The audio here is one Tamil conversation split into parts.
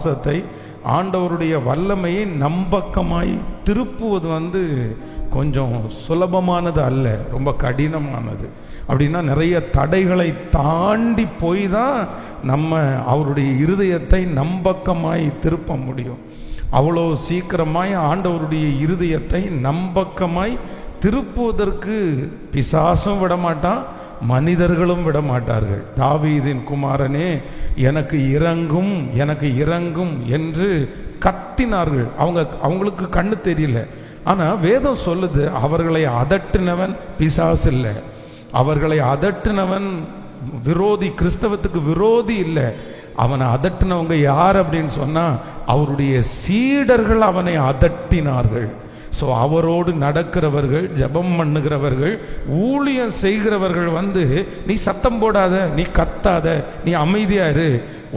விசுவாசத்தை, ஆண்டவருடைய வல்லமையை நம்பக்கமாய் திருப்புவது கொஞ்சம் சுலபமானது அல்ல, ரொம்ப கடினமானது. அப்படின்னா நிறைய தடைகளை தாண்டி போய் தான் நம்ம அவருடைய இருதயத்தை நம்பக்கமாய் திருப்ப முடியும். அவ்வளோ சீக்கிரமாய் ஆண்டவருடைய இருதயத்தை நம்பக்கமாய் திருப்புவதற்கு பிசாசும் விடமாட்டான், மனிதர்களும் விடமாட்டார்கள். தாவீதின் குமாரனே எனக்கு இறங்கும், எனக்கு இறங்கும் என்று கத்தினார்கள். அவங்களுக்கு கண்ணு தெரியல. ஆனால் வேதம் சொல்லுது, அவர்களை அதட்டினவன் பிசாசு இல்லை, அவர்களை அதட்டினவன் விரோதி, கிறிஸ்தவத்துக்கு விரோதி இல்லை. அவனை அதட்டினவங்க யார் அப்படின்னு சொன்னால் அவருடைய சீடர்கள் அவனை அதட்டினார்கள். ஸோ அவரோடு நடக்கிறவர்கள், ஜெபம் பண்ணுகிறவர்கள், ஊழியம் செய்கிறவர்கள் நீ சத்தம் போடாத, நீ கத்தாத, நீ அமைதியா இரு,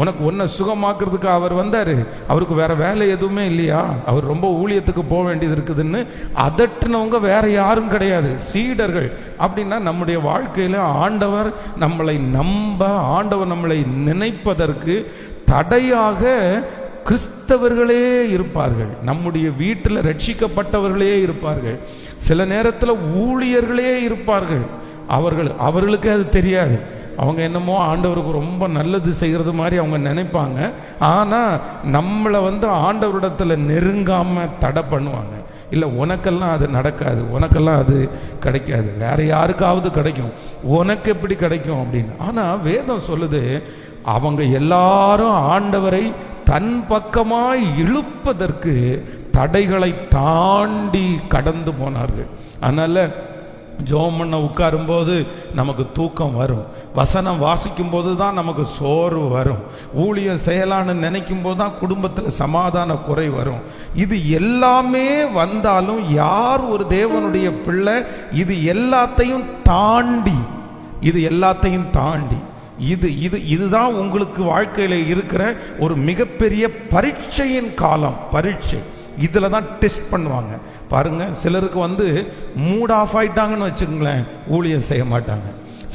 உனக்கு ஒன்றை சுகமாக்குறதுக்கு அவர் வந்தார், அவருக்கு வேற வேலை எதுவுமே இல்லையா, அவர் ரொம்ப ஊழியத்துக்கு போக வேண்டியது இருக்குதுன்னு அதட்டினவங்க வேற யாரும் கிடையாது, சீடர்கள். அப்படின்னா நம்முடைய வாழ்க்கையில் ஆண்டவர் நம்மளை நம்ப, ஆண்டவர் நம்மளை நினைப்பதற்கு தடையாக கிறிஸ்தவர்களே இருப்பார்கள், நம்முடைய வீட்டில் ரட்சிக்கப்பட்டவர்களே இருப்பார்கள், சில நேரத்தில் ஊழியர்களே இருப்பார்கள். அவர்களுக்கே அது தெரியாது. அவங்க என்னமோ ஆண்டவருக்கு ரொம்ப நல்லது செய்கிறது மாதிரி அவங்க நினைப்பாங்க. ஆனால் நம்மளை ஆண்டவரிடத்தில் நெருங்காமல் தடை பண்ணுவாங்க. இல்லை, உனக்கெல்லாம் அது நடக்காது, உனக்கெல்லாம் அது கிடைக்காது, வேற யாருக்காவது கிடைக்கும், உனக்கு எப்படி கிடைக்கும் அப்படின்னு. ஆனால் வேதம் சொல்லுது, அவங்க எல்லாரும் ஆண்டவரை தன் பக்கமாய் இழுப்பதற்கு தடைகளை தாண்டி கடந்து போனார்கள். அதனால ஜெபம் பண்ண உட்காரும்போது நமக்கு தூக்கம் வரும், வசனம் வாசிக்கும் போது தான் நமக்கு சோர்வு வரும், ஊழியம் செய்யலான்னு நினைக்கும் போது தான் குடும்பத்தில் சமாதான குறை வரும். இது எல்லாமே வந்தாலும் யார் ஒரு தேவனுடைய பிள்ளை, இது எல்லாத்தையும் தாண்டி இதுதான் உங்களுக்கு வாழ்க்கையில் இருக்கிற ஒரு மிகப்பெரிய பரீட்சையின் காலம். பரீட்சை இதில் தான் டெஸ்ட் பண்ணுவாங்க. பாருங்க, சிலருக்கு மூட் ஆஃப் ஆயிட்டாங்கன்னு வச்சுங்களேன், ஊழியம் செய்ய மாட்டாங்க.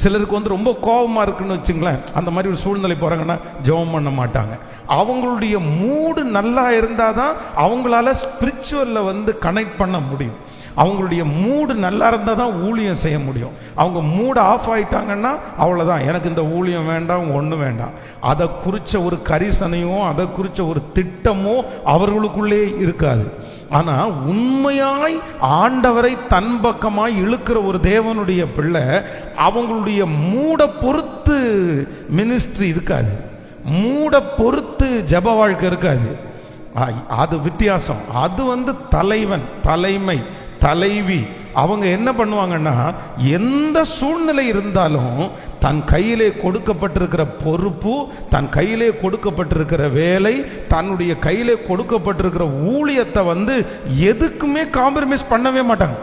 சிலருக்கு ரொம்ப கோபமாக இருக்குன்னு வச்சுங்களேன், அந்த மாதிரி ஒரு சூழ்நிலை போகிறாங்கன்னா ஜெபம் பண்ண மாட்டாங்க. அவங்களுடைய மூடு நல்லா இருந்தால் தான் அவங்களால ஸ்பிரிச்சுவலில் கனெக்ட் பண்ண முடியும். அவங்களுடைய மூடு நல்லா இருந்தால் தான் ஊழியம் செய்ய முடியும். அவங்க மூடு ஆஃப் ஆயிட்டாங்கன்னா அவ்வளோதான், எனக்கு இந்த ஊழியம் வேண்டாம், ஒன்றும் வேண்டாம். அதை குறித்த ஒரு கரிசனையோ அதை குறித்த ஒரு திட்டமோ அவர்களுக்குள்ளே இருக்காது. ஆனால் உண்மையாய் ஆண்டவரை தன் பக்கமாய் இழுக்கிற ஒரு தேவனுடைய பிள்ளை, அவங்களுடைய மூடை பொறுத்து மினிஸ்ட்ரி இருக்காது, மூடை பொறுத்து ஜெப வாழ்க்கை இருக்காது. அது வித்தியாசம். அது தலைவன், தலைமை, தலைவி அவங்க என்ன பண்ணுவாங்கன்னா, எந்த சூழ்நிலை இருந்தாலும் தன் கையிலே கொடுக்கப்பட்டிருக்கிற பொறுப்பு, தன் கையிலே கொடுக்கப்பட்டிருக்கிற வேலை, தன்னுடைய கையிலே கொடுக்கப்பட்டிருக்கிற ஊழியத்தை எதுக்குமே காம்ப்ரமைஸ் பண்ணவே மாட்டாங்க,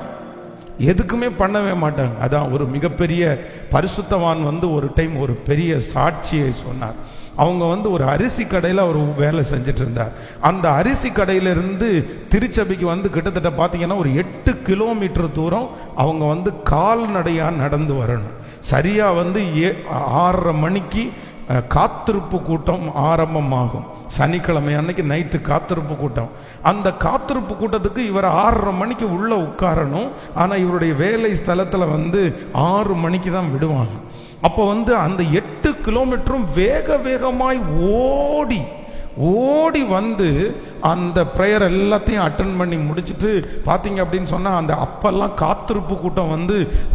எதுக்குமே பண்ணவே மாட்டாங்க. அதான் ஒரு மிகப்பெரிய பரிசுத்தவான் ஒரு டைம் ஒரு பெரிய சாட்சியை சொன்னார். அவங்க ஒரு அரிசி கடையில் அவர் வேலை செஞ்சுட்டு இருந்தார். அந்த அரிசி கடையிலிருந்து திருச்சபைக்கு கிட்டத்தட்ட பார்த்தீங்கன்னா ஒரு 8 கிலோமீட்டர் தூரம் அவங்க கால்நடையாக நடந்து வரணும். சரியாக 6:30 மணிக்கு காத்திருப்பு கூட்டம் ஆரம்பமாகும். சனிக்கிழமை அன்னைக்கு நைட்டு காத்திருப்பு கூட்டம். அந்த காத்திருப்பு கூட்டத்துக்கு இவர் 6:30 மணிக்கு உள்ளே உட்காரணும். ஆனால் இவருடைய வேலை ஸ்தலத்தில் 6 மணிக்கு தான் விடுவாங்க. அப்போ அந்த 8 கிலோமீட்டரும் வேகமாய் ஓடி அந்த ப்ரேயர் எல்லாத்தையும் அட்டன் பண்ணி முடிச்சுட்டு பார்த்தீங்க அப்படின்னு சொன்னால், அந்த அப்பெல்லாம் காத்திருப்பு கூட்டம்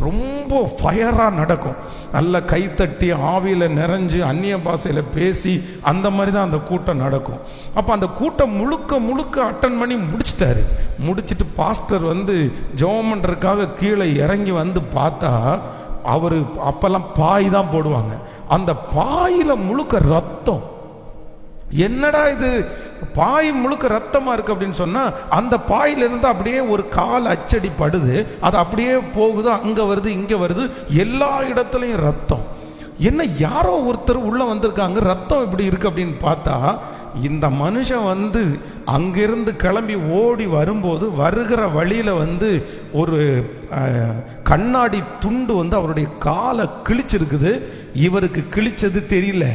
ரொம்ப ஃபயராக நடக்கும். நல்ல கைத்தட்டி ஆவியில் நிறைஞ்சு அந்நிய பாஷையில் பேசி அந்த மாதிரி தான் அந்த கூட்டம் நடக்கும். அப்போ அந்த கூட்டம் முழுக்க அட்டன் பண்ணி முடிச்சுட்டு பாஸ்டர் ஜெபம் பண்ணுறதுக்காக கீழே இறங்கி பார்த்தா, அவர் அப்பெல்லாம் பாய் தான் போடுவாங்க. அந்த பாயில முழுக்க ரத்தம். என்னடா இது, பாய் முழுக்க ரத்தமா இருக்கு அப்படின்னு சொன்னா, அந்த பாயிலிருந்து அப்படியே ஒரு கால் அச்சடி படுது, அது அப்படியே போகுது, அங்க வருது இங்க வருது, எல்லா இடத்துலையும் ரத்தம். என்ன, யாரோ ஒருத்தர் உள்ள வந்திருக்காங்க, ரத்தம் இப்படி இருக்கு அப்படின்னு பார்த்தா, இந்த மனுஷன் அங்கிருந்து கிளம்பி ஓடி வரும்போது வருகிற வழியில ஒரு கண்ணாடி துண்டு அவருடைய காலை கிழிச்சிருக்குது. இவருக்கு கிழிச்சது தெரியல.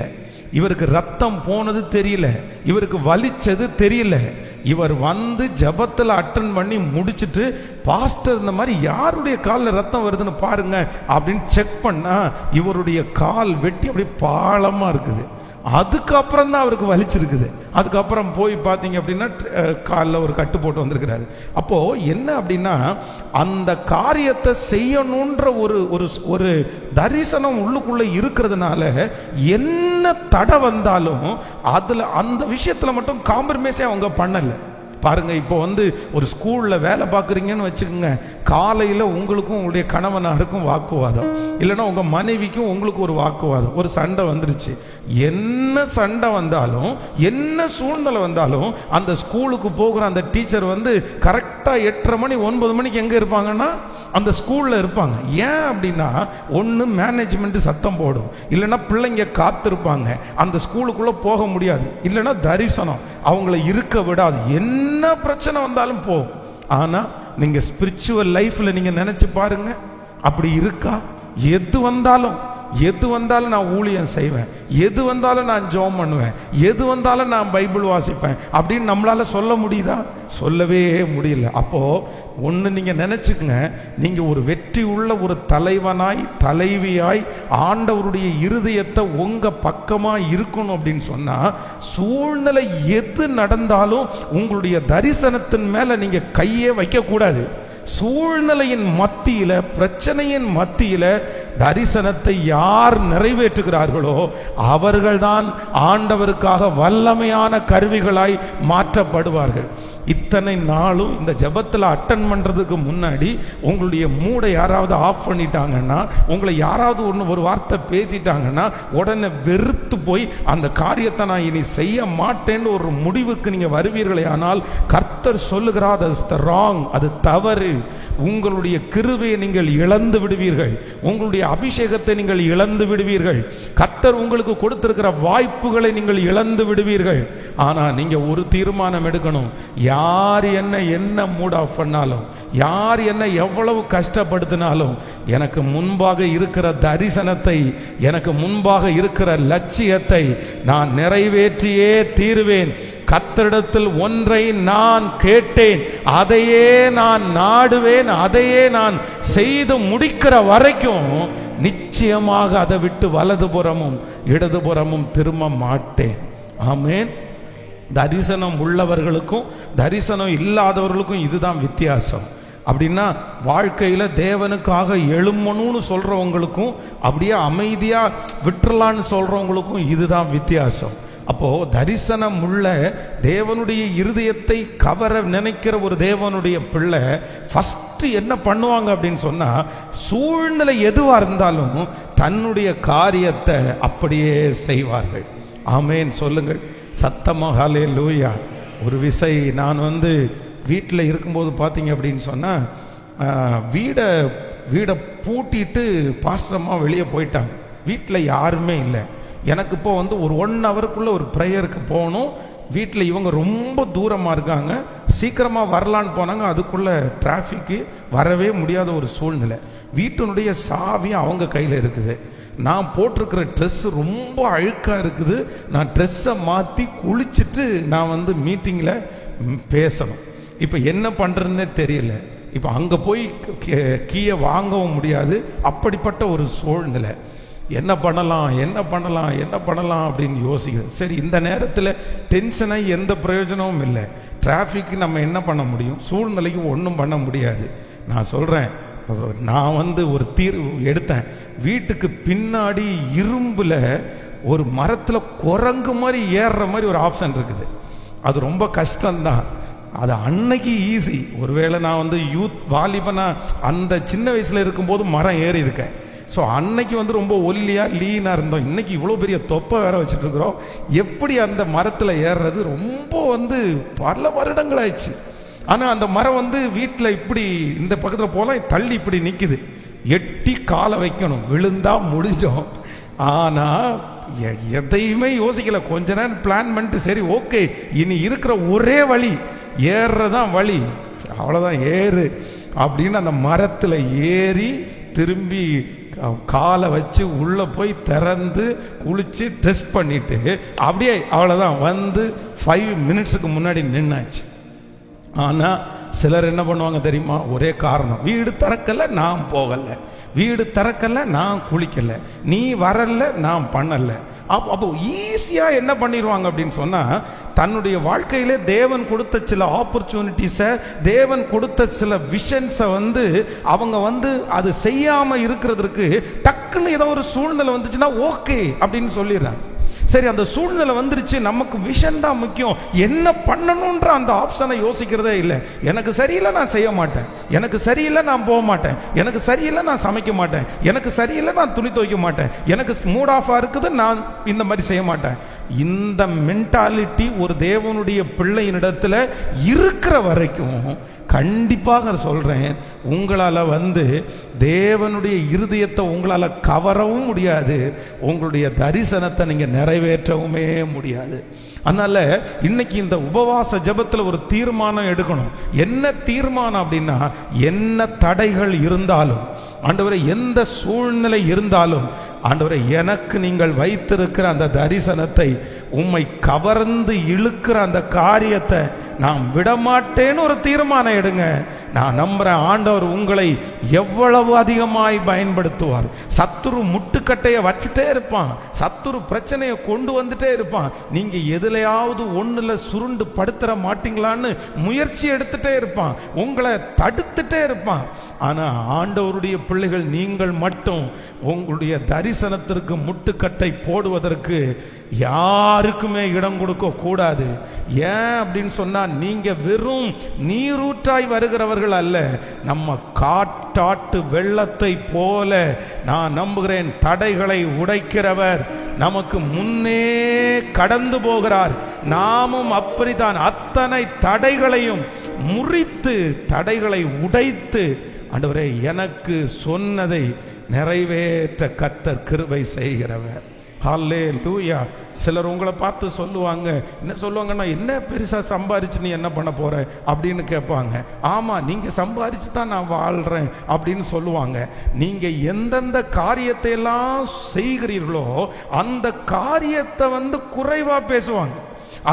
இவருக்கு ரத்தம் போனது தெரியல, இவருக்கு வலிச்சது தெரியல. இவர் வந்து ஜபத்தில் அட்டன் பண்ணி முடிச்சுட்டு, பாஸ்டர் இந்த மாதிரி யாருடைய காலில் ரத்தம் வருதுன்னு பாருங்க அப்படின்னு செக் பண்ணா இவருடைய கால் வெட்டி அப்படியே பாலமா இருக்குது. அதுக்கப்புறம் தான் அவருக்கு வலிச்சிருக்குது. அதுக்கப்புறம் போய் பார்த்தீங்க அப்படின்னா காலில் ஒரு கட்டு போட்டு வந்திருக்கிறாரு. அப்போ என்ன அப்படின்னா, அந்த காரியத்தை செய்யணுன்ற ஒரு தரிசனம் உள்ளுக்குள்ள இருக்கிறதுனால என்ன தடை வந்தாலும் அதுல அந்த விஷயத்துல மட்டும் காம்ப்ரமைஸே அவங்க பண்ணல. பாருங்க, இப்போ வந்து ஒரு ஸ்கூல்ல வேலை பார்க்குறீங்கன்னு வச்சுக்கோங்க, காலையில் உங்களுக்கும் உங்களுடைய கணவனாருக்கும் வாக்குவாதம், இல்லைன்னா உங்க மனைவிக்கும் உங்களுக்கு ஒரு வாக்குவாதம், ஒரு சண்டை வந்துருச்சு. என்ன சண்டை வந்தாலும் என்ன சூழ்நிலை வந்தாலும் அந்த ஸ்கூலுக்கு போகிற அந்த டீச்சர் வந்து கரெக்டாக 8:30 மணி 9 மணிக்கு எங்கே இருப்பாங்கன்னா அந்த ஸ்கூலில் இருப்பாங்க. ஏன் அப்படின்னா, ஒன்று மேனேஜ்மெண்ட் சத்தம் போடும், இல்லைன்னா பிள்ளைங்க காத்திருப்பாங்க, அந்த ஸ்கூலுக்குள்ளே போக முடியாது, இல்லைன்னா தரிசனம் அவங்கள இருக்க விடாது. என்ன பிரச்சனை வந்தாலும் போகும். ஆனால் நீங்கள் ஸ்பிரிச்சுவல் லைஃப்பில் நீங்கள் நினச்சி பாருங்க, அப்படி இருக்கா? எது வந்தாலும் நான் ஊழியம் செய்வேன், எது வந்தாலும் நான் ஜெபம் பண்ணுவேன், எது வந்தாலும் நான் பைபிள் வாசிப்பேன் அப்படின்னு நம்மளால சொல்ல முடியுதா? சொல்லவே முடியல. அப்போ ஒன்று நீங்க நினைச்சுக்கங்க, நீங்க ஒரு வெற்றி உள்ள ஒரு தலைவனாய் தலைவியாய் ஆண்டவருடைய இருதயத்தை உங்க பக்கமா இருக்கணும் அப்படின்னு சொன்னா, சூழ்நிலை எது நடந்தாலும் உங்களுடைய தரிசனத்தின் மேல நீங்க கையே வைக்க கூடாது. சூழ்நிலையின் மத்தியில, பிரச்சனையின் மத்தியில தரிசனத்தை யார் நிறைவேற்றுகிறார்களோ அவர்கள்தான் ஆண்டவருக்காக வல்லமையான கருவிகளாய் மாற்றப்படுவார்கள். இத்தனை நாளும் இந்த ஜெபத்தில் அட்டன் பண்றதுக்கு முன்னாடி உங்களுடைய மூடை யாராவது ஆஃப் பண்ணிட்டாங்கன்னா, உங்களை யாராவது ஒரு வார்த்தை பேசிட்டாங்கன்னா உடனே வெறுத்து போய் அந்த காரியத்தை நான் இனி செய்ய மாட்டேன்னு ஒரு முடிவுக்கு நீங்க வருவீர்களே. ஆனால் கர்த்தர் சொல்லுகிறார், அது தவறு. உங்களுடைய கிருபையை நீங்கள் இழந்து விடுவீர்கள், உங்களுடைய அபிஷேகத்தை நீங்கள் இழந்து விடுவீர்கள், கர்த்தர் உங்களுக்கு கொடுத்திருக்கிற வாய்ப்புகளை நீங்கள் இழந்து விடுவீர்கள். ஆனா நீங்க ஒரு தீர்மானம் எடுக்கணும். யார் என்ன மூட் ஆஃப் பண்ணாலும், யார் என்ன எவ்வளவு கஷ்டப்படுத்தினாலும், எனக்கு முன்பாக இருக்கிற தரிசனத்தை, எனக்கு முன்பாக இருக்கிற லட்சியத்தை நான் நிறைவேற்றியே தீருவேன். கர்த்தரிடத்தில் ஒன்றை நான் கேட்டேன், அதையே நான் நாடுவேன், அதையே நான் செய்து முடிக்கிற வரைக்கும் நிச்சயமாக அதை விட்டு வலதுபுறமும் இடதுபுறமும் திரும்ப மாட்டேன். ஆமென். தரிசனம் உள்ளவர்களுக்கும் தரிசனம் இல்லாதவர்களுக்கும் இதுதான் வித்தியாசம். அப்படின்னா வாழ்க்கையில தேவனுக்காக எழும்பணும்னு சொல்றவங்களுக்கும் அப்படியே அமைதியா விட்டுறலான்னு சொல்றவங்களுக்கும் இதுதான் வித்தியாசம். அப்போ தரிசனம் உள்ள தேவனுடைய இருதயத்தை கவர நினைக்கிற ஒரு தேவனுடைய பிள்ளை ஃபர்ஸ்ட் என்ன பண்ணுவாங்க அப்படின்னு சொன்னா, சூழ்நிலை எதுவா இருந்தாலும் தன்னுடைய காரியத்தை அப்படியே செய்வார்கள். ஆமேன் சொல்லுங்கள் சத்தமாக ஹல்லேலூயா. ஒரு விசை நான் வீட்டில் இருக்கும்போது பார்த்தீங்க அப்படின்னு சொன்னால், வீடை பூட்டிட்டு பாஸ்டரம்மா வெளியே போயிட்டாங்க, வீட்டில் யாருமே இல்லை. எனக்கு இப்போ ஒரு 1 ஹவருக்குள்ளே ஒரு ப்ரேயருக்கு போகணும். வீட்டில் இவங்க ரொம்ப தூரமாக இருக்காங்க, சீக்கிரமாக வரலான்னு போனாங்க, அதுக்குள்ளே டிராஃபிக்கு வரவே முடியாத ஒரு சூழ்நிலை. வீட்டினுடைய சாவி அவங்க கையில் இருக்குது. நான் போட்டிருக்கிற ட்ரெஸ்ஸு ரொம்ப அழுக்காக இருக்குது. நான் ட்ரெஸ்ஸை மாற்றி குளிச்சுட்டு நான் மீட்டிங்கில் பேசணும். இப்போ என்ன பண்ணுறதுன்னே தெரியல. இப்போ அங்கே போய் கீயை வாங்கவும் முடியாது. அப்படிப்பட்ட ஒரு சூழ்நிலை. என்ன பண்ணலாம் அப்படின்னு யோசிக்கிறேன். சரி, இந்த நேரத்தில் டென்ஷனாக எந்த பிரயோஜனமும் இல்லை. டிராஃபிக்கு நம்ம என்ன பண்ண முடியும்? சூழ்நிலைக்கு ஒன்றும் பண்ண முடியாது. நான் சொல்கிறேன், நான் ஒரு தீர்வு எடுத்தேன். வீட்டுக்கு பின்னாடி இரும்பில் ஒரு மரத்தில் குரங்கு மாதிரி ஏறுற மாதிரி ஒரு ஆப்ஷன் இருக்குது. அது ரொம்ப கஷ்டம்தான். அது அன்னைக்கு ஈஸி. ஒருவேளை நான் யூத் வாலிபனா அந்த சின்ன வயசில் இருக்கும்போது மரம் ஏறி இருக்கேன். ஸோ அன்னைக்கு ரொம்ப ஒல்லியாக லீனாக இருந்தோம். இன்னைக்கு இவ்வளோ பெரிய தொப்பை வேற வச்சுட்டு இருக்கிறோம். எப்படி அந்த மரத்தில் ஏறுறது ரொம்ப பல வருடங்கள் ஆயிடுச்சு. ஆனால் அந்த மரம் வீட்டில் இப்படி இந்த பக்கத்தில் போகலாம், தள்ளி இப்படி நிற்குது. எட்டி காலை வைக்கணும், விழுந்தா முடிஞ்சோம். ஆனால் எதையுமே யோசிக்கல. கொஞ்ச நேரம் பிளான் பண்ணிட்டு, சரி ஓகே, இனி இருக்கிற ஒரே வழி ஏறுறதான் வழி, அவ்வளோதான் ஏறு அப்படின்னு அந்த மரத்தில் ஏறி திரும்பி காலை வச்சு உள்ளே போய் திறந்து குளித்து ட்ரெஸ் பண்ணிட்டு அப்படியே அவ்வளோதான் வந்து 5 மினிட்ஸுக்கு முன்னாடி நின்னாச்சு. ஆனால் சிலர் என்ன பண்ணுவாங்க தெரியுமா? ஒரே காரணம், வீடு திறக்கலை நான் போகலை, வீடு திறக்கலை நான் குளிக்கலை, நீ வரல நான் பண்ணலை. அப்போ ஈஸியாக என்ன பண்ணிடுவாங்க அப்படின்னு சொன்னால், தன்னுடைய வாழ்க்கையிலே தேவன் கொடுத்த சில ஆப்பர்ச்சுனிட்டிஸை, தேவன் கொடுத்த சில விஷன்ஸை அவங்க அது செய்யாமல் இருக்கிறதுக்கு டக்குன்னு ஏதோ ஒரு சூழ்நிலை வந்துச்சுன்னா ஓகே அப்படின்னு சொல்லிடுறாங்க. சரி, அந்த சூழ்நிலை வந்துருச்சு, நமக்கு விஷன் தான் முக்கியம், என்ன பண்ணணுன்ற அந்த ஆப்ஷனை யோசிக்கிறதே இல்லை. எனக்கு சரியில்லை நான் செய்ய மாட்டேன், எனக்கு சரியில்லை நான் போக மாட்டேன், எனக்கு சரியில்லை நான் சமைக்க மாட்டேன், எனக்கு சரியில்லை நான் துணி துவைக்க மாட்டேன், எனக்கு மூட் ஆஃபாக இருக்குது நான் இந்த மாதிரி செய்ய மாட்டேன். இந்த மென்டாலிட்டி ஒரு தேவனுடைய பிள்ளையினிடத்தில் இருக்கிற வரைக்கும் கண்டிப்பாக சொல்கிறேன், உங்களால் தேவனுடைய இருதயத்தை உங்களால் கவரவும் முடியாது, உங்களுடைய தரிசனத்தை நீங்கள் நிறைவேற்றவுமே முடியாது. அதனால் இன்னைக்கு இந்த உபவாச ஜெபத்தில் ஒரு தீர்மானம் எடுக்கணும். என்ன தீர்மானம் அப்படின்னா, என்ன தடைகள் இருந்தாலும் ஆண்டவரே, எந்த சூழ்நிலை இருந்தாலும் ஆண்டவரே, எனக்கு நீங்கள் வைத்திருக்கிற அந்த தரிசனத்தை, உம்மை கவர்ந்து இழுக்கிற அந்த காரியத்தை நான் விடமாட்டேன்னு ஒரு தீர்மானம் எடுங்க. நான் நம்புறேன், ஆண்டவர் உங்களை எவ்வளவு அதிகமாய் பயன்படுத்துவார். சத்துரு முட்டுக்கட்டையை வச்சுட்டே இருப்பான், சத்துரு பிரச்சனையை கொண்டு வந்துட்டே இருப்பான். நீங்க எதுலையாவது ஒண்ணுல சுருண்டு படுத்துற மாட்டீங்களான்னு முயற்சி எடுத்துட்டே இருப்பான், உங்களை தடுத்துட்டே இருப்பான். ஆனா ஆண்டவருடைய பிள்ளைகள் நீங்கள் மட்டும் உங்களுடைய தரிசனத்திற்கு முட்டுக்கட்டை போடுவதற்கு யாருக்குமே இடம் கொடுக்க கூடாது. ஏன் அப்படின்னு சொன்னா, நீங்க வெறும் நீரூற்றாய் வருகிறவர்கள் அல்ல, நம்ம காட்டாட்டு வெள்ளத்தை போல நான் நம்புகிறேன் தடைகளை உடைக்கிறவர் நமக்கு முன்னே கடந்து போகிறார். நாமும் அப்படித்தான் அத்தனை தடைகளையும் முறித்து, தடைகளை உடைத்து, ஆண்டவரே எனக்கு சொன்னதை நிறைவேற்ற கர்த்தர் கிருபை செய்கிறவர். ஹல்லேலூயா. சிலர் உங்களை பார்த்து சொல்லுவாங்க, என்ன சொல்லுவாங்கன்னா, என்ன பெருசாக சம்பாரிச்சு நீ என்ன பண்ண போற அப்படின்னு கேட்பாங்க. ஆமாம், நீங்கள் சம்பாரிச்சு தான் நான் வாழ்கிறேன் அப்படின்னு சொல்லுவாங்க. நீங்கள் எந்தெந்த காரியத்தை எல்லாம் செய்கிறீர்களோ அந்த காரியத்தை குறைவாக பேசுவாங்க,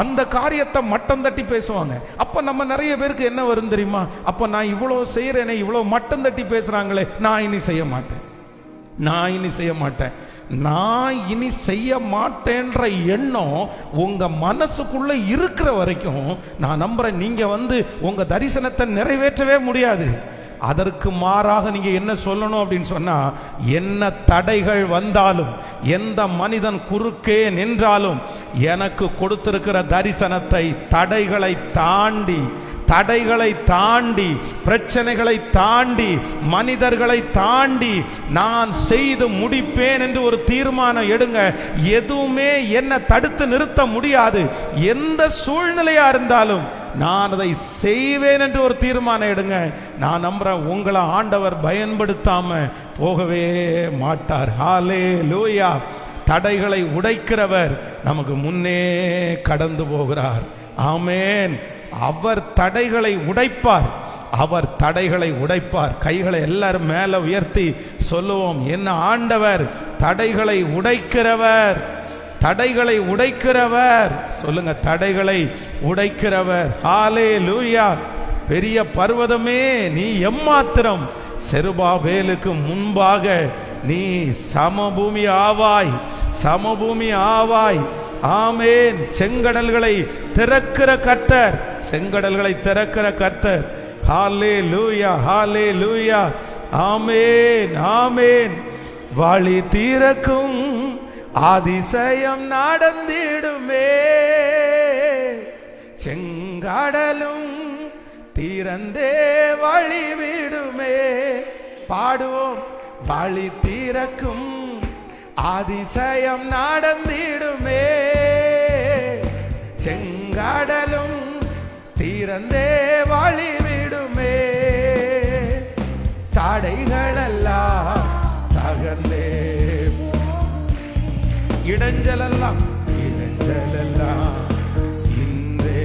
அந்த காரியத்தை மட்டம் தட்டி பேசுவாங்க. அப்ப நம்ம நிறைய பேருக்கு என்ன வரும் தெரியுமா? அப்ப நான் இவ்வளவு செய்யறேனே, இவ்வளவு மட்டம் தட்டி பேசுறாங்களே, நான் இனி செய்ய மாட்டேன், நான் இனி செய்ய மாட்டேன், நான் இனி செய்ய மாட்டேன்ற எண்ணம் உங்க மனசுக்குள்ள இருக்கிற வரைக்கும் நான் நம்புறேன், நீங்க உங்க தரிசனத்தை நிறைவேற்றவே முடியாது. அதற்கு மாறாக நீங்க என்ன சொல்லணும் அப்படின்னு சொன்னா, என்ன தடைகள் வந்தாலும், எந்த மனிதன் குறுக்கே நின்றாலும், எனக்கு கொடுத்திருக்கிற தரிசனத்தை தடைகளை தாண்டி, தடைகளை தாண்டி, பிரச்சனைகளை தாண்டி, மனிதர்களை தாண்டி நான் செய்து முடிப்பேன் என்று ஒரு தீர்மானம் எடுங்க. எதுவுமே என்ன தடுத்து நிறுத்த முடியாது. எந்த சூழ்நிலையா இருந்தாலும் நான் அதை செய்வேன் என்று ஒரு தீர்மானம் எடுங்க. நான் நம்புறேன், உங்களை ஆண்டவர் பயன்படுத்தாம போகவே மாட்டார். ஹல்லேலூயா. தடைகளை உடைக்கிறவர் நமக்கு முன்னே கடந்து போகிறார். ஆமென். அவர் தடைகளை உடைப்பார், அவர் தடைகளை உடைப்பார். கைகளை எல்லாரும் மேல உயர்த்தி சொல்லுவோம், என்ன ஆண்டவர் தடைகளை உடைக்கிறவர், தடைகளை உடைக்கிறவர். சொல்லுங்க, தடைகளை உடைக்கிறவர். ஹல்லேலூயா. பெரிய பர்வதமே நீ எம்மாத்திரம், செருபாபேலுக்கு முன்பாக நீ சமபூமி ஆவாய், சமபூமி ஆவாய். ஆமென். செங்கடல்களை திறக்கிற கர்த்தர், செங்கடல்களை திறக்கிற கர்த்தர். ஹல்லேலூயா, ஹல்லேலூயா. ஆமென், ஆமென். வழி திறக்கும் அதிசயம் நடந்திடுமே, செங்கடலும் திறந்தே வழி விடுமே. பாடுவோம், வழி திறக்கும் அதிசயம் நடந்திடுமே, செங்கடலும் திறந்தே வழி விடுமே. தடைகளெல்லாம் தகர்ந்தே, இடைஞ்சலெல்லாம் இடைஞ்சலெல்லாம் இன்றே,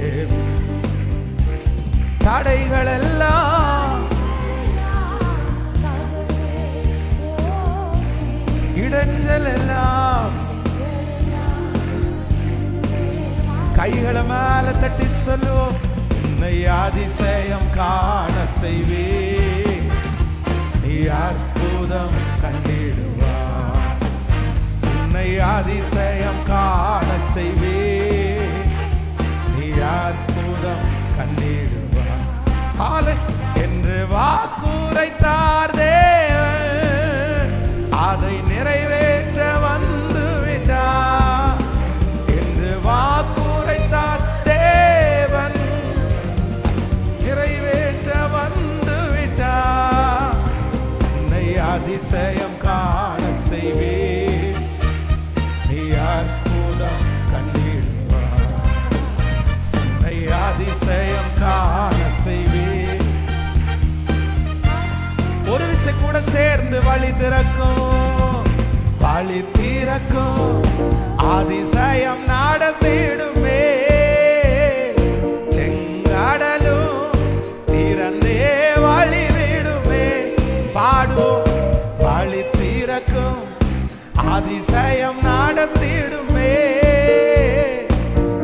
தடைகளெல்லாம் கைகளை மேல தட்டி சொல்லுவோம். உன்னை அதிசயம் காண செய்வே, நீ அற்புதம் கண்டிடுவார். உன்னை அதிசயம் காண செய்வே, நீ அற்புதம் கண்டிடுவார் என்று வாக்குரைத்தார் தேவன், அதை நிறைவேற்ற வந்து விட்டார். என்று வாக்குரைத்தார் தேவன், நிறைவேற்ற வந்து விட்டார். உன்னை அதிசயம் காண செய்வே, நீ அற்புதம் கண்டிடுவார். உன்னை அதிசயம் காண செய்வே. ஒரு விஷயம் கூட சேர்ந்து வழி திறக்கும், வழி திறக்கும், அதிசயம் நடத்திடுமே. செங்கடலும் திறந்தே வழி விடுமே. பாடுவோம், வழி திறக்கும், அதிசயம் நடத்திடுமே.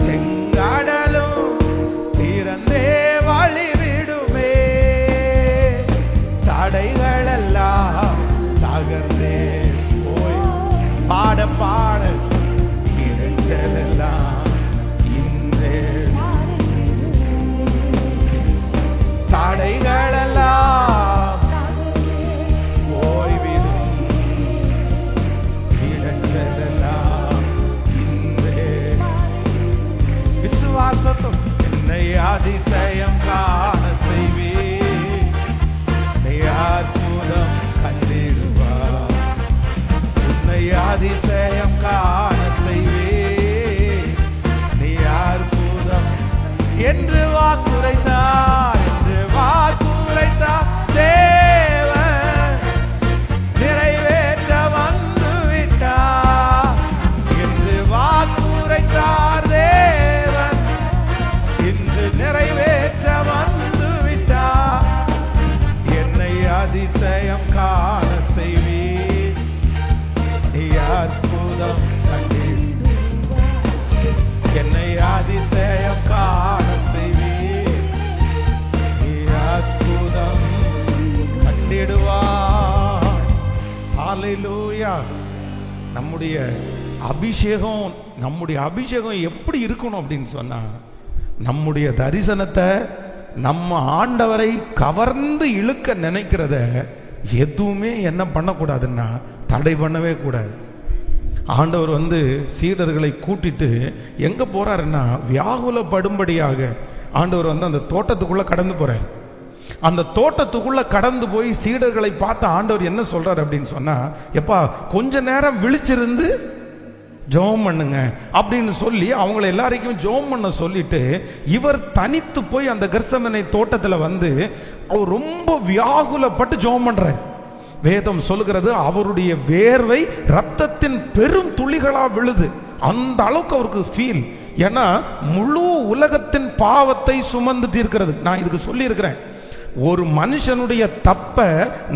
செங்கடலும் திறந்தே வழி விடுமே. தடைகள் எல்லாம் தகர்ந்தே போய் பாட பாட இடைஞ்சல் எல்லாம் இன்றே. தடைகள் எல்லாம் ஓய்விடும், இடைஞ்சல் எல்லாம் இன்றே. விசுவாசத்தும் என்னை அதிசயம் காண செய்வே, அற்புதம் கண்டிடுவார். உன்னை அதிசயம் காண செய்வே, நீ அற்புதம் என்று வாக்குரைத்தார். என்று வாக்குரைத்தார் தேவன், நிறைவேற்ற வந்து விட்டார். என்று வாக்குரைத்தார் தேவன், இன்று நிறைவேற்ற வந்து விட்டார். என்னை அதிசயம் காண செய்வே, நீ அற்புதம் கண்டிடுவார். என்னை அதிசயம் காண செய்வே, நீ அற்புதம் கண்டிடுவார். ஹல்லேலூயா. நம்முடைய அபிஷேகம் எப்படி இருக்கணும் அப்படின்னு சொன்னா, நம்முடைய தரிசனத்தை, நம்ம ஆண்டவரை கவர்ந்து இழுக்க நினைக்கிறத எதுவுமே என்ன பண்ணக்கூடாதுன்னா தடை பண்ணவே கூடாது. ஆண்டவர் சீடர்களை கூட்டிட்டு எங்க போறாருன்னா, வியாகுலப்படும்படியாக ஆண்டவர் அந்த தோட்டத்துக்குள்ள கடந்து போறாரு. அந்த தோட்டத்துக்குள்ள கடந்து போய் சீடர்களை பார்த்து ஆண்டவர் என்ன சொல்றாரு அப்படின்னு சொன்னா, எப்பா கொஞ்ச நேரம் விழிச்சிருந்து ஜெபம் பண்ணுங்க அப்படின்னு சொல்லி அவங்களை எல்லாரையும் ஜெபம் பண்ண சொல்லிட்டு, இவர் தனித்து போய் அந்த கெத்செமனே தோட்டத்தில் அவர் ரொம்ப வியாகுலப்பட்டு ஜெபம் பண்றார். வேதம் சொல்லுகிறது, அவருடைய வேர்வை ரத்தத்தின் பெரும் துளிகளா விழுது. அந்த அளவுக்கு அவருக்கு ஃபீல். ஏன்னா முழு உலகத்தின் பாவத்தை சுமந்து தீர்க்கிறது. நான் இதுக்கு சொல்லி இருக்கிறேன், ஒரு மனுஷனுடைய தப்ப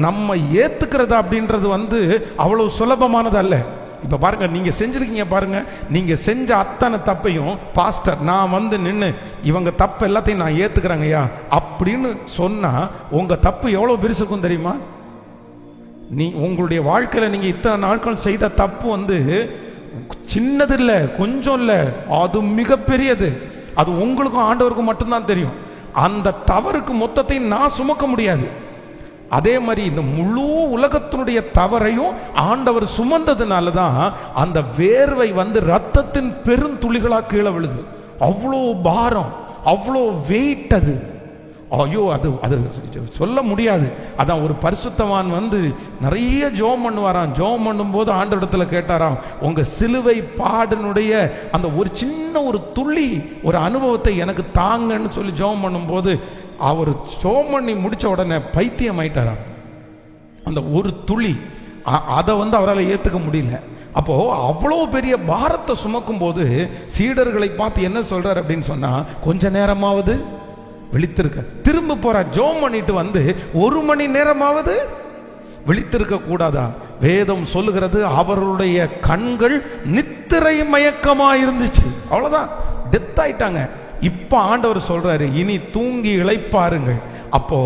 நம்ம ஏத்துக்கிறது அப்படின்றது அவ்வளவு சுலபமானது அல்ல. இப்ப பாருங்க, நீங்க செஞ்சிருக்கீங்க பாருங்க, நீங்க செஞ்ச அத்தனை தப்பையும் பாஸ்டர் நான் நின்று இவங்க தப்பு எல்லாத்தையும் நான் ஏத்துக்கிறேங்கய்யா அப்படின்னு சொன்னா உங்க தப்பு எவ்வளவு பெருசு இருக்கும் தெரியுமா? உங்களுடைய வாழ்க்கையில நீங்க இத்தனை நாட்கள் செய்த தப்பு சின்னது இல்ல, கொஞ்சம் இல்ல, அது மிகப்பெரியது. அது உங்களுக்கும் ஆண்டவருக்கும் மட்டும்தான் தெரியும். அந்த தவறுக்கு மொத்தத்தை நான் சுமக்க முடியாது. அதே மாதிரி இந்த முழு உலகத்தினுடைய தவறையும் ஆண்டவர் சுமந்ததுனால தான் அந்த வேர்வை ரத்தத்தின் பெருந்துளிகளா கீழே விழுது. அவ்வளோ பாரம், அவ்வளோ வெயிட். அது ஐயோ, அது அது சொல்ல முடியாது. அதான் ஒரு பரிசுத்தவான் நிறைய ஜெபம் பண்ணுவாராம். ஜெபம் பண்ணும்போது ஆண்டவரிடத்துல கேட்டாராம், உங்க சிலுவை பாடனுடைய அந்த ஒரு சின்ன ஒரு துளி ஒரு அனுபவத்தை எனக்கு தாங்கன்னு சொல்லி ஜெபம் பண்ணும்போது அவர் ஜெபம் பண்ணி முடிச்ச உடனே பைத்தியம் ஆயிட்டாராம். அந்த ஒரு துளி அதை அவரால் ஏத்துக்க முடியல. அப்போ அவ்வளோ பெரிய பாரத்தை சுமக்கும் போது சீடர்களை பார்த்து என்ன சொல்றாரு அப்படின்னு சொன்னா, கொஞ்ச நேரமாவது விழித்திருக்க. திரும்ப போற ஜெபம் பண்ணிட்டு ஒரு மணி நேரமாவது விழித்திருக்க கூடாதா? வேதம் சொல்லுகிறது, அவருடைய கண்கள் நித்திரை மயக்கமா இருந்துச்சு. அவ்வளவுதான். டெத் ஆயிட்டாங்க. இப்ப ஆண்டவர் சொல்றாரு, இனி தூங்கி இளைப்பாருங்கள். அப்போ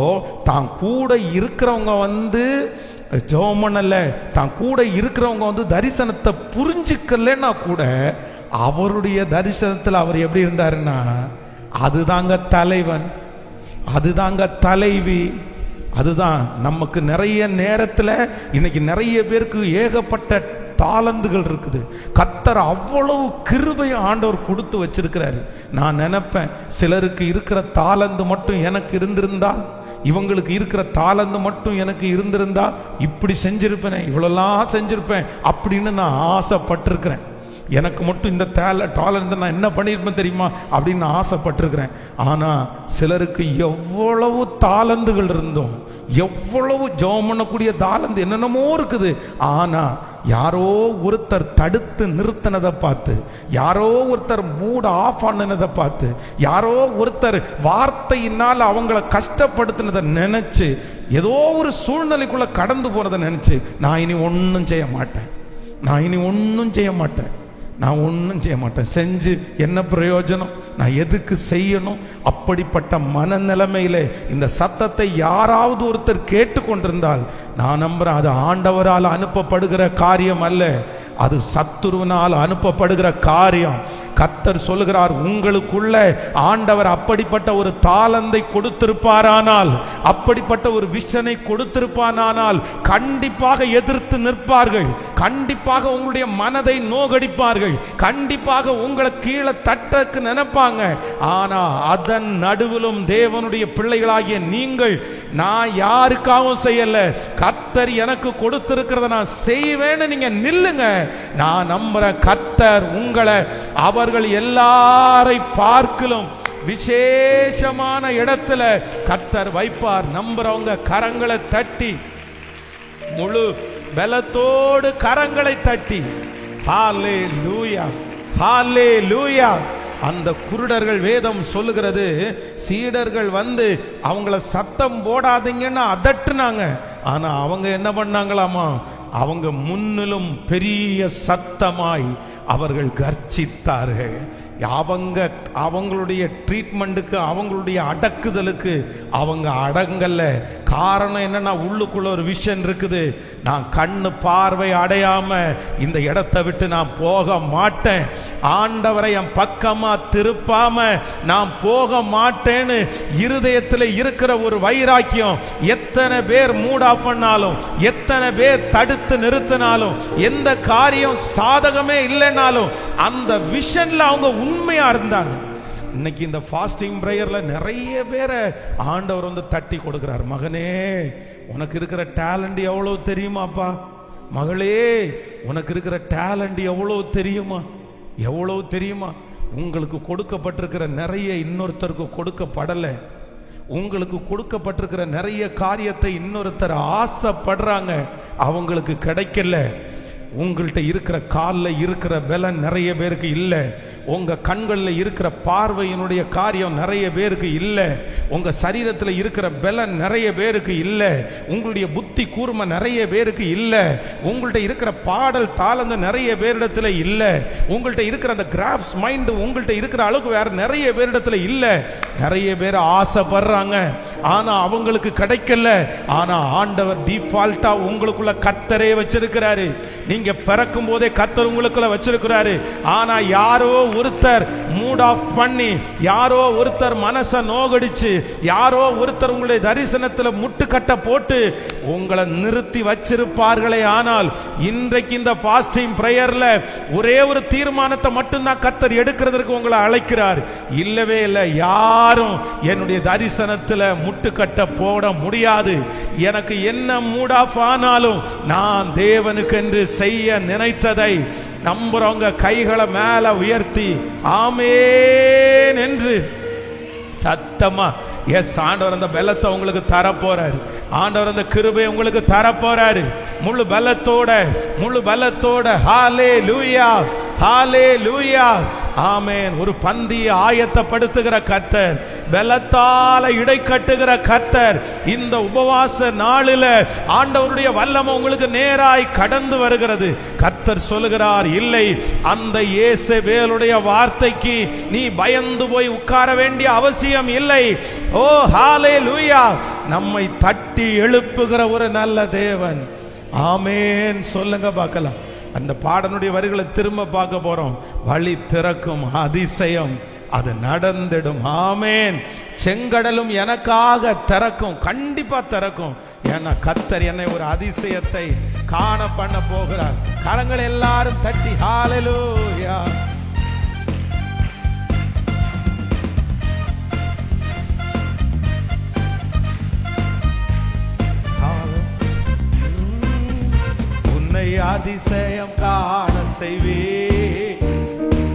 தான் கூட இருக்கிறவங்க வந்து ஜோமனல்ல, தான் கூட இருக்கிறவங்க தரிசனத்தை புரிஞ்சுக்கலன்னா கூட அவருடைய தரிசனத்தில் அவர் எப்படி இருந்தாருன்னா, அதுதாங்க தலைவன், அதுதாங்க தலைவி. அதுதான் நமக்கு நிறைய நேரத்தில் இன்னைக்கு நிறைய பேருக்கு ஏகப்பட்ட தாளந்துகள் இருக்குது. கர்த்தர் அவ்வளவு கிருபையை ஆண்டவர் கொடுத்து வச்சிருக்கிறாரு. நான் நினைப்பேன், சிலருக்கு இருக்கிற தாளந்து மட்டும் எனக்கு இருந்திருந்தா, இவங்களுக்கு இருக்கிற தாளந்து மட்டும் எனக்கு இருந்திருந்தா இப்படி செஞ்சிருப்பேன், இவ்வளோலாம் செஞ்சிருப்பேன் அப்படின்னு நான் ஆசைப்பட்டிருக்கிறேன். எனக்கு மட்டும் இந்த டாலண்ட் நான் என்ன பண்ணியிருப்பேன் தெரியுமா அப்படின்னு ஆசைப்பட்டிருக்கிறேன். ஆனால் சிலருக்கு எவ்வளவு தாளந்துகள் இருந்தோம், எவ்வளவு ஜெபம் பண்ணக்கூடிய தாளந்து என்னென்னமோ இருக்குது. ஆனால் யாரோ ஒருத்தர் தடுத்து நிறுத்தினதை பார்த்து, யாரோ ஒருத்தர் மூட ஆஃப் ஆனதை பார்த்து, யாரோ ஒருத்தர் வார்த்தையினால் அவங்கள கஷ்டப்படுத்தினதை நினைச்சு, ஏதோ ஒரு சூழ்நிலைக்குள்ள கடந்து போனதை நினைச்சு, நான் இனி ஒன்றும் செய்ய மாட்டேன், நான் இனி ஒன்றும் செய்ய மாட்டேன், நான் ஒன்றும் செய்ய மாட்டேன், செஞ்சு என்ன பிரயோஜனம், நான் எதுக்கு செய்யணும்? அப்படிப்பட்ட மனநிலைமையில இந்த சத்தத்தை யாராவது ஒருத்தர் கேட்டுக்கொண்டிருந்தால் நான் நம்புறேன், அது ஆண்டவரால் அனுப்பப்படுகிற காரியம் அல்ல, அது சத்துருவினால் அனுப்பப்படுகிற காரியம். கர்த்தர் சொல்லுகிறார், உங்களுக்குள்ள ஆண்டவர் அப்படிப்பட்ட ஒரு தாளந்தை கொடுத்திருப்பாரானால், அப்படிப்பட்ட ஒரு விஷனை கொடுத்திருப்பானால் கண்டிப்பாக எதிர்த்து நிற்பார்கள், கண்டிப்பாக உங்களுடைய மனதை நோகடிப்பார்கள், கண்டிப்பாக உங்களை கீழே தட்டக்கு நினைப்பாங்க. ஆனா அதன் நடுவிலும் தேவனுடைய பிள்ளைகளாகிய நீங்கள், நான் யாருக்காகவும் செய்யல, கர்த்தர் எனக்கு கொடுத்திருக்கிறத நான் செய்வேன்னு நீங்க நில்லுங்க. நான் நம்புற கர்த்தர் உங்களை அவர்கள் எல்லாரை பார்க்கலும் விசேஷமான இடத்துல கர்த்தர் வைப்பார். நம்புறவங்க கரங்களை தட்டி, முழு பலத்தோடு கரங்களை தட்டி ஹல்லேலூயா, ஹல்லேலூயா. அந்த குருடர்கள், வேதம் சொல்லுகிறது, சீடர்கள் அவங்கள சத்தம் போடாதீங்கன்னு அதட்டுனாங்க. ஆனா அவங்க என்ன பண்ணாங்களாமா, அவங்க முன்னிலும் பெரிய சத்தமாய் அவர்கள் கர்ச்சித்தார்கள். அவங்களுடைய ட்ரீட்மெண்ட்டுக்கு, அவங்களுடைய அடக்குதலுக்கு அவங்க அடங்கல்ல. காரணம் என்னன்னா, உள்ளுக்குள்ள ஒரு விஷன் இருக்குது, நான் கண்ணு பார்வை அடையாம இந்த இடத்தை விட்டு நான் போக மாட்டேன், ஆண்டவரை என் பக்கமா திருப்பாம நான் போக மாட்டேன்னு இருதயத்தில் இருக்கிற ஒரு வைராக்கியம். எத்தனை பேர் மூட் ஆஃப் பண்ணாலும், எத்தனை பேர் தடுத்து நிறுத்தினாலும், எந்த காரியம் சாதகமே இல்லைனாலும் அந்த விஷன்ல அவங்க உண்மையா இருந்தாங்க. இன்னைக்கு இந்த ஃபாஸ்டிங் பிரேயர்ல நிறைய பேரை ஆண்டவர் தட்டி கொடுக்கிறார். மகனே, உனக்கு இருக்கிற டேலண்ட் எவ்வளவு தெரியுமாப்பா, மகளே உனக்கு இருக்கிற டேலண்ட் எவ்வளவு தெரியுமா, எவ்வளவு தெரியுமா. உங்களுக்கு கொடுக்கப்பட்டிருக்கிற நிறைய இன்னொருத்தருக்கு கொடுக்கப்படலை, உங்களுக்கு கொடுக்கப்பட்டிருக்கிற நிறைய காரியத்தை இன்னொருத்தர் ஆசைப்படுறாங்க, அவங்களுக்கு கிடைக்கல. உங்கள்கிட்ட இருக்கிற காலில் இருக்கிற பலன் நிறைய பேருக்கு இல்லை, உங்க கண்களில் இருக்கிற பார்வையினுடைய காரியம் நிறைய பேருக்கு இல்லை, உங்க சரீரத்தில் இருக்கிற பலன் நிறைய பேருக்கு இல்லை, உங்களுடைய புத்தி கூர்மை நிறைய பேருக்கு இல்லை, உங்கள்கிட்ட இருக்கிற பாடல் தாளந்து நிறைய பேரிடத்துல இல்லை, உங்கள்கிட்ட இருக்கிற அந்த கிராஃப்ஸ் மைண்ட் உங்கள்கிட்ட இருக்கிற அளவுக்கு வேற நிறைய பேரிடத்துல இல்லை. நிறைய பேர் ஆசைப்படுறாங்க, ஆனா அவங்களுக்கு கிடைக்கல. ஆனா ஆண்டவர் டிஃபால்ட்டா உங்களுக்குள்ள கர்த்தரே வச்சிருக்கிறாரு. நீங்க பிறக்கும் போதே கர்த்தர் உங்களுக்குள்ள வச்சிருக்கிறாரு. ஆனா யாரோ ஒருத்தர் மூட் ஆஃப் பண்ணி, யாரோ ஒருத்தர் மனசை நோகடிச்சு, யாரோ ஒருத்தர் உங்களுடைய தரிசனத்தில் முட்டுக்கட்டை போட்டு உங்களை நிறுத்தி வச்சிருப்பார்களே. ஆனால் இன்றைக்கு இந்த ஃபாஸ்டிங் பிரேயர்ல ஒரே ஒரு தீர்மானத்தை மட்டும்தான் கர்த்தர் எடுக்கிறதுக்கு உங்களை அழைக்கிறார். இல்லவே இல்லை, யாரும் என்னுடைய தரிசனத்தில் முட்டுக்கட்டை போட முடியாது. எனக்கு என்ன மூட் ஆஃப் ஆனாலும் நான் தேவனுக்கு என்று செய்ய நினைத்ததை நம்புறவங்க கைகளை மேல உயர்த்தி ஆமென் என்று சத்தமா, எஸ், ஆண்டவர் அந்த பலத்தை உங்களுக்கு தரப்போறாரு, ஆண்டவர் அந்த கிருபை உங்களுக்கு தரப்போறாரு. முழு பலத்தோட, முழு பலத்தோட ஹல்லேலூயா, ஹல்லேலூயா. ஆமென். ஒரு பந்தியை ஆயத்தப்படுத்துகிற கர்த்தர், பலத்தால இடை கட்டுகிற கர்த்தர். இந்த உபவாச நாளில் ஆண்டவருடைய வல்லமை உங்களுக்கு நேராய் கடந்து வருகிறது. கர்த்தர் சொல்லுகிறார், இல்லை, அந்த இயேசபேலுடைய வார்த்தைக்கு நீ பயந்து போய் உட்கார வேண்டிய அவசியம் இல்லை. ஓ ஹalleluya! நம்மை தட்டி எழுப்புகிற ஒரு நல்ல தேவன். ஆமென். சொல்லுங்க பார்க்கலாம். அந்த பாடனுடைய வரிகளை திரும்ப பார்க்க போறோம். வழி திறக்கும் அதிசயம் அது நடந்திடும். ஆமென். செங்கடலும் எனக்காக திறக்கும், கண்டிப்பா திறக்கும். ஏன்னா கர்த்தர் என்னை ஒரு அதிசயத்தை காண பண்ண போகிறார். கரங்களை எல்லாரும் தட்டி ஹalleluya. அதிசயம் காண செய்வே,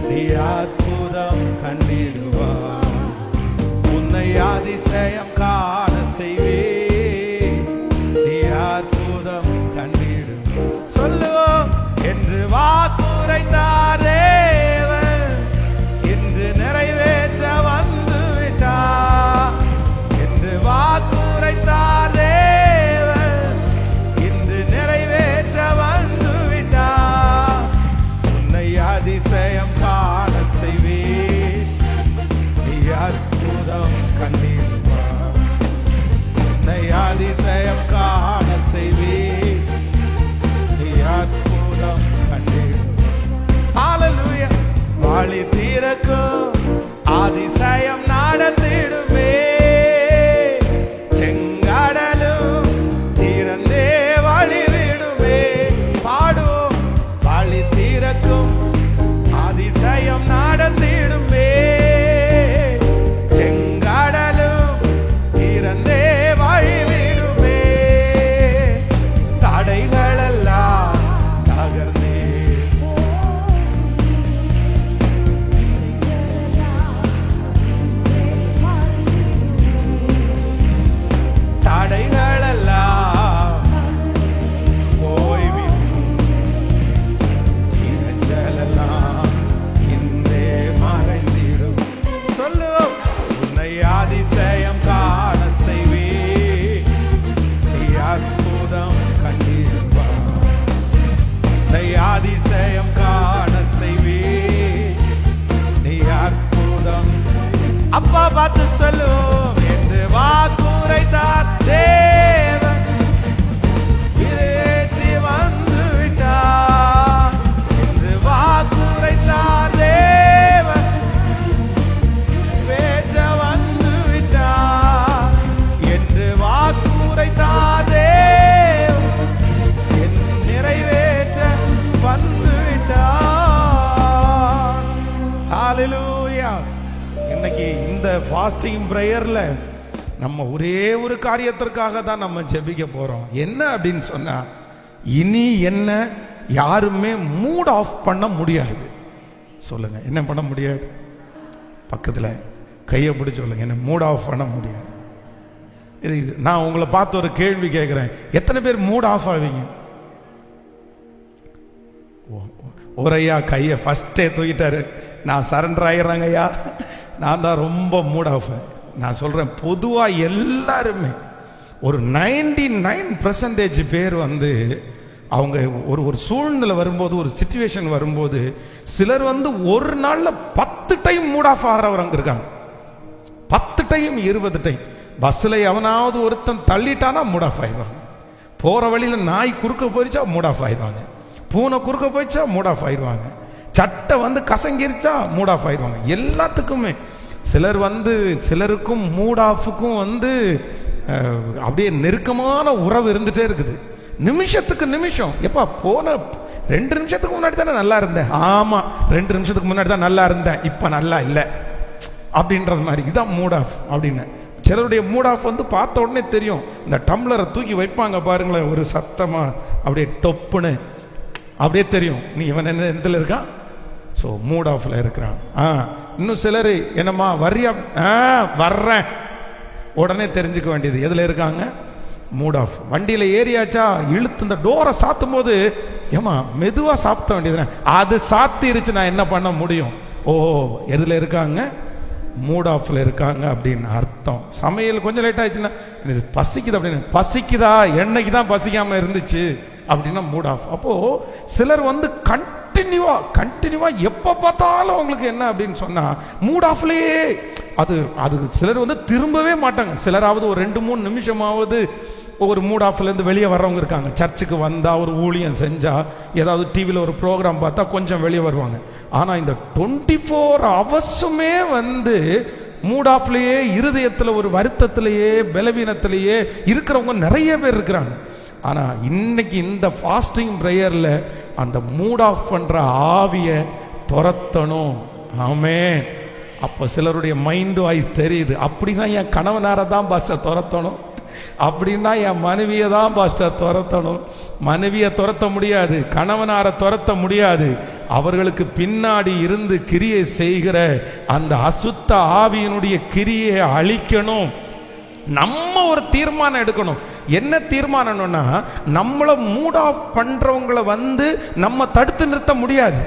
நீ அற்புதம் கண்டிடுவார். உன்னை அதிசயம் காண செய்வே, நீ அற்புதம் கண்டிடுவார். சொல்லுவோம் என்று வாக்குரைத்தார் தேவன், இன்று நிறைவேற்ற வந்து விட்டார். என்று வாக்குரைத்தார் தேவன், இன்று நிறைவேற்ற வந்து விட்டார். உன்னை அதிசயம் காண செய்வே, நீ அற்புதம் கண்டிடுவார். உன்னை அதிசயம் காண செய்வே, நீ அற்புதம் கண்டிடுவார். ஹalleluya. வாழி தீரக்கும் அதிசயம் நடத்திடுமே, செங்கடலும் தீரந்தே வழி விடுமே. பாடுவோம். வாழி தீரக்கும் அதிசயம் நடத்திடுமே, செங்கடலும் தீரந்தே வழி விடுமே. தடைகளெல்லாம் தகர்ந்தே, தடைகளெல்லாம் போய்விடும், இடைஞ்சலெல்லாம் இன்றே மறைந்திடும். சொல்லுவோம். உன்னை அதிசயம் காண செய்வே, நீ அற்புதம் கண்டிடுவார். உன்னை அதிசயம் காண செய்வே, நீ அற்புதம். அப்பா பார்த்து சொல்லுவோம். என்று வாக்குரைத்தார் தேவன், நிறைவேற்றி வந்து விட்டார். என்று வாக்குரைத்தார் தேவன், நிறைவேற்ற வந்து விட்டார். என்று வாக்குரைத்தார் தேவன், நிறைவேற்ற வந்து விட்டார். ஹalleluya. இன்னைக்கு இந்த ஃபாஸ்டிங் பிரேயர்ல நம்ம ஒரே ஒரு காரியத்திற்காக தான் நம்ம ஜெபிக்க போறோம். என்ன அப்படின்னு சொன்னா, இனி என்ன யாருமே மூட் ஆஃப் பண்ண முடியாது. சொல்லுங்க, என்ன பண்ண முடியாது? பக்கத்துல கையை பிடிச்சு சொல்லுங்க, என்ன மூட் ஆஃப் பண்ண முடியாது. இது நான் உங்களை பார்த்து ஒரு கேள்வி கேட்கிறேன். எத்தனை பேர் மூட் ஆஃப் ஆவீங்க? ஒரு ஐயா கையை ஃபர்ஸ்டே தூக்கிட்டாரு. நான் சரண்டர் ஆயிடுறாங்க ஐயா, நான் தான் ரொம்ப மூட் ஆஃப். நான் சொல்றேன், பொதுவாக எல்லாருமே ஒரு 99% பேர் வந்து அவங்க ஒரு சூழ்நிலை வரும்போது, ஒரு சிச்சுவேஷன் வரும்போது, சிலர் வந்து ஒரு நாள்ல 10 டைம் மூட் ஆஃப் ஆகிறவங்க இருக்காங்க. 10 டைம் 20 டைம். பஸ்ல எவனாவது ஒருத்தன் தள்ளிட்டானா மூட் ஆஃப் ஆயிடுவாங்க. போற வழியில நாய் குறுக்க போயிடுச்சா மூட் ஆஃப் ஆயிடுவாங்க. பூனை குறுக்க போயிடுச்சா மூட் ஆஃப் ஆயிடுவாங்க. சட்டை வந்து கசங்கிருச்சா மூட் ஆஃப் ஆயிடுவாங்க. எல்லாத்துக்குமே சிலர் வந்து, சிலருக்கும் மூட் ஆஃபுக்கும் வந்து அப்படியே நெருக்கமான உறவு இருந்துட்டே இருக்குது. நிமிஷத்துக்கு நிமிஷம். எப்பா போன 2 நிமிஷத்துக்கு முன்னாடி தானே நல்லா இருந்தேன். ஆமா, 2 நிமிஷத்துக்கு முன்னாடி தான் நல்லா இருந்தேன், இப்ப நல்லா இல்லை அப்படின்றது மாதிரி. இதான் மூட் ஆஃப் அப்படின்னு. சிலருடைய மூட் ஆஃப் வந்து பார்த்த உடனே தெரியும். இந்த டம்ளரை தூக்கி வைப்பாங்க பாருங்களேன், ஒரு சத்தமா அப்படியே டொப்புன்னு அப்படியே தெரியும், நீ இவன் என்ன இடத்துல இருக்கான். ஸோ மூட் ஆஃப்ல இருக்கிறான். இன்னும் சிலர் என்னம்மா வர்றியா, வர்றேன், உடனே தெரிஞ்சுக்க வேண்டியது எதுல இருக்காங்க, மூட் ஆஃப். வண்டியில ஏறியாச்சா, இழுத்து இந்த டோரை சாத்தும் போது ஏமா மெதுவா சாப்பிட வேண்டியது, அது சாத்திருச்சு, நான் என்ன பண்ண முடியும், ஓ எதில் இருக்காங்க? மூட் ஆஃப்ல இருக்காங்க அப்படின்னு அர்த்தம். சமையல் கொஞ்சம் லேட் ஆயிடுச்சுன்னா பசிக்குது அப்படின்னு, பசிக்குதா என்னைக்கு தான் பசிக்காம இருந்துச்சு அப்படின்னா மூட் ஆஃப். அப்போ சிலர் வந்து கண்டினியூவா எப்போ பார்த்தாலும் அவங்களுக்கு என்ன அப்படின்னு சொன்னா மூட் ஆஃப்லயே அது சிலர் வந்து திரும்பவே மாட்டாங்க. சிலராவது ஒரு 2-3 நிமிஷமாவது ஒரு மூட் ஆஃப்லேருந்து வெளியே வர்றவங்க இருக்காங்க. சர்ச்சுக்கு வந்தால் ஒரு ஊழியம் செஞ்சால் ஏதாவது டிவியில் ஒரு ப்ரோக்ராம் பார்த்தா கொஞ்சம் வெளியே வருவாங்க. ஆனால் இந்த 24 ஹவர்ஸுமே வந்து மூட் ஆஃப்லேயே, இருதயத்தில் ஒரு வருத்தத்திலேயே, பலவீனத்திலேயே இருக்கிறவங்க நிறைய பேர் இருக்கிறாங்க. ஆனால் இன்னைக்கு இந்த ஃபாஸ்டிங் ப்ரேயரில் அந்த மூட் ஆஃப் பண்ணுற ஆவியை துரத்தணும். ஆமென். அப்போ சிலருடைய மைண்டு வாய்ஸ் தெரியுது. அப்படின்னா என் கணவனாரை தான் பாஸ்டர் துரத்தணும், அப்படின்னா என் மனைவியை தான் பாஸ்டர் துரத்தணும். மனைவியை துரத்த முடியாது, கணவனாரை துரத்த முடியாது. அவர்களுக்கு பின்னாடி இருந்து கிரியை செய்கிற அந்த அசுத்த ஆவியினுடைய கிரியை அழிக்கணும். நம்ம ஒரு தீர்மானம் எடுக்கணும். என்ன தீர்மானம்னா, நம்மளை மூட் ஆஃப் பண்றவங்களை வந்து நம்ம தடுத்து நிறுத்த முடியாது.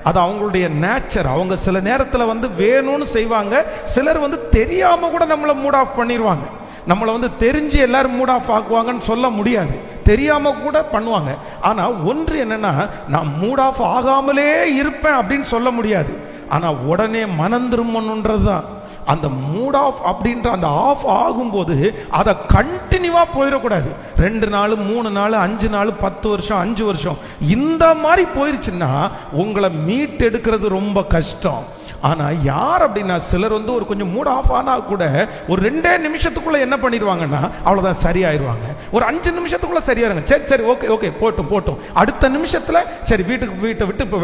அது அவங்களுடைய நேச்சர். அவங்க சில நேரத்தில் வந்து வேணும்னு செய்வாங்க. சிலர் வந்து தெரியாம கூட நம்மளை மூட் ஆஃப் பண்ணிடுவாங்க. நம்மளை வந்து தெரிஞ்சு எல்லாரும் மூட் ஆஃப் ஆக்குவாங்கன்னு சொல்ல முடியாது, தெரியாம கூட பண்ணுவாங்க. ஆனா ஒன்று என்னன்னா, நான் மூட் ஆஃப் ஆகாமலே இருப்பேன் அப்படின்னு சொல்ல முடியாது. ஆனா உடனே மனம் திரும்பணுன்றது தான். அந்த மூட் ஆஃப் அப்படின்ற அந்த ஆஃப் ஆகும்போது அதை கண்டினியூவா போயிடக்கூடாது. 2 நாள் 3 நாள் 5 நாள் 10 வருஷம் 5 வருஷம் இந்த மாதிரி போயிருச்சுன்னா உங்களை மீட் எடுக்கிறது ரொம்ப கஷ்டம். ஆனா யார் அப்படின்னா, சிலர் வந்து ஒரு கொஞ்சம் மூட் ஆஃப் ஆனா கூட ஒரு 2 நிமிஷத்துக்குள்ள என்ன பண்ணிடுவாங்கன்னா அவ்வளவுதான், சரியாயிருவாங்க. ஒரு 5 நிமிஷத்துக்குள்ள சரியாயிருங்க. சரி ஓகே போட்டும். அடுத்த நிமிஷத்துல சரி வீட்டை விட்டு இப்போ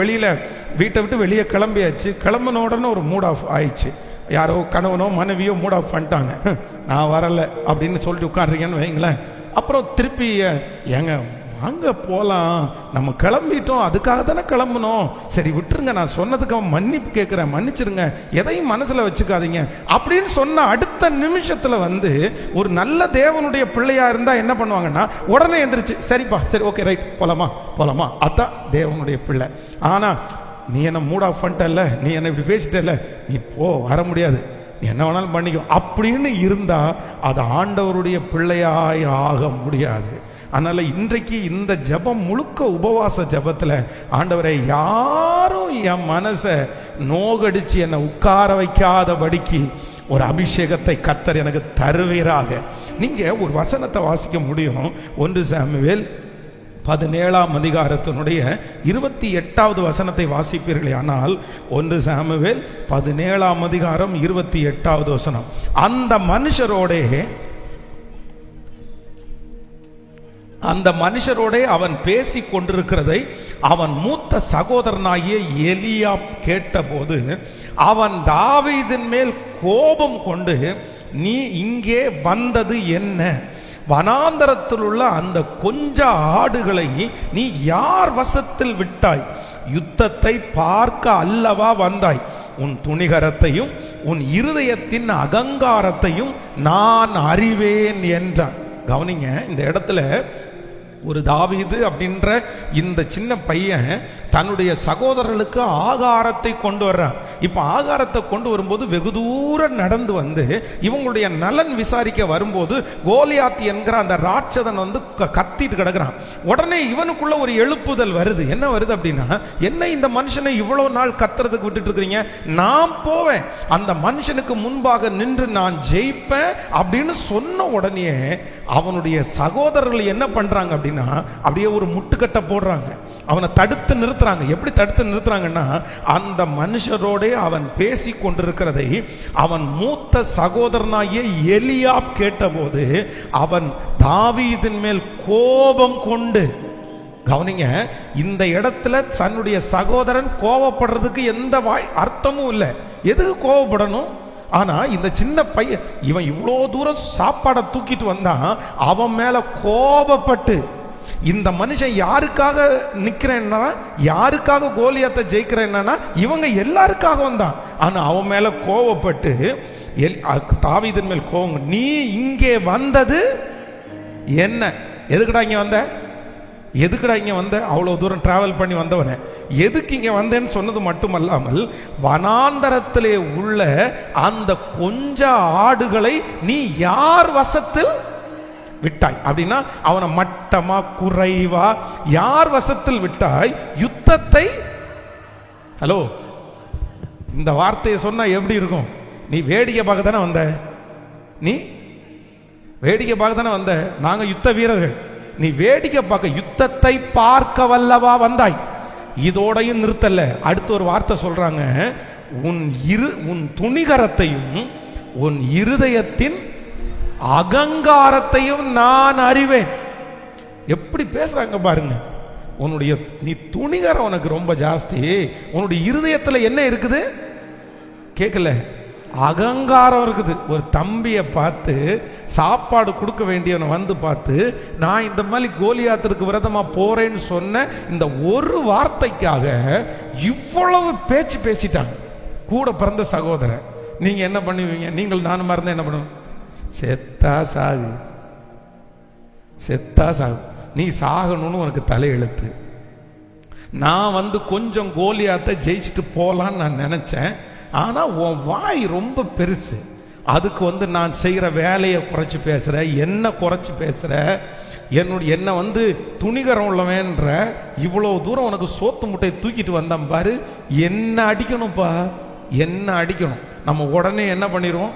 வீட்டை விட்டு வெளியே கிளம்பியாச்சு. கிளம்பின உடனே ஒரு மூட் ஆஃப் ஆயிடுச்சு. யாரோ கணவனோ மனைவியோ மூட் ஆஃப் பண்ணிட்டாங்க, நான் வரல அப்படின்னு சொல்லிட்டு உட்காடுறீங்கன்னு வைங்களேன். அப்புறம் திருப்பி ஏங்க வாங்க போகலாம், நம்ம கிளம்பிட்டோம், அதுக்காக தானே கிளம்பணும், சரி விட்டுருங்க, நான் சொன்னதுக்கு அவன் மன்னிப்பு கேட்குறேன், மன்னிச்சிருங்க, எதையும் மனசில் வச்சுக்காதீங்க அப்படின்னு சொன்ன அடுத்த நிமிஷத்தில் வந்து ஒரு நல்ல தேவனுடைய பிள்ளையா இருந்தால் என்ன பண்ணுவாங்கன்னா உடனே எந்திரிச்சு சரிப்பா சரி ஓகே ரைட் போலாமா அதான் தேவனுடைய பிள்ளை. ஆனால் நீ என்ன மூட் ஆஃப் பண்ணிட்டல்ல, நீ என்ன இப்படி பேசிட்டல்ல, நீ போ, வர முடியாது, நீ என்ன வேணாலும் பண்ணிக்கோ அப்படின்னு இருந்தா அது ஆண்டவருடைய பிள்ளையாய் ஆக முடியாது. அதனால இன்றைக்கு இந்த ஜெபம் முழுக்க உபவாச ஜெபத்தில், ஆண்டவரை யாரும் என் மனசை நோகடிச்சு என்னை உட்கார வைக்காதபடிக்கு ஒரு அபிஷேகத்தை கர்த்தர் எனக்கு தருவீராக. நீங்க ஒரு வசனத்தை வாசிக்க முடியும். 1 சாமுவேல் 17ஆம் அதிகாரத்தினுடைய 28வது வசனத்தை வாசிப்பீர்களே ஆனால் 1 சாமுவேல் 17ஆம் அதிகாரம் 28வது வசனம். அந்த மனுஷரோட அவன் பேசி கொண்டிருக்கிறதை அவன் மூத்த சகோதரனாகிய எலியாப் கேட்டபோது அவன் தாவீதின் மேல் கோபம் கொண்டு, நீ இங்கே வந்தது என்ன? வனாந்தரத்தில் உள்ள அந்த கொஞ்ச ஆடுகளை நீ யார் வசத்தில் விட்டாய்? யுத்தத்தை பார்க்க அல்லவா வந்தாய்? உன் துணிகரத்தையும் உன் இருதயத்தின் அகங்காரத்தையும் நான் அறிவேன் என்றான். கவனிங்க, இந்த இடத்துல ஒரு தாவீது அப்படின்ற இந்த சின்ன பையன் தன்னுடைய சகோதரர்களுக்கு ஆகாரத்தை கொண்டு வர்றான். இப்ப ஆகாரத்தை கொண்டு வரும்போது வெகு தூரம் நடந்து வந்து இவங்களுடைய நலன் விசாரிக்க வரும்போது கோலியாத் என்கிற அந்த ராட்சதன் வந்து கத்திட்டு கிடக்குறான். உடனே இவனுக்குள்ள ஒரு எழுப்புதல் வருது. என்ன வருது அப்படின்னா, என்ன இந்த மனுஷனை இவ்வளவு நாள் கத்துறதுக்கு விட்டுட்டு இருக்கிறீங்க, நான் போவேன், அந்த மனுஷனுக்கு முன்பாக நின்று நான் ஜெயிப்பேன் அப்படின்னு சொன்ன உடனே அவனுடைய சகோதரர்கள் என்ன பண்றாங்க அப்படின்னா, அப்படியே ஒரு முட்டுக்கட்டை போடுறாங்க, அவனை தடுத்து நிறுத்துறாங்க. எப்படி தடுத்து நிறுத்துறாங்கன்னா, அந்த மனுஷரோட அவன் பேசி கொண்டிருக்கிறதை அவன் மூத்த சகோதரனாகிய எலியாப் கேட்டபோது அவன் தாவீதின் மேல் கோபம் கொண்டு, கவனிங்க, இந்த இடத்துல தன்னுடைய சகோதரன் கோபப்படுறதுக்கு எந்த அர்த்தமும் இல்லை. எதுக்கு கோபப்படணும்? ஆனா இந்த சின்ன பையன், இவன் இவ்வளோ தூரம் சாப்பாடை தூக்கிட்டு வந்தான், அவன் மேல கோபப்பட்டு, இந்த மனுஷன் யாருக்காக நிக்கிறேன்னா, யாருக்காக கோலியாத்தை ஜெயிக்கிறேன்னா, இவங்க எல்லாருக்காக வந்தான். ஆனா அவன் மேல கோபப்பட்டு தாவீதின் மேல் கோபம், நீ இங்கே வந்தது என்ன? எதுக்குடா இங்க வந்த? எதுக்குடா இங்கே வந்த? அவ்வளோ தூரம் டிராவல் பண்ணி வந்தவனே, எதுக்கு இங்கே வந்தேன்னு சொன்னது மட்டுமல்லாமல், வனாந்தரத்திலே உள்ள அந்த கொஞ்ச ஆடுகளை நீ யார் வசத்தில் விட்டாய்? அப்படின்னா அவனை மட்டமா குறைவா யார் வசத்தில் விட்டாய்? யுத்தத்தை. ஹலோ, இந்த வார்த்தையை சொன்னா எப்படி இருக்கும்? நீ வேடிக்கை பார்க்க தானே வந்த, நீ வேடிக்கை பார்க்க தானே வந்த. நாங்க யுத்த வீரர்கள், நீ வேடிக்கை பார்க்க, யுத்தத்தை பார்க்க வல்லவா வந்தாய். இதோடையும் நிறுத்தல, அடுத்து ஒரு வார்த்தை சொல்றாங்க, உன் துணிகரத்தையும் உன் இருதயத்தின் அகங்காரத்தையும் நான் அறிவேன். எப்படி பேசுறாங்க பாருங்க. நீ துணிகரம் உனக்கு ரொம்ப ஜாஸ்தி, உன்னுடைய இருதயத்தில் என்ன இருக்குது கேட்கல? அகங்காரம் இருக்குது. ஒரு தம்பியை பார்த்து சாப்பாடு கொடுக்க வேண்டியவனை வந்து பார்த்து, நான் இந்த மாதிரி கோலியாத்திற்கு விரதமா போறேன்னு சொன்ன இந்த ஒரு வார்த்தைக்காக இவ்வளவு பேச்சு பேசிட்டாங்க. கூட பிறந்த சகோதரன், நீங்க என்ன பண்ணுவீங்க? நீங்கள் நானும் மறந்து என்ன பண்ணுவோம்? செத்தா சாகு, செத்தா சாகு. நீ சாகணும்னு உனக்கு தலையெழுத்து. நான் வந்து கொஞ்சம் கோலியாத்தை ஜெயிச்சுட்டு போலான்னு நான் நினைச்சேன். ஆனா உன் வாய் ரொம்ப பெருசு. அதுக்கு வந்து நான் செய்யற வேலையை குறைச்சி பேசுற, என்ன குறைச்சி பேசுற, என்ன வந்து துணிகரம் உள்ளவன்ற, இவ்வளவு தூரம் உனக்கு சோத்து முட்டையை தூக்கிட்டு வந்தான் பாரு, என்ன அடிக்கணும்ப்பா, என்ன அடிக்கணும். நம்ம உடனே என்ன பண்ணிடுவோம்?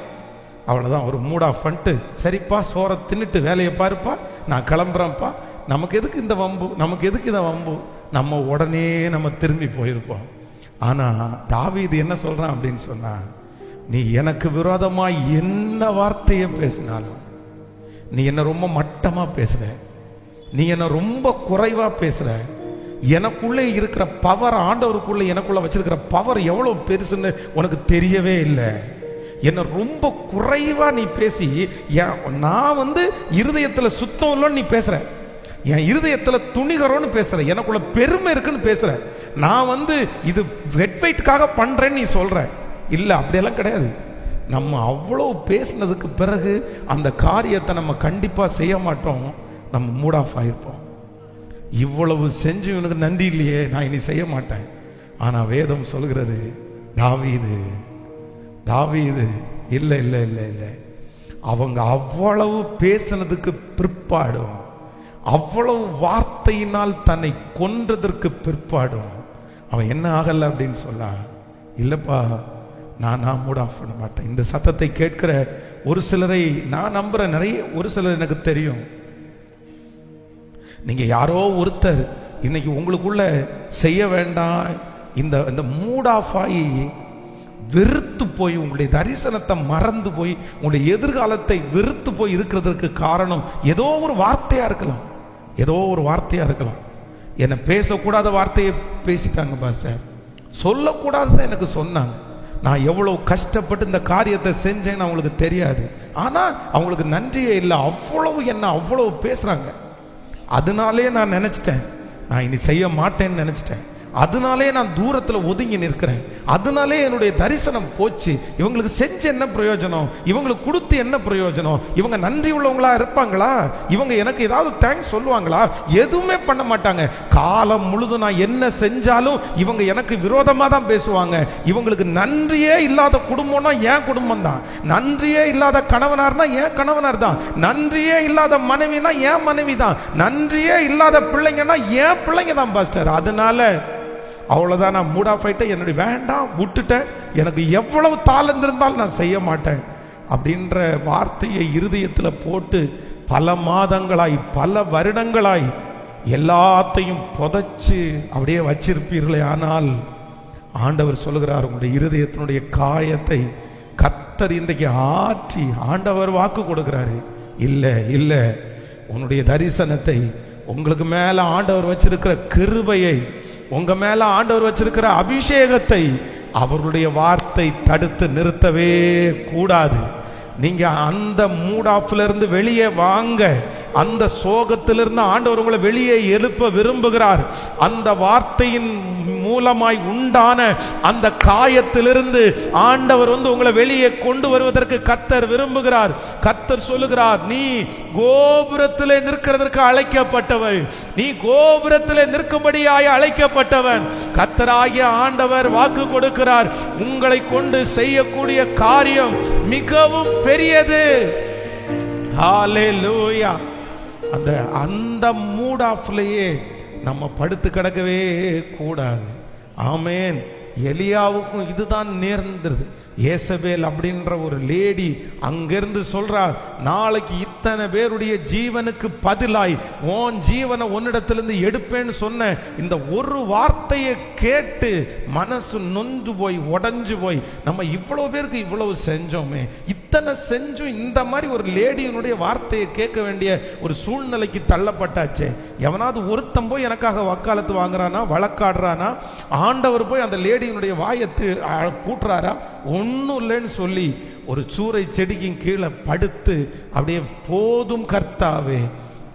அவ்வளோதான், ஒரு மூட் ஆஃப் பண்ணிட்டு, சரிப்பா சோறை தின்னுட்டு வேலையை பாருப்பா, நான் கிளம்புறேன்ப்பா, நமக்கு எதுக்கு இந்த வம்பு, நமக்கு எதுக்கு இந்த வம்பு, நம்ம உடனே நம்ம திரும்பி போயிருப்போம். ஆனால் தாவீது என்ன சொல்றான் அப்படின்னு சொன்னா, நீ எனக்கு விரோதமா என்ன வார்த்தையை பேசினாலும், நீ என்ன ரொம்ப மட்டமா பேசுற, நீ என்ன ரொம்ப குறைவா பேசுற, எனக்குள்ளே இருக்கிற பவர், ஆண்டவருக்குள்ள எனக்குள்ள வச்சிருக்கிற பவர் எவ்வளவு பெருசுன்னு உனக்கு தெரியவே இல்லை. என்ன ரொம்ப குறைவா நீ பேசி, நான் வந்து இருதயத்துல சுத்தம் இல்லைன்னு நீ பேசுற, என் இருதயத்துல துணிகரோன்னு பேசுற, எனக்குள்ள பெருமை இருக்குன்னு பேசுற, நான் வந்து இது வெட்வைட்டுக்காக பண்றேன்னு நீ சொல்ற. இல்ல, அப்படியெல்லாம் கிடையாது. நம்ம அவ்வளோ பேசினதுக்கு பிறகு அந்த காரியத்தை நம்ம கண்டிப்பா செய்ய மாட்டோம், நம்ம மூட் ஆஃப் ஆயிருப்போம். இவ்வளவு செஞ்சு இவனுக்கு நன்றி இல்லையே, நான் இனி செய்ய மாட்டேன். ஆனா வேதம் சொல்கிறது, தாவீது இல்லை இல்லை இல்லை இல்லை, அவங்க அவ்வளவு பேசினதுக்கு பிற்பாடும், அவ்வளவு வார்த்தையினால் தன்னை கொன்றதற்கு பிற்பாடும் அவன் என்ன ஆகல அப்படின்னு சொல்ல, இல்லப்பா நான் மூட் ஆஃப் பண்ண மாட்டேன். இந்த சத்தத்தை கேட்கிற ஒரு சிலரை நான் நம்புறேன், நிறைய ஒரு சிலர் எனக்கு தெரியும். நீங்க யாரோ ஒருத்தர் இன்னைக்கு உங்களுக்குள்ள செய்ய வேண்டாம், இந்த மூட் ஆஃப் ஆகி வெறுத்து போய், உங்களுடைய தரிசனத்தை மறந்து போய், உங்களுடைய எதிர்காலத்தை வெறுத்து போய் இருக்கிறதுக்கு காரணம் ஏதோ ஒரு வார்த்தையா இருக்கலாம், ஏதோ ஒரு வார்த்தையா இருக்கலாம். என்னை பேசக்கூடாத வார்த்தையை பேசிட்டாங்க பாஸ்டர், சொல்லக்கூடாதுதான் எனக்கு சொன்னாங்க. நான் எவ்வளவு கஷ்டப்பட்டு இந்த காரியத்தை செஞ்சேன்னு அவங்களுக்கு தெரியாது. ஆனா அவங்களுக்கு நன்றியே இல்லை, அவ்வளவு என்ன அவ்வளவு பேசுறாங்க. அதனாலே நான் நினைச்சிட்டேன், நான் இனி செய்ய மாட்டேன்னு நினைச்சிட்டேன். அதனாலே நான் தூரத்துல ஒதுங்கி நிற்கிறேன். அதனாலே என்னுடைய தரிசனம் போச்சு. இவங்களுக்கு செஞ்ச என்ன பிரயோஜனம், இவங்களுக்கு கொடுத்து என்ன பிரயோஜனம், இவங்க நன்றி உள்ளவங்களா இருப்பாங்களா, இவங்க எனக்கு ஏதாவது தேங்க்ஸ் சொல்லுவாங்களா, எதுவுமே பண்ண மாட்டாங்க. காலம் முழுதும் நான் என்ன செஞ்சாலும் இவங்க எனக்கு விரோதமா தான் பேசுவாங்க. இவங்களுக்கு நன்றியே இல்லாத குடும்பம்னா என் குடும்பம் தான், நன்றியே இல்லாத கணவனார்னா என் கணவனார் தான், நன்றியே இல்லாத மனைவினா என் மனைவி தான், நன்றியே இல்லாத பிள்ளைங்கன்னா என் பிள்ளைங்க தான் பாஸ்டர். அதனால அவ்வளவுதான், நான் மூட் ஆஃப் ஆயிட்டேன், என்னுடைய வேண்டாம் விட்டுட்டேன், எனக்கு எவ்வளவு தாளந்து இருந்தாலும் நான் செய்ய மாட்டேன் அப்படின்ற வார்த்தையை இருதயத்தில் போட்டு பல மாதங்களாய் பல வருடங்களாய் எல்லாத்தையும் புதைச்சு அப்படியே வச்சிருப்பீர்களே. ஆனால் ஆண்டவர் சொல்லுகிறார், உங்களுடைய இருதயத்தினுடைய காயத்தை கர்த்தர் இன்றைக்கு ஆற்றி ஆண்டவர் வாக்கு கொடுக்கிறாரு. இல்லை இல்லை, உன்னுடைய தரிசனத்தை, உங்களுக்கு மேல ஆண்டவர் வச்சிருக்கிற கிருபையை, உங்க மேல ஆண்டவர் வச்சிருக்கிற அபிஷேகத்தை அவருடைய வார்த்தை தடுத்து நிறுத்தவே கூடாது. நீங்க அந்த மூட் ஆஃப்ல இருந்து வெளியே வாங்க. அந்த சோகத்திலிருந்து ஆண்டவர் உங்களை வெளியே எழுப்ப விரும்புகிறார். அந்த வார்த்தையின் மூலமாய் உண்டான அந்த காயத்திலிருந்து ஆண்டவர் உங்களை வெளியே கொண்டு வருவதற்கு கர்த்தர் விரும்புகிறார். கர்த்தர் சொல்லுகிறார், நீ கோபுரத்திலே நிற்கிறதற்கு அழைக்கப்பட்டவள், நீ கோபுரத்திலே நிற்கும்படியாய் அழைக்கப்பட்டவன். கர்த்தராகிய ஆண்டவர் வாக்கு கொடுக்கிறார், உங்களை கொண்டு செய்யக்கூடிய காரியம் மிகவும் பெரியது. ஹல்லேலூயா. அந்த மூட் ஆஃப்லயே நம்ம படுத்து கிடக்கவே கூடாது. ஆமென். எலியாவுக்கும் இதுதான் நேர்ந்தது. ஏசபேல் அப்படின்ற ஒரு லேடி அங்கிருந்து சொல்றார், நாளைக்கு இத்தனை பேருடைய ஜீவனுக்கு பதிலாய் உன் ஜீவனை உன்னிடத்திலிருந்து எடுப்பேன்னு சொன்ன இந்த ஒரு வார்த்தையை கேட்டு மனசு நொந்து போய் உடஞ்சு போய், நம்ம இவ்வளவு பேருக்கு இவ்வளவு செஞ்சோமே, இத்தனை செஞ்சும் இந்த மாதிரி ஒரு லேடியினுடைய வார்த்தையை கேட்க வேண்டிய ஒரு சூழ்நிலைக்கு தள்ளப்பட்டாச்சே. எவனாவது ஒருத்தன் போய் எனக்காக வக்காலத்து வாங்குறானா, வழக்காடுறானா? ஆண்டவர் போய் அந்த லேடியினுடைய வாயத்து பூட்டுறாரா? ஒன்றும் இல்லைன்னு சொல்லி ஒரு சூறை செடிக்கு கீழே படுத்து அப்படியே, போதும் கர்த்தாவே,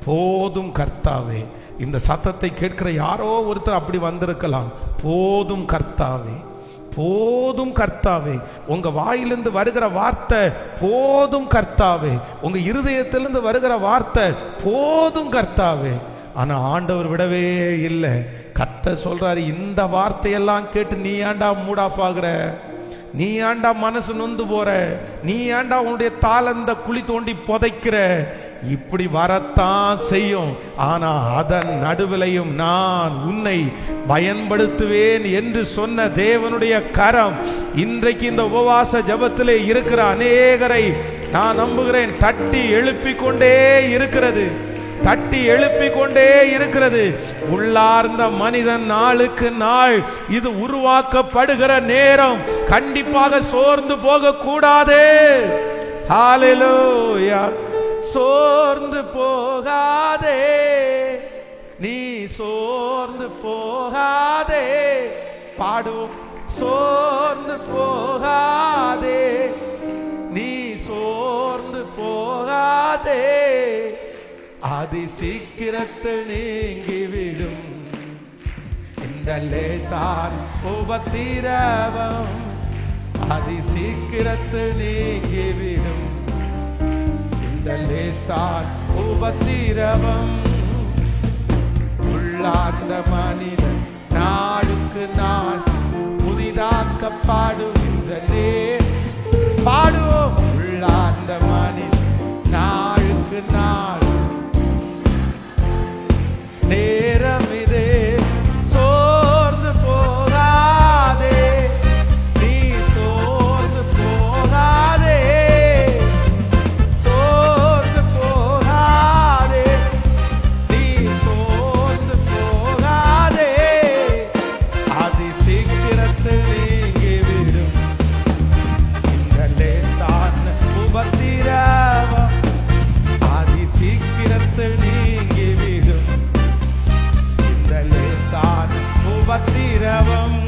போதும் கர்த்தாவே. இந்த சத்தத்தை கேட்கிற யாரோ ஒருத்தர் அப்படி வந்திருக்கலாம். போதும் கர்த்தாவே, போதும் கர்த்தாவே. உங்க வாயிலிருந்து வருகிற வார்த்தை போதும் கர்த்தாவே, உங்க இருதயத்திலிருந்து வருகிற வார்த்தை போதும் கர்த்தாவே. ஆனா ஆண்டவர் விடவே இல்லை. கர்த்தர் சொல்றாரு, இந்த வார்த்தையெல்லாம் கேட்டு நீ ஏன்டா மூட் ஆஃப் ஆகுற? நீ ஏன்டா மனசு நொந்து போற? நீ ஏன்டா உன்னுடைய தாளந்த குழி தோண்டி புதைக்கிற? இப்படி வரத்தான் செய்யும். ஆனா அதன் நடுவிலையும் நான் உன்னை பயன்படுத்துவேன் என்று சொன்ன தேவனுடைய கரம் இன்றைக்கு இந்த உபவாச ஜெபத்திலே இருக்கிற அநேகரை நான் நம்புகிறேன் தட்டி எழுப்பிக் கொண்டே இருக்கிறது, தட்டி எழுப்பிக் கொண்டே இருக்கிறது. உள்ளார்ந்த மனிதன் நாளுக்கு நாள் இது உருவாக்கப்படுகிற நேரம். கண்டிப்பாக சோர்ந்து போக கூடாது. ஹல்லேலூயா. சோர்ந்து போகாதே, நீ சோர்ந்து போகாதே. பாடுவோம். சோர்ந்து போகாதே, நீ சோர்ந்து போகாதே. அதி சீக்கிரத்தில் நீங்கிவிடும் இந்த லேசான் உபத்திரவம். அதி சீக்கிரத்தில் நீங்கிவிடும் இந்த லேசான் உபத்திரவம். உள்ளார்ந்த மனிதன் நாளுக்கு நாள் புதிதாக்கப்படுகின்றனே. பாடுவோம். உள்ளார்ந்த மனிதன் நாளுக்கு நாள் நேரம் இதே. சோர்ந்து போகாதே, நீ சோர்ந்து போகாதே, சோர்ந்து போகாதே, நீ சோர்ந்து போகாதே. அதி சீக்கிரத்தில் நீங்கிவிடும் இந்த லேசான உபத்திரவம். அதி சீக்கிரத்தில் நீங்கிவிடும் உபத்திரவம்.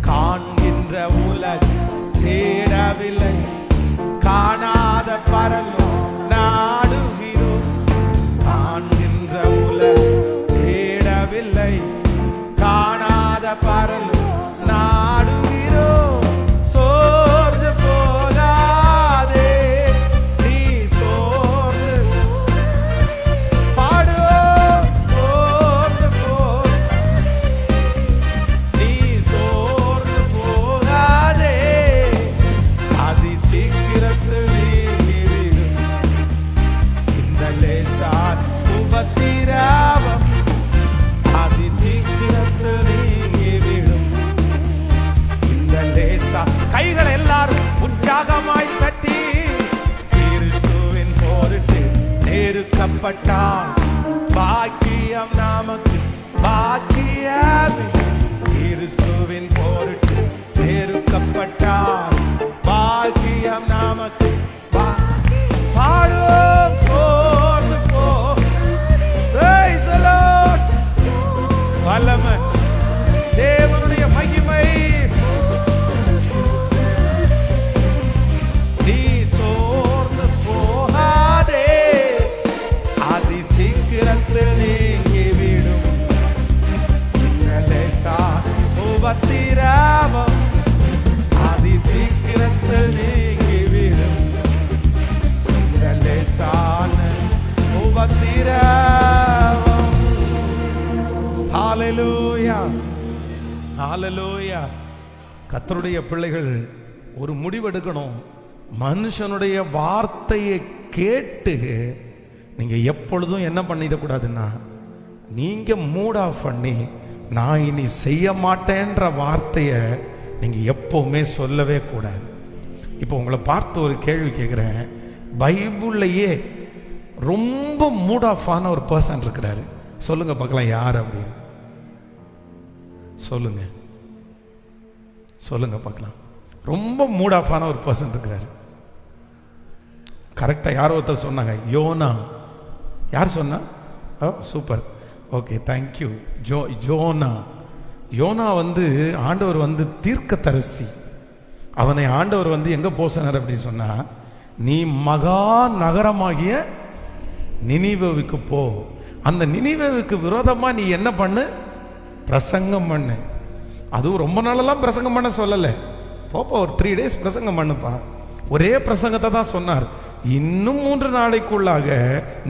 காண்கின்ற உலகம் தேடவில்லை, காணாத பரலோகம் நாடுகிறோம். காண்கின்ற உலகம் தேடவில்லை, காணாத பரலோகம் நாடுகிறோம். சோர்ந்து போகாதே, நீ சோர்ந்து பாடுவோம். சோர்ந்து போ, நீ சோர்ந்து போகாதே. அதி சீக்கிரத்தில் நீங்கிவிடும் இந்த லேசான் உபத்திரவம். அதி சீக்கிரத்தில் நீங்கிவிடும் இந்த லேசா. கைகளை எல்லாரும் உற்சாகமாய் தட்டி, கிறிஸ்துவின் பொருட்டு நெருக்கப்பட்டால் பாக்கியம் நமக்கு, பாக்கியமே. கிறிஸ்துவின் பொருட்டு நெருக்கப்பட்டால் பாக்கியம் நமக்கு. பாடுவோம். சோர்ந்து போ. Praise the Lord. வல்லமை, தேவனுடைய மகிமை. நீ சோர்ந்து போகாதே, உபத்திரவம் அதி சீக்கிரத்தில் நீங்கிவிடும். இந்த லேசான உபத்திரவம். ஹல்லேலூயா, ஹல்லேலூயா. கர்த்தருடைய பிள்ளைகள் ஒரு முடிவெடுக்கணும். மனுஷனுடைய வார்த்தையை கேட்டு நீங்க எப்பொழுதும் என்ன பண்ணிடக்கூடாதுன்னா, நீங்க மூட் ஆஃப் பண்ணி நான் இனி செய்ய மாட்டேன்ற வார்த்தையை நீங்க எப்பவுமே சொல்லவே கூடாது. இப்போ உங்களை பார்த்து ஒரு கேள்வி கேட்குறேன். பைபிள்லையே ரொம்ப மூட் ஆஃப் ஆன ஒரு பர்சன் இருக்கிறாரு. சொல்லுங்க பார்க்கலாம், யார் அப்படின்னு சொல்லுங்க, சொல்லுங்க பார்க்கலாம். ரொம்ப மூட் ஆஃப் ஆன ஒரு பர்சன் இருக்கிறாரு. கரெக்டா யாரோ ஒருத்தர் சொன்னாங்க, யோனா. யார் சொன்னா? Super, okay, thank you. யோனா. யோனா ஆண்டவர் தீர்க்கதரிசி. அவனை ஆண்டவர் எங்க போக சொன்னார் அப்படின்னு சொன்னா, நீ மகா நகரமாகிய நினிவேவுக்கு போ. அந்த நினிவேவுக்கு விரோதமா நீ என்ன பண்ணு? பிரசங்கம் பண்ணு. அதுவும் ரொம்ப நாளெல்லாம் பிரசங்கம் பண்ண சொல்லல. போப்பா, ஒரு 3 days பிரசங்கம் பண்ணுப்பா. ஒரே பிரசங்கத்தை தான் சொன்னார். இன்னும் 3 நாளைக்குள்ளாக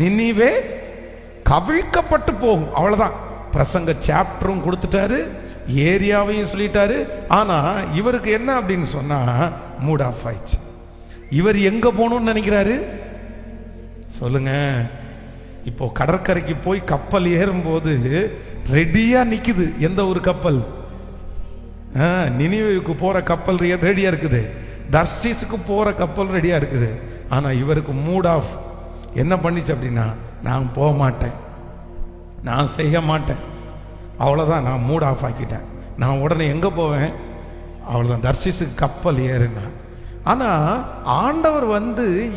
நினிவே கவிழ்க்கப்பட்டு போகும். அவ்வளவுதான். பிரசங்க சாப்டரும் கொடுத்துட்டாரு, ஏரியாவையும் சொல்லிட்டாரு. ஆனா இவருக்கு என்ன அப்படின்னு சொன்னா, மூட் ஆஃப் ஆயிடுச்சு. இவர் எங்க போகணும்னு நினைக்கிறாரு? சொல்லுங்க. இப்போ கடற்கரைக்கு போய் கப்பல் ஏறும்போது ரெடியா நிக்குது. எந்த ஒரு கப்பல்? நினிவேவுக்கு போற கப்பல் ரெடியா இருக்குது. தர்ஷீஸுக்கு போற கப்பல் ரெடியா இருக்குது. ஆனா இவருக்கு மூட் ஆஃப். என்ன பண்ணிச்சு அப்படின்னா, நான் போக மாட்டேன், நான் செய்ய மாட்டேன், அவ்வளவுதான், நான் மூட் ஆஃப் ஆக்கிட்டேன். நான் உடனே எங்க போவேன்? அவ்வளவுதான், தர்ஷீஸுக்கு கப்பல் ஏறினான். ஆனா ஆண்டவர்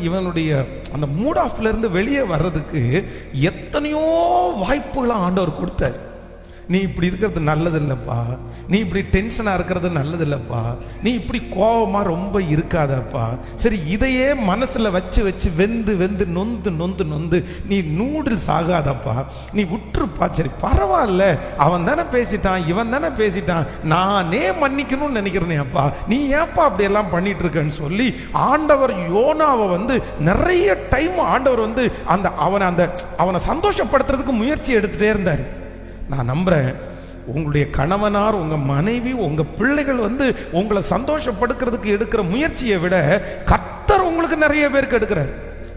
இவனுடைய அந்த மூட் ஆஃப்ல இருந்து வெளியே வர்றதுக்கு எத்தனையோ வாய்ப்புகளை ஆண்டவர் கொடுத்தார். நீ இப்படி இருக்கிறது நல்லது இல்லப்பா, நீ இப்படி டென்ஷனா இருக்கிறது நல்லது இல்லப்பா, நீ இப்படி கோபமா ரொம்ப இருக்காதப்பா, சரி இதையே மனசுல வச்சு வச்சு வெந்து வெந்து நொந்து நொந்து நொந்து நீ நூடுல்ஸ் ஆகாதப்பா, நீ விட்டுருப்பா, சரி பரவாயில்ல, அவன் தானே பேசிட்டான், இவன் தானே பேசிட்டான், நானே மன்னிக்கணும்னு நினைக்கிறேனே அப்பா, நீ ஏப்பா அப்படி எல்லாம் பண்ணிட்டு இருக்கன்னு சொல்லி ஆண்டவர் யோனாவை நிறைய டைம் ஆண்டவர் அவனை சந்தோஷப்படுத்துறதுக்கு முயற்சி எடுத்துட்டே இருந்தார். நான் நம்புறேன், உங்களுடைய கணவனார், உங்க மனைவி, உங்க பிள்ளைகள் உங்களை சந்தோஷப்படுத்துறதுக்கு எடுக்கிற முயற்சியை விட கர்த்தர் உங்களுக்கு நிறைய பேருக்கு எடுக்கிறார்.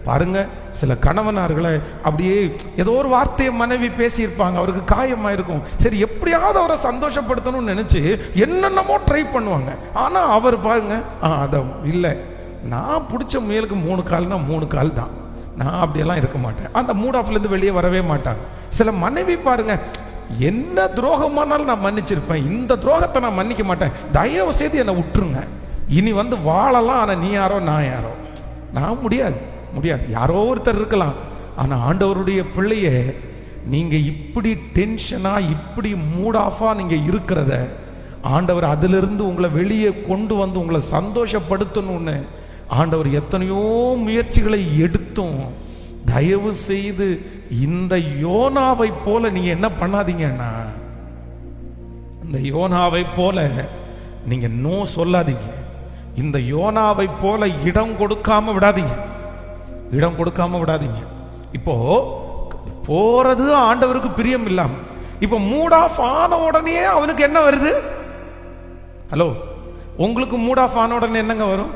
பாருங்க, சில கணவனார்களை அப்படியே ஏதோ ஒரு வார்த்தையை மனைவி பேசியிருப்பாங்க, அவருக்கு காயமாயிருக்கும். சரி எப்படியாவது அவரை சந்தோஷப்படுத்தணும்னு நினைச்சு என்னென்னமோ ட்ரை பண்ணுவாங்க. ஆனா அவர் பாருங்க, அத இல்லை, நான் பிடிச்ச முயலுக்கு 3 கால்னா 3 கால் தான், நான் அப்படியெல்லாம் இருக்க மாட்டேன். அந்த மூட் ஆஃப்ல இருந்து வெளியே வரவே மாட்டாங்க. சில மனைவி பாருங்க, என்ன துரோகமானாலும் நான் மன்னிச்சிருப்பேன், இந்த துரோகத்தை நான் மன்னிக்க மாட்டேன், தயவு செய்து என்னை விட்டுருங்க, இனி வாழலாம், ஆனா நீ யாரோ நான் யாரோ. நான் முடியாது முடியாது, யாரோ ஒருத்தர் இருக்கலாம். ஆனா ஆண்டவருடைய பிள்ளைய நீங்க இப்படி டென்ஷனா இப்படி மூட் ஆஃபா நீங்க இருக்கிறத ஆண்டவர் அதிலிருந்து உங்களை வெளியே கொண்டு உங்களை சந்தோஷப்படுத்தணும்னு ஆண்டவர் எத்தனையோ முயற்சிகளை எடுத்தும் தயவு செய்து இந்த யோனாவை போல நீங்க என்ன பண்ணாதீங்கன்னா, இந்த யோனாவை போல நீங்க நோ சொல்லாதீங்க. இந்த யோனாவை போல இடம் கொடுக்காம விடாதீங்க, இடம் கொடுக்காம விடாதீங்க. இப்போ போறது ஆண்டவருக்கு பிரியம் இல்லாம, இப்போ மூட் ஆஃப் ஆன உடனே அவனுக்கு என்ன வருது? ஹலோ, உங்களுக்கு மூட் ஆஃப் ஆன உடனே என்னங்க வரும்?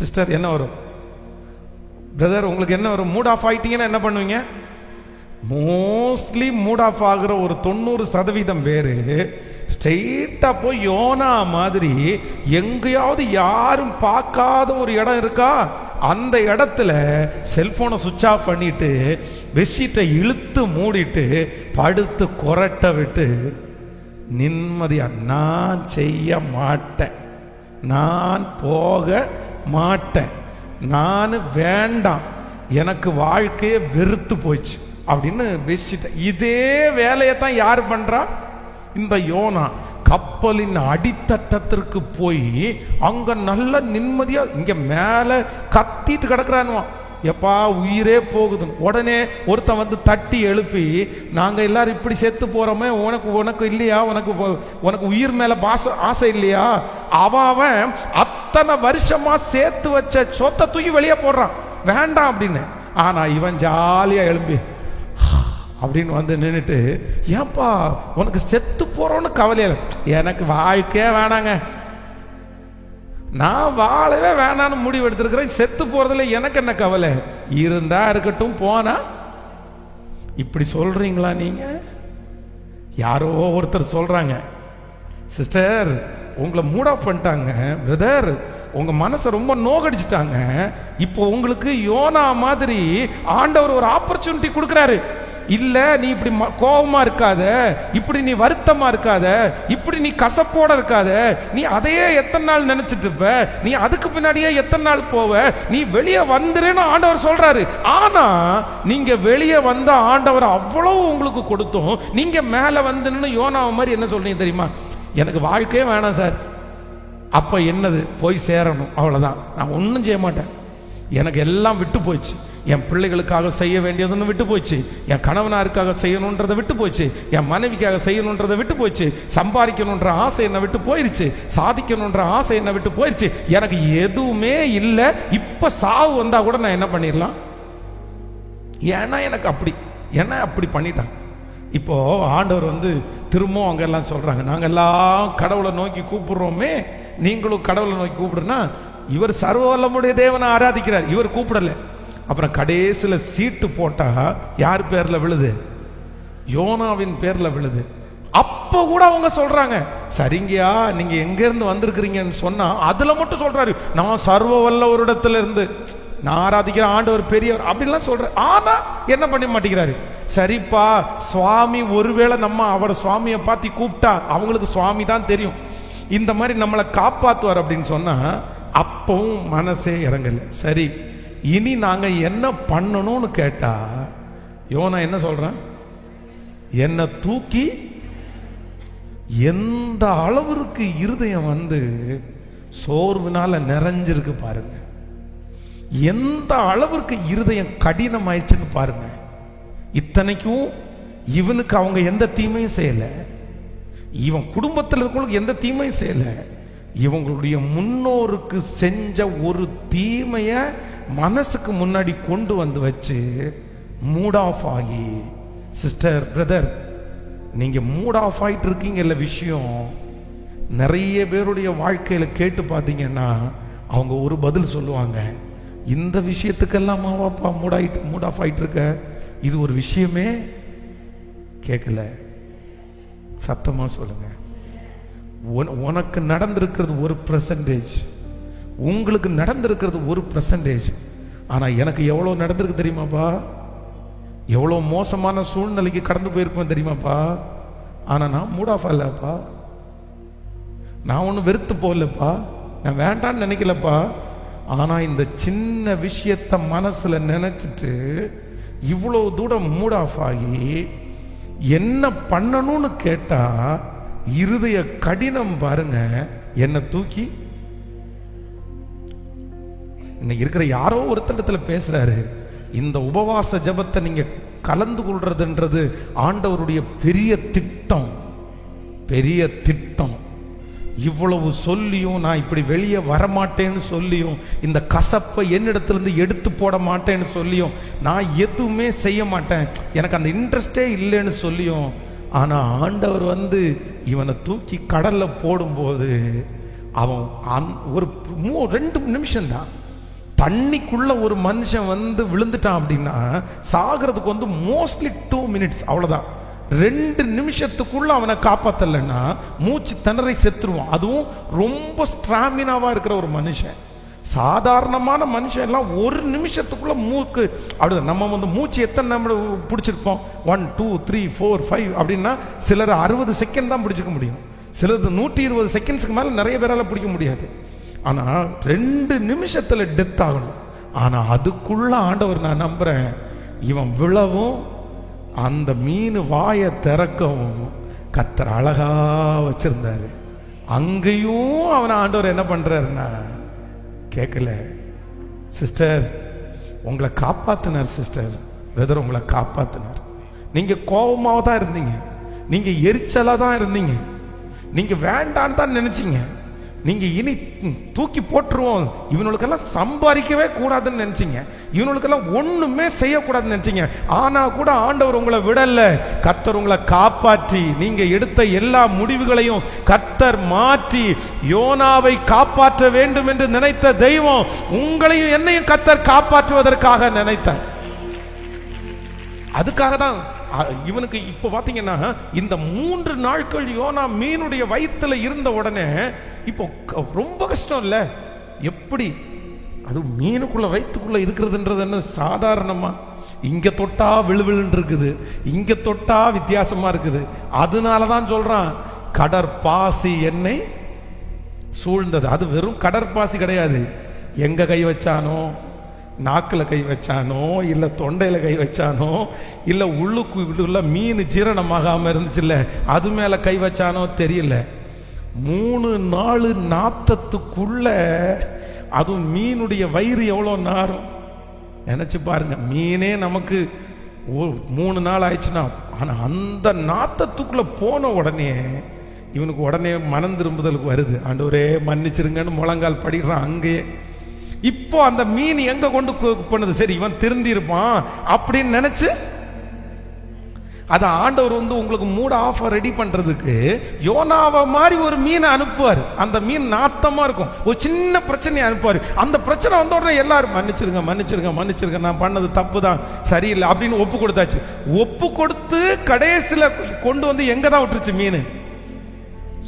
சிஸ்டர் என்ன வரும்? பிரதர் உங்களுக்கு என்ன வரும்? மூட் ஆஃப் ஆயிட்டீங்கன்னா என்ன பண்ணுவீங்க? மோஸ்ட்லி மூட் ஆஃப் ஆகுற ஒரு 90% பேரு ஸ்ட்ரெயிட்டா போய் யோனா மாதிரி எங்கேயாவது யாரும் பார்க்காத ஒரு இடம் இருக்கா, அந்த இடத்துல செல்போனை சுவிட்ச் ஆஃப் பண்ணிட்டு பெட்ஷீட்டை இழுத்து மூடிட்டு படுத்து கொரட்ட விட்டு நிம்மதியா, நான் செய்ய மாட்டேன், நான் போக மாட்டேன், நான் வேண்டாம், எனக்கு வாழ்க்கையே வெறுத்து போச்சு அப்படின்னு பெட்ஷீட்டை. இதே வேலையை தான் யார் பண்றா? இந்த யோனா கப்பலின் அடித்தட்டத்திற்கு போய் அங்க நல்ல நிம்மதியா, இங்க மேல கத்திட்டு கிடக்குறானுவான், எப்பா உயிரே போகுது. உடனே ஒருத்தன் வந்து தட்டி எழுப்பி, நாங்கள் எல்லாரும் இப்படி செத்து போகிறோமே, உனக்கு இல்லையா, உனக்கு உயிர் மேலே ஆசை இல்லையா? அவன் அத்தனை வருஷமா சேர்த்து வச்ச சொத்தை தூக்கி வெளியே போடுறான், வேண்டாம் அப்படின்னு. ஆனால் இவன் ஜாலியாக எழும்பி அப்படின்னு வந்து நின்றுட்டு, ஏன்பா உனக்கு செத்து போகிறோன்னு கவலையில, எனக்கு வாழ்க்கையே வேணாங்க, நான் வாழவே வேணான்னு முடிவு எடுத்திருக்கிறேன், செத்து போறதுல எனக்கு என்ன கவலை, இருந்தா இருக்கட்டும் போனா. இப்படி சொல்றீங்களா நீங்க? யாரோ ஒருத்தர் சொல்றாங்க, சிஸ்டர் உங்களை மூட் ஆஃப் பண்ணிட்டாங்க பிரதர், உங்க மனசை ரொம்ப நோகடிச்சிட்டாங்க, இப்போ உங்களுக்கு யோனா மாதிரி ஆண்டவர் ஒரு ஆப்பர்ச்சுனிட்டி கொடுக்கிறாரு. இல்ல நீ இப்படி கோபமா இருக்காத, இப்படி நீ வருத்தமா இருக்காத, இப்படி நீ கசப்போட இருக்காத, நீ அதையே எத்தனை நாள் நினைச்சிட்டு இருப்ப, நீ அதுக்கு பின்னாடியே எத்தனை நாள் போவ, நீ வெளியே வந்துருன்னு ஆண்டவர் சொல்றாரு. ஆனா நீங்க வெளியே வந்த ஆண்டவர் அவ்வளவு உங்களுக்கு கொடுத்தோம், நீங்க மேல வந்து யோனாவை மாதிரி என்ன சொல்றீங்க தெரியுமா? எனக்கு வாழ்க்கையே வேணாம் சார். அப்ப என்னது, போய் சேரணும், அவ்வளவுதான், நான் ஒன்றும் செய்ய மாட்டேன், எனக்கு எல்லாம் விட்டு போயிடுச்சு, என் பிள்ளைகளுக்காக செய்ய வேண்டியதுன்னு விட்டு போயிடுச்சு, என் கணவனாருக்காக செய்யணுன்றதை விட்டு போயிடுச்சு, என் மனைவிக்காக செய்யணுன்றதை விட்டு போயிடுச்சு, சம்பாதிக்கணுன்ற ஆசை என்னை விட்டு போயிடுச்சு, சாதிக்கணுன்ற ஆசை என்னை விட்டு போயிடுச்சு, எனக்கு எதுவுமே இல்லை. இப்ப சாவு வந்தா கூட நான் என்ன பண்ணிடலாம், ஏன்னா எனக்கு அப்படி என்ன அப்படி பண்ணிட்டான். இப்போ ஆண்டவர் வந்து திரும்பவும் அவங்க எல்லாம் சொல்றாங்க, நாங்க எல்லாம் கடவுளை நோக்கி கூப்பிடுறோமே, நீங்களும் கடவுளை நோக்கி கூப்பிடுனா, இவர் சர்வ வல்லமுடைய தேவனை ஆராதிக்கிறார், இவர் கூப்பிடல. அப்புறம் கடைசியில சீட்டு போட்டா யார் பேர்ல விழுது? யோனாவின் பேர்ல விழுது. அப்ப கூட அவங்க சொல்றாங்க, சரிங்கயா நீங்க எங்க இருந்து வந்திருக்கிறீங்கன்னு சொன்னா அதுல மட்டும் சொல்றாரு, நான் சர்வ வல்ல ஒரு இடத்துல இருந்து நான் ஆராதிக்கிற ஆண்டவர் பெரியவர் அப்படின்லாம் சொல்றேன். ஆனா என்ன பண்ண மாட்டேங்கிறாரு, சரிப்பா சுவாமி ஒருவேளை நம்ம அவர் சுவாமியை பார்த்து கூப்பிட்டா அவங்களுக்கு சுவாமி தான் தெரியும், இந்த மாதிரி நம்மளை காப்பாத்துவார் அப்படின்னு சொன்னா அப்பவும் மனசே இறங்கல. சரி இனி நாங்க என்ன பண்ணணும்னு கேட்டா யோனா என்ன சொல்றான், என்ன தூக்கி, எந்த அளவிற்கு இருதயம் வந்து சோர்வுனால நிறைஞ்சிருக்கு பாருங்க, எந்த அளவிற்கு இருதயம் கடினம் ஆயிடுச்சுன்னு பாருங்க. இத்தனைக்கும் இவனுக்கு அவங்க எந்த தீமையும் செய்யல, இவன் குடும்பத்தில் இருக்கவங்களுக்கு எந்த தீமையும் செய்யல, இவங்களுடைய முன்னோருக்கு செஞ்ச ஒரு தீமைய மனசுக்கு முன்னாடி கொண்டு வந்து வச்சு மூட் ஆஃப் ஆகி, சிஸ்டர் பிரதர் நீங்க மூட் ஆஃப் ஆயிட்டு இருக்கீங்கல்ல, விஷயம் நிறைய பேருடைய வாழ்க்கையில கேட்டு பார்த்தீங்கன்னா அவங்க ஒரு பதில் சொல்லுவாங்க, இந்த விஷயத்துக்கெல்லாம் மாவாப்பா மூட் ஆஃப் ஆயிட்டு இருக்க, இது ஒரு விஷயமே கேட்கல. சத்தமா சொல்லுங்க, உனக்கு நடந்திருக்கிறது 1%, உங்களுக்கு நடந்திருக்கிறது 1%, ஆனா எனக்கு எவ்வளவு நடந்திருக்கு தெரியுமாப்பா, எவ்வளவு மோசமான சூழ்நிலைக்கு கடந்து போயிருப்பேன் தெரியுமாப்பா. ஆனா நான் மூட் ஆஃப் ஆகலப்பா, நான் ஒன்றும் வெறுத்து போகலப்பா, நான் வேண்டான்னு நினைக்கலப்பா. ஆனா இந்த சின்ன விஷயத்த மனசுல நினைச்சிட்டு இவ்வளவு தூரம் மூட் ஆஃப் ஆகி என்ன பண்ணணும்னு கேட்டா இருதய கடினம் பாருங்க, என்ன தூக்கி. இன்னைக்கு இருக்கிற யாரோ ஒருத்தடத்துல பேசுறாரு, இந்த உபவாச ஜபத்தை நீங்க கலந்து கொள்றதுன்றது ஆண்டவருடைய பெரிய திட்டம், பெரிய திட்டம். இவ்வளவு சொல்லியும் நான் இப்படி வெளியே வரமாட்டேன்னு சொல்லியும், இந்த கசப்பை என்னிடத்திலிருந்து எடுத்து போட மாட்டேன்னு சொல்லியும், நான் எதுவுமே செய்ய மாட்டேன், எனக்கு அந்த இன்ட்ரெஸ்டே இல்லைன்னு சொல்லியும், ஆனா ஆண்டவர் வந்து இவனை தூக்கி கடல்ல போடும்போது அவன் ஒரு 2 நிமிஷம் தான் தண்ணிக்குள்ள ஒரு மனுஷன் வந்து விழுந்துட்டான் அப்படின்னா சாகிறதுக்கு வந்து மோஸ்ட்லி 2 மினிட்ஸ் அவ்வளவுதான். 2 நிமிஷத்துக்குள்ள அவனை காப்பாத்தலைன்னா மூச்சு திணறி செத்துருவான். அதுவும் ரொம்ப ஸ்ட்ராமினாவா இருக்கிற ஒரு மனுஷன். சாதாரணமான மனுஷன் எல்லாம் 1 நிமிஷத்துக்குள்ள மூக்கு அப்படி நம்ம வந்து மூச்சு எத்தனை நம்ம பிடிச்சிருப்போம், 1 2 3 4 5 அப்படின்னா சிலர் 60 செகண்ட் தான் பிடிச்சிக்க முடியும், சிலர் 120 செகண்ட்ஸ்க்கு மேல நிறைய பேரால பிடிக்க முடியாது. ஆனா 2 நிமிஷத்துல டெத் ஆகணும். ஆனா அதுக்குள்ள ஆண்டவர் நான் நம்புறேன், இவன் விழவும் அந்த மீன் வாயை திறக்கவும் கர்த்தர் அழகா வச்சிருந்தாரு. அங்கேயும் அவன் ஆண்டவர் என்ன பண்றாருன்னா கேட்கல. சிஸ்டர் உங்களை காப்பாத்தினார் சிஸ்டர், பிரதர், உங்களை காப்பாத்தினார். நீங்க கோபமாக தான் இருந்தீங்க, நீங்க எரிச்சலா தான் இருந்தீங்க, நீங்க வேண்டான்னு தான் நினைச்சீங்க. நீங்க இனி தூக்கி போட்டுருவோம், இவனுக்கெல்லாம் சம்பாதிக்கவே கூடாதுன்னு நினைச்சீங்க, இவனுக்கெல்லாம் ஒண்ணுமே செய்யக்கூடாதுன்னு நினைச்சீங்க. ஆனா கூட ஆண்டவர் உங்களை விடல. கர்த்தர் உங்களை காப்பாற்றி, நீங்க எடுத்த எல்லா முடிவுகளையும் கர்த்தர் மாற்றி யோனாவை காப்பாற்ற வேண்டும் என்று நினைத்த தெய்வம் உங்களையும் என்னையும் கர்த்தர் காப்பாற்றுவதற்காக நினைத்தார். அதுக்காக தான் இவனுக்கு இப்ப பாத்தீங்கன்னா இந்த 3 நாட்கள் யோனா மீனுடைய வயிற்றுல இருந்த உடனே இப்போ ரொம்ப கஷ்டம் இல்ல? எப்படி அது மீனுக்குள்ள வயிற்றுக்குள்ள இருக்கிறதுன்றது என்ன சாதாரணமா? இங்க தொட்டா விழுவிழுன்னு இருக்குது, இங்க தொட்டா வித்தியாசமா இருக்குது. அதனாலதான் சொல்றான் கடற்பாசி என்னை சூழ்ந்தது. அது வெறும் கடற்பாசி கிடையாது, எங்க கை வச்சானோ, நாக்கில் கை வச்சானோ, இல்லை தொண்டையில் கை வச்சானோ, இல்லை உள்ளுக்குள்ள மீன் ஜீரணமாகாம இருந்துச்சுல்ல அது மேலே கை வச்சானோ தெரியல. 3 நாள் நாத்தத்துக்குள்ள அதுவும் மீனுடைய வயிறு எவ்வளோ நாரும் நினைச்சு பாருங்க. மீனே நமக்கு 3 நாள் ஆயிடுச்சுன்னா, ஆனால் அந்த நாத்தத்துக்குள்ள போன உடனே இவனுக்கு உடனே மனம் திரும்புதலுக்கு வருது. ஆண்டவரே மன்னிச்சிருங்கன்னு முழங்கால் படிக்கிறான் அங்கேயே. இப்போ அந்த மீன் எங்க கொண்டு பண்ணுது? சரி, இவன் திருந்தி இருப்பான் அப்படின்னு நினைச்சு அத ஆண்டவர் உங்களுக்கு மூட ஆஃப் ரெடி பண்றதுக்கு யோனாவை மாதிரி ஒரு மீனை அனுப்புவார். அந்த மீன் நாத்தமா இருக்கும், ஒரு சின்ன பிரச்சனையை அனுப்புவார். அந்த பிரச்சனை வந்த உடனே எல்லாரும் மன்னிச்சிருங்க மன்னிச்சிருங்க மன்னிச்சிருங்க, நான் பண்ணது தப்பு தான், சரியில்லை அப்படின்னு ஒப்பு கொடுத்தாச்சு. ஒப்பு கொடுத்து கடைசியில கொண்டு வந்து எங்க தான் விட்டுருச்சு மீன்?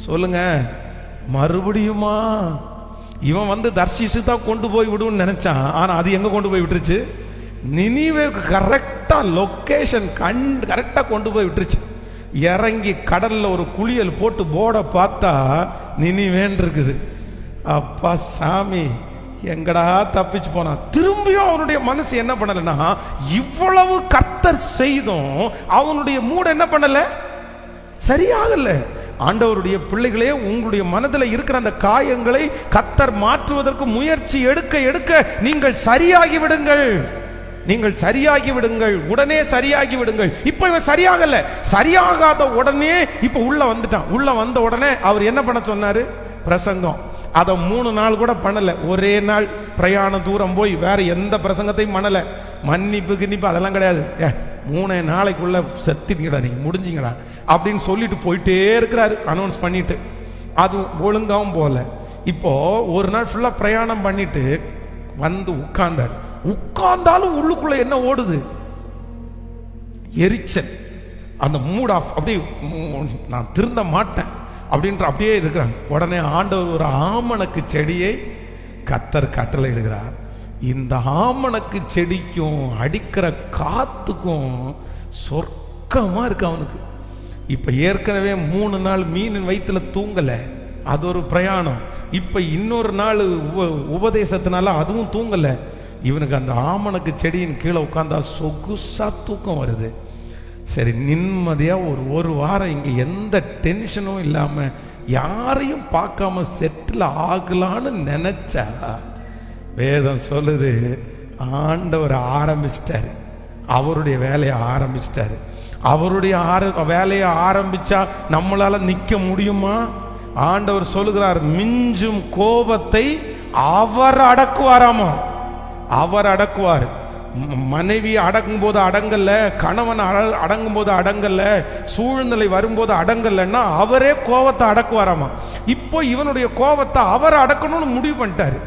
சொல்லுங்க, மறுபடியுமா? இவன் தர்ஷீசு தான் கொண்டு போய் விடுன்னு நினைச்சான், ஆனா அது எங்க கொண்டு போய் விட்டுருச்சு? நினிவேக்கு கரெக்டா லொகேஷன் கரெக்டா கொண்டு போய் விட்டுருச்சு. இறங்கி கடல்ல ஒரு குளியல் போட்டு போர்டை பார்த்தா நினிவேன் இருக்குது. அப்பா சாமி, எங்கடா தப்பிச்சு போனான். திரும்பியும் அவனுடைய மனசு என்ன பண்ணலன்னா, இவ்வளவு கர்த்தர் செய்தும் அவனுடைய மூட என்ன பண்ணல, சரியாகல. ஆண்டவருடைய பிள்ளைகளே, உங்களுடைய மனதில் இருக்கிற அந்த காயங்களை கர்த்தர் மாற்றுவதற்கு முயற்சி எடுக்க எடுக்க நீங்கள் சரியாகி விடுங்கள், நீங்கள் சரியாகி விடுங்கள், உடனே சரியாகி விடுங்கள். இப்ப இவன் சரியாகல, சரியாகாத உடனே இப்ப உள்ள வந்துட்டான். உள்ள வந்த உடனே அவர் என்ன பண்ண சொன்னாரு? பிரசங்கம். அதை 3 நாள் கூட பண்ணல, ஒரே நாள் பிரயாண தூரம் போய் வேற எந்த பிரசங்கத்தையும் பண்ணல. மன்னிப்பு கிண்ணிப்பு அதெல்லாம் கிடையாது. 3 நாளைக்குள்ள செத்துங்கடா, நீங்க முடிஞ்சிங்கடா அப்படின்னு சொல்லிட்டு போயிட்டே இருக்கிறாரு, அனௌன்ஸ் பண்ணிட்டு. அது ஒழுங்காவும் போல. இப்போ ஒரு நாள் ஃபுல்லா பிரயாணம் பண்ணிட்டு வந்து உட்கார்ந்தார். உட்கார்ந்தாலும் உள்ளுக்குள்ள என்ன ஓடுது? எரிச்சல், அந்த மூட் ஆஃப். அப்படியே நான் திருந்த மாட்டேன் அப்படின்ற அப்படியே இருக்கிறாங்க. உடனே ஆண்டவர் ஒரு ஆமணக்கு செடியை கர்த்தர் கட்டளை இடுகிறார். இந்த ஆமணக்கு செடிக்கும் அடிக்கிற காத்துக்கும் சொர்க்கமா இருக்கு அவனுக்கு. இப்ப ஏற்கனவே 3 நாள் மீனின் வயிற்றுல தூங்கல, அது ஒரு பிரயாணம். இப்ப இன்னொரு நாள் உபதேசத்தினால அதுவும் தூங்கல. இவனுக்கு அந்த ஆமணக்கு செடியின் கீழே உட்கார்ந்தா சொகுசா தூக்கம் வருது. சரி, நிம்மதியா ஒரு வாரம் இங்க எந்த டென்ஷனும் இல்லாம யாரையும் பார்க்காம செட்டில் ஆகலான்னு நினைச்சா, வேதம் சொல்லுது ஆண்டவர் ஆரம்பிச்சிட்டாரு, அவருடைய வேலையை ஆரம்பிச்சிட்டாரு. அவருடைய வேலையை ஆரம்பிச்சா நம்மளால நிக்க முடியுமா? ஆண்டவர் சொல்லுகிறார், மிஞ்சும் கோபத்தை அவர் அடக்குவாராமா. அவர் அடக்குவார். மனைவி அடங்கும் போது அடங்கல்ல, கணவன் அடங்கும் போது அடங்கல்ல, சூழ்நிலை வரும்போது அடங்கல்லன்னா அவரே கோபத்தை அடக்குவாராமா. இப்போ இவனுடைய கோபத்தை அவர் அடக்கணும்னு முடிவு பண்ணிட்டாரு.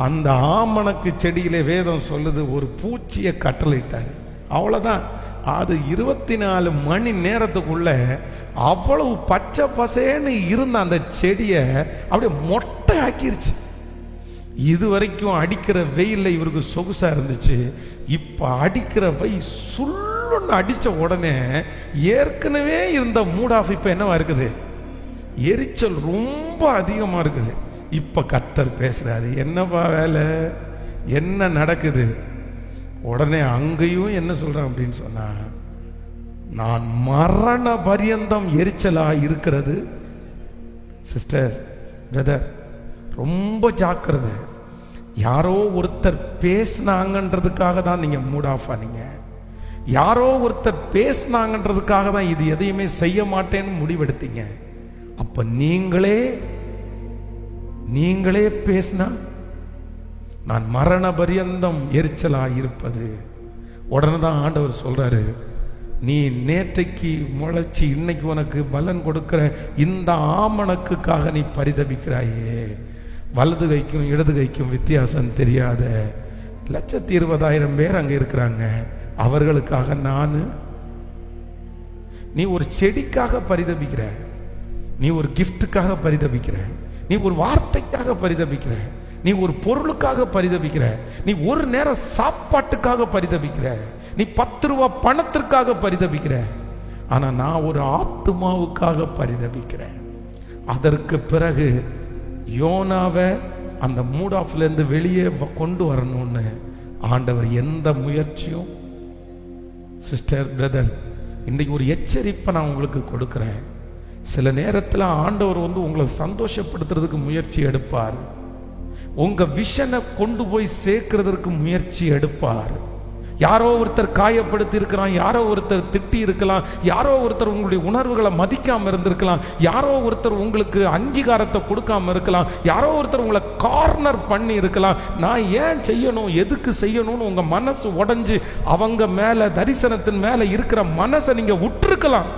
அந்த ஆமணக்கு செடியிலே வேதம் சொல்லுது ஒரு பூச்சியை கட்டளையிட்டாரு. அவ்வளவுதான். அது 24 மணி நேரத்துக்குள்ள அவ்வளவு பச்சை பசேன்னு இருந்த அந்த செடியை அப்படியே மொட்டை ஆக்கிருச்சு. இது வரைக்கும் அடிக்கிற வெயில்ல இவருக்கு சொகுசா இருந்துச்சு. இப்ப அடிக்கிற வெயில் சுள்ளுன்னு அடிச்ச உடனே ஏற்கனவே இருந்த மூட் ஆஃப் இப்ப என்னவா இருக்குது? எரிச்சல் ரொம்ப அதிகமா இருக்குது. இப்ப கர்த்தர் பேசுறாரு, என்னப்பா வேலை, என்ன நடக்குது? உடனே அங்கேயும் என்ன சொல்றான் அப்படின்னு சொன்னா, நான் மரண பரியந்தம் எரிச்சலா இருக்கிறது. சிஸ்டர், பிரதர், ரொம்ப ஜாக்கிரதை. யாரோ ஒருத்தர் பேசினாங்கன்றதுக்காக தான் நீங்க மூட் ஆஃப் ஆனீங்க. யாரோ ஒருத்தர் பேசினாங்கன்றதுக்காக தான் இது எதையுமே செய்ய மாட்டேன்னு முடிவெடுத்தீங்க. அப்ப நீங்களே பேசினா நான் மரண பரியந்தம் எரிச்சலா இருப்பது. உடனே தான் ஆண்டவர் சொல்றாரு, நீ நேற்றைக்கு முளைச்சி இன்னைக்கு உனக்கு பலன் கொடுக்கிற இந்த ஆமணக்குக்காக நீ பரிதபிக்கிறாயே. வலது கைக்கும் இடது கைக்கும் வித்தியாசம் தெரியாத 120,000 பேர் அங்க இருக்கிறாங்க. அவர்களுக்காக நீ ஒரு செடிக்காக பரிதபிக்கிற, நீ ஒரு கிஃப்டுக்காக பரிதபிக்கிற, நீ ஒரு வார்த்தைக்காக பரிதபிக்கிற, நீ ஒரு பொருளுக்காக பரிதபிக்கிற, நீ ஒரு நேரம் சாப்பாட்டுக்காக பரிதபிக்கிற, நீ 10 ரூபாய் பணத்திற்காக பரிதபிக்கிற. ஆனா நான் ஒரு ஆத்துமாவுக்காக பரிதபிக்கிறேன். அதற்கு பிறகு யோனாவை அந்த மூட் ஆஃப்ல இருந்து வெளியே கொண்டு வரணும்னு ஆண்டவர் எந்த முயற்சியும். சிஸ்டர், பிரதர், இன்றைக்கு ஒரு எச்சரிப்பை நான் உங்களுக்கு கொடுக்கிறேன். சில நேரத்தில் ஆண்டவர் உங்களை சந்தோஷப்படுத்துறதுக்கு முயற்சி எடுப்பார். உங்க விஷனை கொண்டு போய் சேர்க்கிறதுக்கு முயற்சி எடுப்பார். யாரோ ஒருத்தர் காயப்படுத்தி இருக்கலாம், யாரோ ஒருத்தர் திட்டி இருக்கலாம், யாரோ ஒருத்தர் உங்களுடைய உணர்வுகளை மதிக்காம இருந்திருக்கலாம், யாரோ ஒருத்தர் உங்களுக்கு அங்கீகாரத்தை கொடுக்காம இருக்கலாம், யாரோ ஒருத்தர் உங்களை கார்னர் பண்ணி இருக்கலாம். நான் ஏன் செய்யணும், எதுக்கு செய்யணும்னு உங்க மனசு உடைஞ்சு அவங்க மேல, தரிசனத்தின் மேல இருக்கிற மனசை நீங்க விட்டுருக்கலாம்.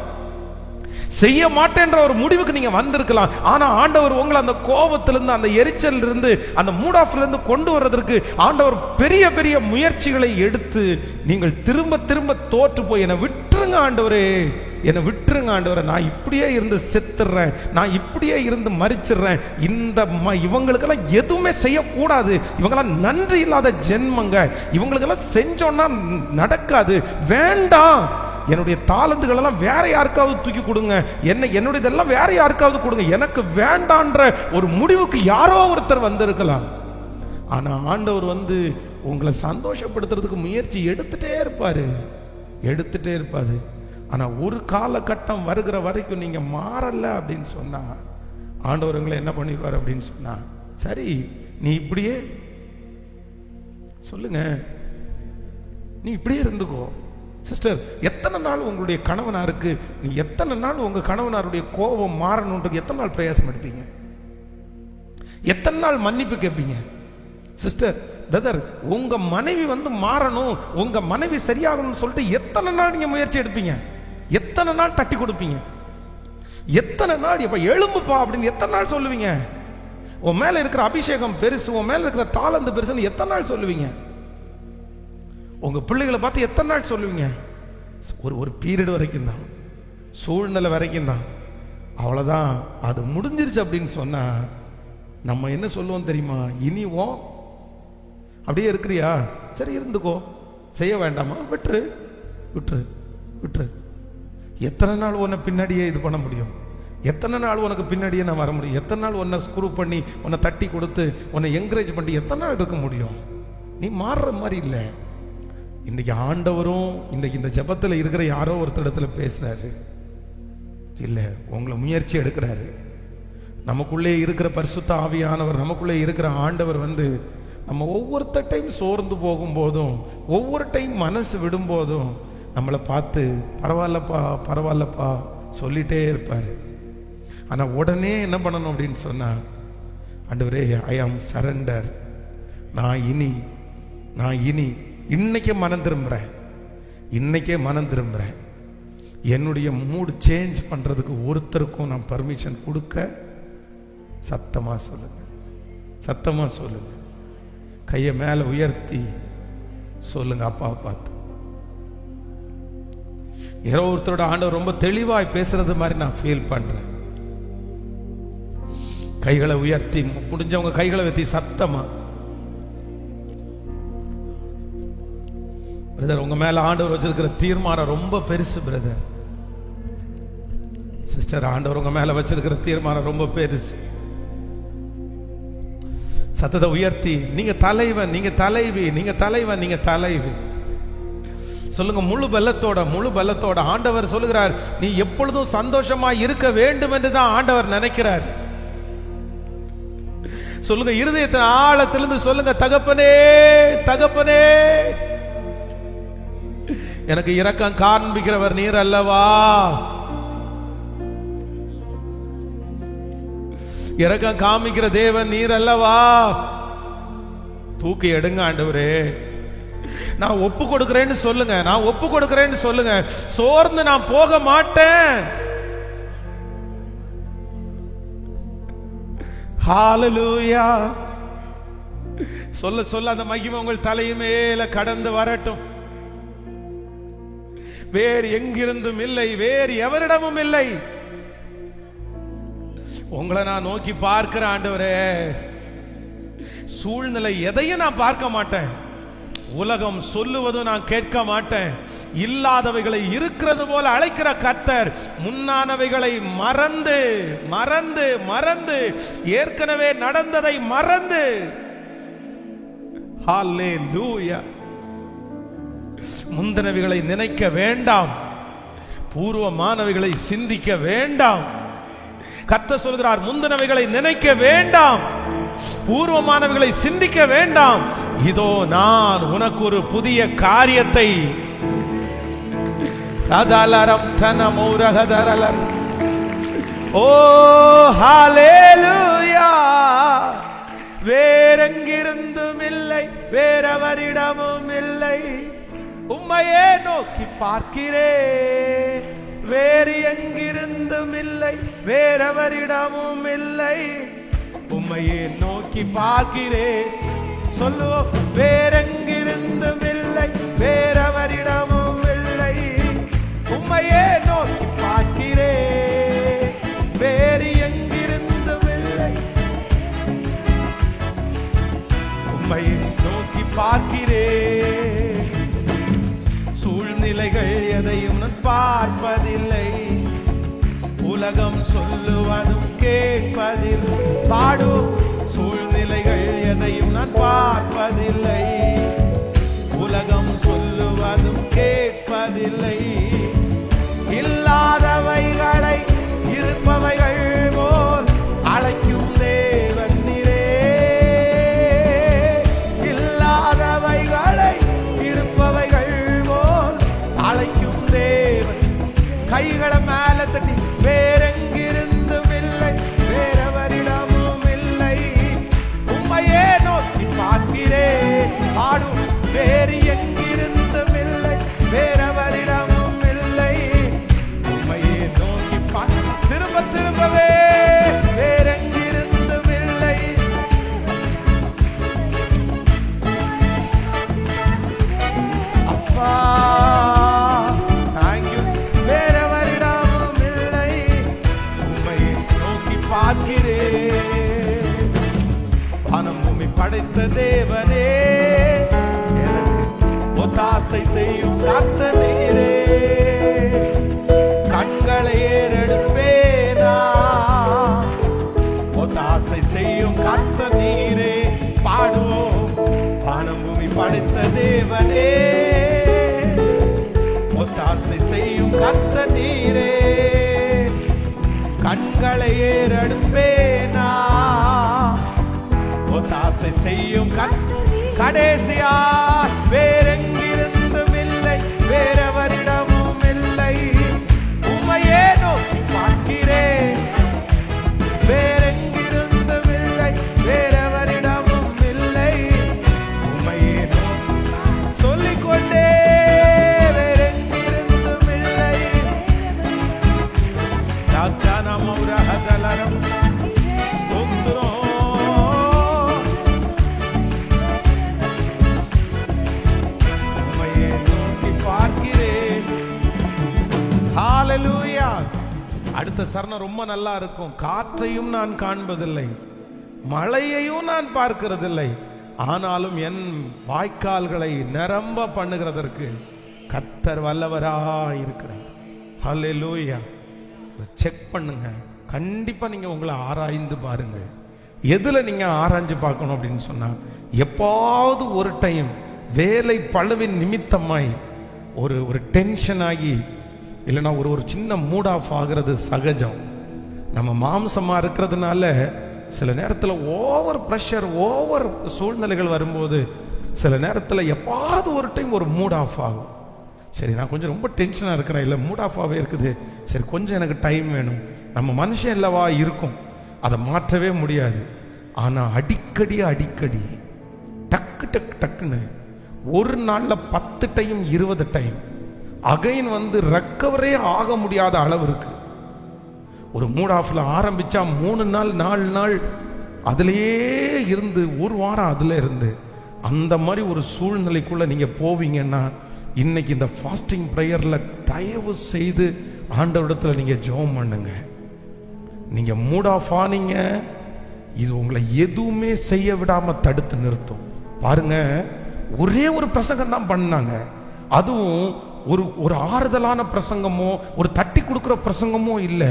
செய்ய மாட்டேன்ற ஒரு முடிவுக்கு நீங்க வந்திருக்கலாம். ஆனா ஆண்டவர் உங்களை அந்த கோபத்திலிருந்து, அந்த எரிச்சல் இருந்து, அந்த மூட் ஆஃப்ல இருந்து கொண்டு வர்றதற்கு ஆண்டவர் பெரிய பெரிய முயற்சிகளை எடுத்து நீங்கள் திரும்ப திரும்ப தோற்று போய் என்னை விட்டுருங்க ஆண்டவரே, என்னை விட்டுருங்க ஆண்டவரே, நான் இப்படியே இருந்து செத்துறேன், நான் இப்படியே இருந்து மரிச்சிடுறேன், இவங்களுக்கெல்லாம் எதுவுமே செய்யக்கூடாது, இவங்கெல்லாம் நன்றி இல்லாத ஜென்மங்க, இவங்களுக்கெல்லாம் செஞ்சோன்னா நடக்காது, வேண்டாம், என்னுடைய தாளந்துகள் எல்லாம் வேற யாருக்காவது தூக்கி கொடுங்க, என்னுடையதெல்லாம் வேற யாருக்காவது கொடுங்க, எனக்கு வேண்டான்ற ஒரு முடிவுக்கு யாரோ ஒருத்தர் வந்திருக்கலாம். ஆனா ஆண்டவர் உங்களை சந்தோஷப்படுத்துறதுக்கு முயற்சி எடுத்துட்டே இருப்பாரு. ஆனா ஒரு காலகட்டம் வருகிற வரைக்கும் நீங்க மாறல அப்படின்னு சொன்னா ஆண்டவர் உங்களை என்ன பண்ணிடுவார் அப்படின்னு சொன்னா, சரி நீ இப்படியே சொல்லுங்க, நீ இப்படியே இருந்துக்கோ. சிஸ்டர், எத்தனை நாள் உங்களுடைய கணவனாருக்கு, நீ எத்தனை நாள் உங்க கணவனாருடைய கோபம் மாறணுன்றது எத்தனை நாள் பிரயாசம் எடுப்பீங்க? எத்தனை நாள் மன்னிப்பு கேட்பீங்க? சிஸ்டர், பிரதர், உங்க மனைவி மாறணும், உங்க மனைவி சரியாகணும்னு சொல்லிட்டு எத்தனை நாள் நீங்க முயற்சி எடுப்பீங்க? எத்தனை நாள் தட்டி கொடுப்பீங்க? எத்தனை நாள் இப்ப எழும்புப்பா அப்படின்னு எத்தனை நாள் சொல்லுவீங்க? உன் மேல இருக்கிற அபிஷேகம் பெருசு, உன் மேல இருக்கிற தாளந்து பெருசுன்னு எத்தனை நாள் சொல்லுவீங்க? உங்க பிள்ளைகளை பார்த்து எத்தனை நாள் சொல்லுவீங்க? ஒரு பீரியட் வரைக்கும் தான், சூழ்நிலை வரைக்கும் தான், அவ்வளவுதான், அது முடிஞ்சிருச்சு அப்படின்னு சொன்னா நம்ம என்ன சொல்லுவோம் தெரியுமா? இனிவோம் அப்படியே இருக்கிறியா, சரி இருந்துக்கோ, செய்ய வேண்டாமா, விட்டுரு விட்டுரு விட்டுரு. எத்தனை நாள் உன்னை பின்னாடியே இது பண்ண முடியும்? எத்தனை நாள் உனக்கு பின்னாடியே நான் வர முடியும்? எத்தனை நாள் உன்னை ஸ்க்ரூ பண்ணி, உன்னை தட்டி கொடுத்து, உன்னை என்கரேஜ் பண்ணி எத்தனை நாள் இருக்க முடியும்? நீ மாறுற மாதிரி இல்லை. இன்னைக்கு ஆண்டவரும் இந்த ஜபத்தில் இருக்கிற யாரோ ஒருத்தரிடத்துல பேசுறாரு, இல்லை உங்களை முயற்சி எடுக்கிறாரு. நமக்குள்ளே இருக்கிற பரிசுத்த ஆவியானவர், நமக்குள்ளே இருக்கிற ஆண்டவர் நம்ம ஒவ்வொருத்த டைம் சோர்ந்து போகும்போதும், ஒவ்வொரு டைம் மனசு விடும்போதும் நம்மளை பார்த்து பரவாயில்லப்பா பரவாயில்லப்பா சொல்லிட்டே இருப்பாரு. ஆனா உடனே என்ன பண்ணணும் அப்படின்னு சொன்னா, ஆண்டவரே ஐ ஆம் சரண்டர், நான் இனி இன்னைக்கே மனம் திரும்புறேன், என்னுடைய மூடு சேஞ்ச் பண்றதுக்கு ஒருத்தருக்கும் நான் பர்மிஷன் கொடுக்க. சத்தமா சொல்லுங்க, கையை மேல உயர்த்தி சொல்லுங்க, அப்பாவை பார்த்து. யாரோ ஒருத்தரோட ஆண்டவர் ரொம்ப தெளிவாய் பேசுறது மாதிரி நான் ஃபீல் பண்றேன். கைகளை உயர்த்தி, முடிஞ்சவங்க கைகளை உயர்த்தி சத்தமா. பிரதர், உங்க மேல ஆண்டவர் வச்சிருக்கிற தீர்மானம் ரொம்ப பெருசு. பிரதர், சிஸ்டர், ஆண்டவர் உங்க மேல வச்சிருக்கிற தீர்மானம் ரொம்ப பெருசு. சத்தத்தை உயர்த்தி, நீங்க தலைவன், நீங்க தலைவி, நீங்க தலைவன், நீங்க தலைவி சொல்லுங்க. முழு பலத்தோட ஆண்டவர் சொல்லுகிறார், நீ எப்பொழுதும் சந்தோஷமா இருக்க வேண்டும் என்று தான் ஆண்டவர் நினைக்கிறார். சொல்லுங்க, இருதயத்தின் ஆழத்திலிருந்து சொல்லுங்க, தகப்பனே தகப்பனே, எனக்கு இரக்கம் காண்பிக்கிறவர் நீர் அல்லவா, இரக்கம் காமிக்கிற தேவன் நீர் அல்லவா. தூக்கி எடுங்க ஆண்டவரே, நான் ஒப்பு கொடுக்கிறேன்னு சொல்லுங்க, நான் ஒப்பு கொடுக்கிறேன்னு சொல்லுங்க. சோர்ந்து நான் போக மாட்டேன். ஹalleluya. சொல்ல சொல்ல அந்த மகிமை உங்கள் தலையின் மேல கடந்து வரட்டும். வேறு எங்கிருந்தும் இல்லை, வேறு எவரிடமும் இல்லை. உங்களை நான் நோக்கி பார்க்கிற ஆண்டவரே, சூழ்நிலை எதையும் நான் பார்க்க மாட்டேன், உலகம் சொல்லுவதும் நான் கேட்க மாட்டேன். இல்லாதவைகளை இருக்கிறது போல அழைக்கிற கர்த்தர் முன்னானவைகளை மறந்து மறந்து மறந்து ஏற்கனவே நடந்ததை மறந்து, ஹalleluya, முந்தினவைகளை நினைக்க வேண்டாம், பூர்வமானவைகளை சிந்திக்க வேண்டாம். கர்த்தர் சொல்கிறார், முந்தினவைகளை நினைக்க வேண்டாம், பூர்வமானவைகளை சிந்திக்க வேண்டாம். இதோ நான் உனக்கு ஒரு புதிய காரியத்தை, ஓ ஹalleluya, வேறெங்கிருந்தும் இல்லை, வேறவரிடமும் இல்லை. உம்மையே நோக்கி பார்க்கிறேன், வேறு எங்கிருந்தும் இல்லை, வேறவரிடமும் இல்லை. உம்மையே நோக்கி பார்க்கிறேன். சொல்லுவோம், வேறெங்கிருந்தும் இல்லை, வேறவரிடமும் இல்லை. உம்மையே நோக்கி பார்க்கிறேன், வேறு எங்கிருந்தும் இல்லை. உம்மையே நோக்கி பார்க்கிறேன். சூழ்நிலைகள் எதையும் நான் பார்ப்பதில்லை, உலகம் சொல்லுவதும் கேட்பதில்லை. பாடும், சூழ்நிலைகள் எதையும் நான் பார்ப்பதில்லை, உலகம் சொல்லுவதும் கேட்பதில்லை. இல்லாதவைகளை இருப்பவைகள் போல் அழைக்கும் தேவன் நீரே, இல்லாதவைகளை இருப்பவைகள் போல் அழைக்கும் தேவன். கைகளை மேல தட்டி, வேறெங்கிருந்தும் இல்லை, வேறவரிடமும் இல்லை. உம்மையே நோக்கி பார்க்கிறேன். ஆடும், வேறு எங்கிருந்தும் இல்லை, வேறவரிடமும் இல்லை. உம்மையே நோக்கி திரும்ப திரும்பவே, வேறெங்கிருந்தும் இல்லை. அப்பா படைத்த தேவனே, எனக்கு ஒத்தாசை செய்யும் கர்த்தர் நீரே. கண்களை ஏறெடுப்பேனா, ஒத்தாசை செய்யும் கர்த்தர் நீரே. பாடுவோம், வானம் பூமி படைத்த தேவனே, ஒத்தாசை செய்யும் கர்த்தர் நீரே. கண்களை ஏறெடுப்பேனா, ஒத்தாசை செய்யும் கடைசியா, வேறெங்கிருந்தும் இல்லை, வேறவரிடமும் இல்லை. உம்மையே நோக்கி பார்க்கிறேன், வேறெங்கிருந்தும் இல்லை, வேறவரிடமும் இல்லை. உம்மையே நோக்கி சொல்லிக்கொண்டே, வேறெங்கிருந்தும் இல்லை. ஹalleluya. அடுத்த சரணம் ரொம்ப நல்லா இருக்கும். காற்றையும் நான் காண்பதில்லை, மழையையும் நான் பார்க்கிறதில்லை, ஆனாலும் என் வாய்க்கால்களை நிரம்ப பண்ணுகிறதற்கு கர்த்தர் வல்லவராய் இருக்கிறார். ஹalleluya. செக் பண்ணுங்க, கண்டிப்பா நீங்க உங்களை ஆராய்ந்து பாருங்க. எதுல நீங்க ஆராய்ஞ்சு பார்க்கணும் அப்படின்னு சொன்னா, எப்பாவது ஒரு டைம் வேலை பழுவின் நிமித்தமாய் ஒரு டென்ஷன் ஆகி, இல்லைன்னா ஒரு சின்ன மூட் ஆஃப் ஆகிறது சகஜம். நம்ம மாம்சமா இருக்கிறதுனால சில நேரத்தில் ஓவர் ப்ரெஷர், ஓவர் சூழ்நிலைகள் வரும்போது சில நேரத்தில் எப்பாவது ஒரு டைம் ஒரு மூட் ஆஃப் ஆகும். சரி, நான் கொஞ்சம் ரொம்ப டென்ஷனாக இருக்கிறேன், இல்லை மூட் ஆஃபாகவே இருக்குது, சரி கொஞ்சம் எனக்கு டைம் வேணும். நம்ம மனுஷன் இல்லவா இருக்கும், அதை மாற்றவே முடியாது. ஆனால் அடிக்கடி டக்கு டக்கு டக்குன்னு ஒரு நாளில் 10 டைம் 20 டைம் அகைன் ரெக்கவரே ஆக முடியாத அளவு இருக்கு. ஒரு மூட் ஆஃப்ல ஆரம்பிச்சா 3 நாள் 4 நாள் அதுலேயே இருந்து, ஒரு வாரம் அதுல இருந்து, அந்த மாதிரி ஒரு சூழ்நிலைக்குள்ள நீங்க போவீங்கன்னா இன்னைக்கு இந்த ஃபாஸ்டிங் ப்ரேயர்ல தயவு செய்து ஆண்டவரிடத்துல நீங்க ஜெபம் பண்ணுங்க. நீங்க மூட் ஆஃப் ஆனீங்க, இது உங்களை எதுவுமே செய்ய விடாம தடுத்து நிறுத்தும். பாருங்க, ஒரே ஒரு பிரசங்கம் தான் பண்ணாங்க, அதுவும் ஒரு ஆறுதலான பிரசங்கமோ ஒரு தட்டி கொடுக்கிற பிரசங்கமோ இல்ல.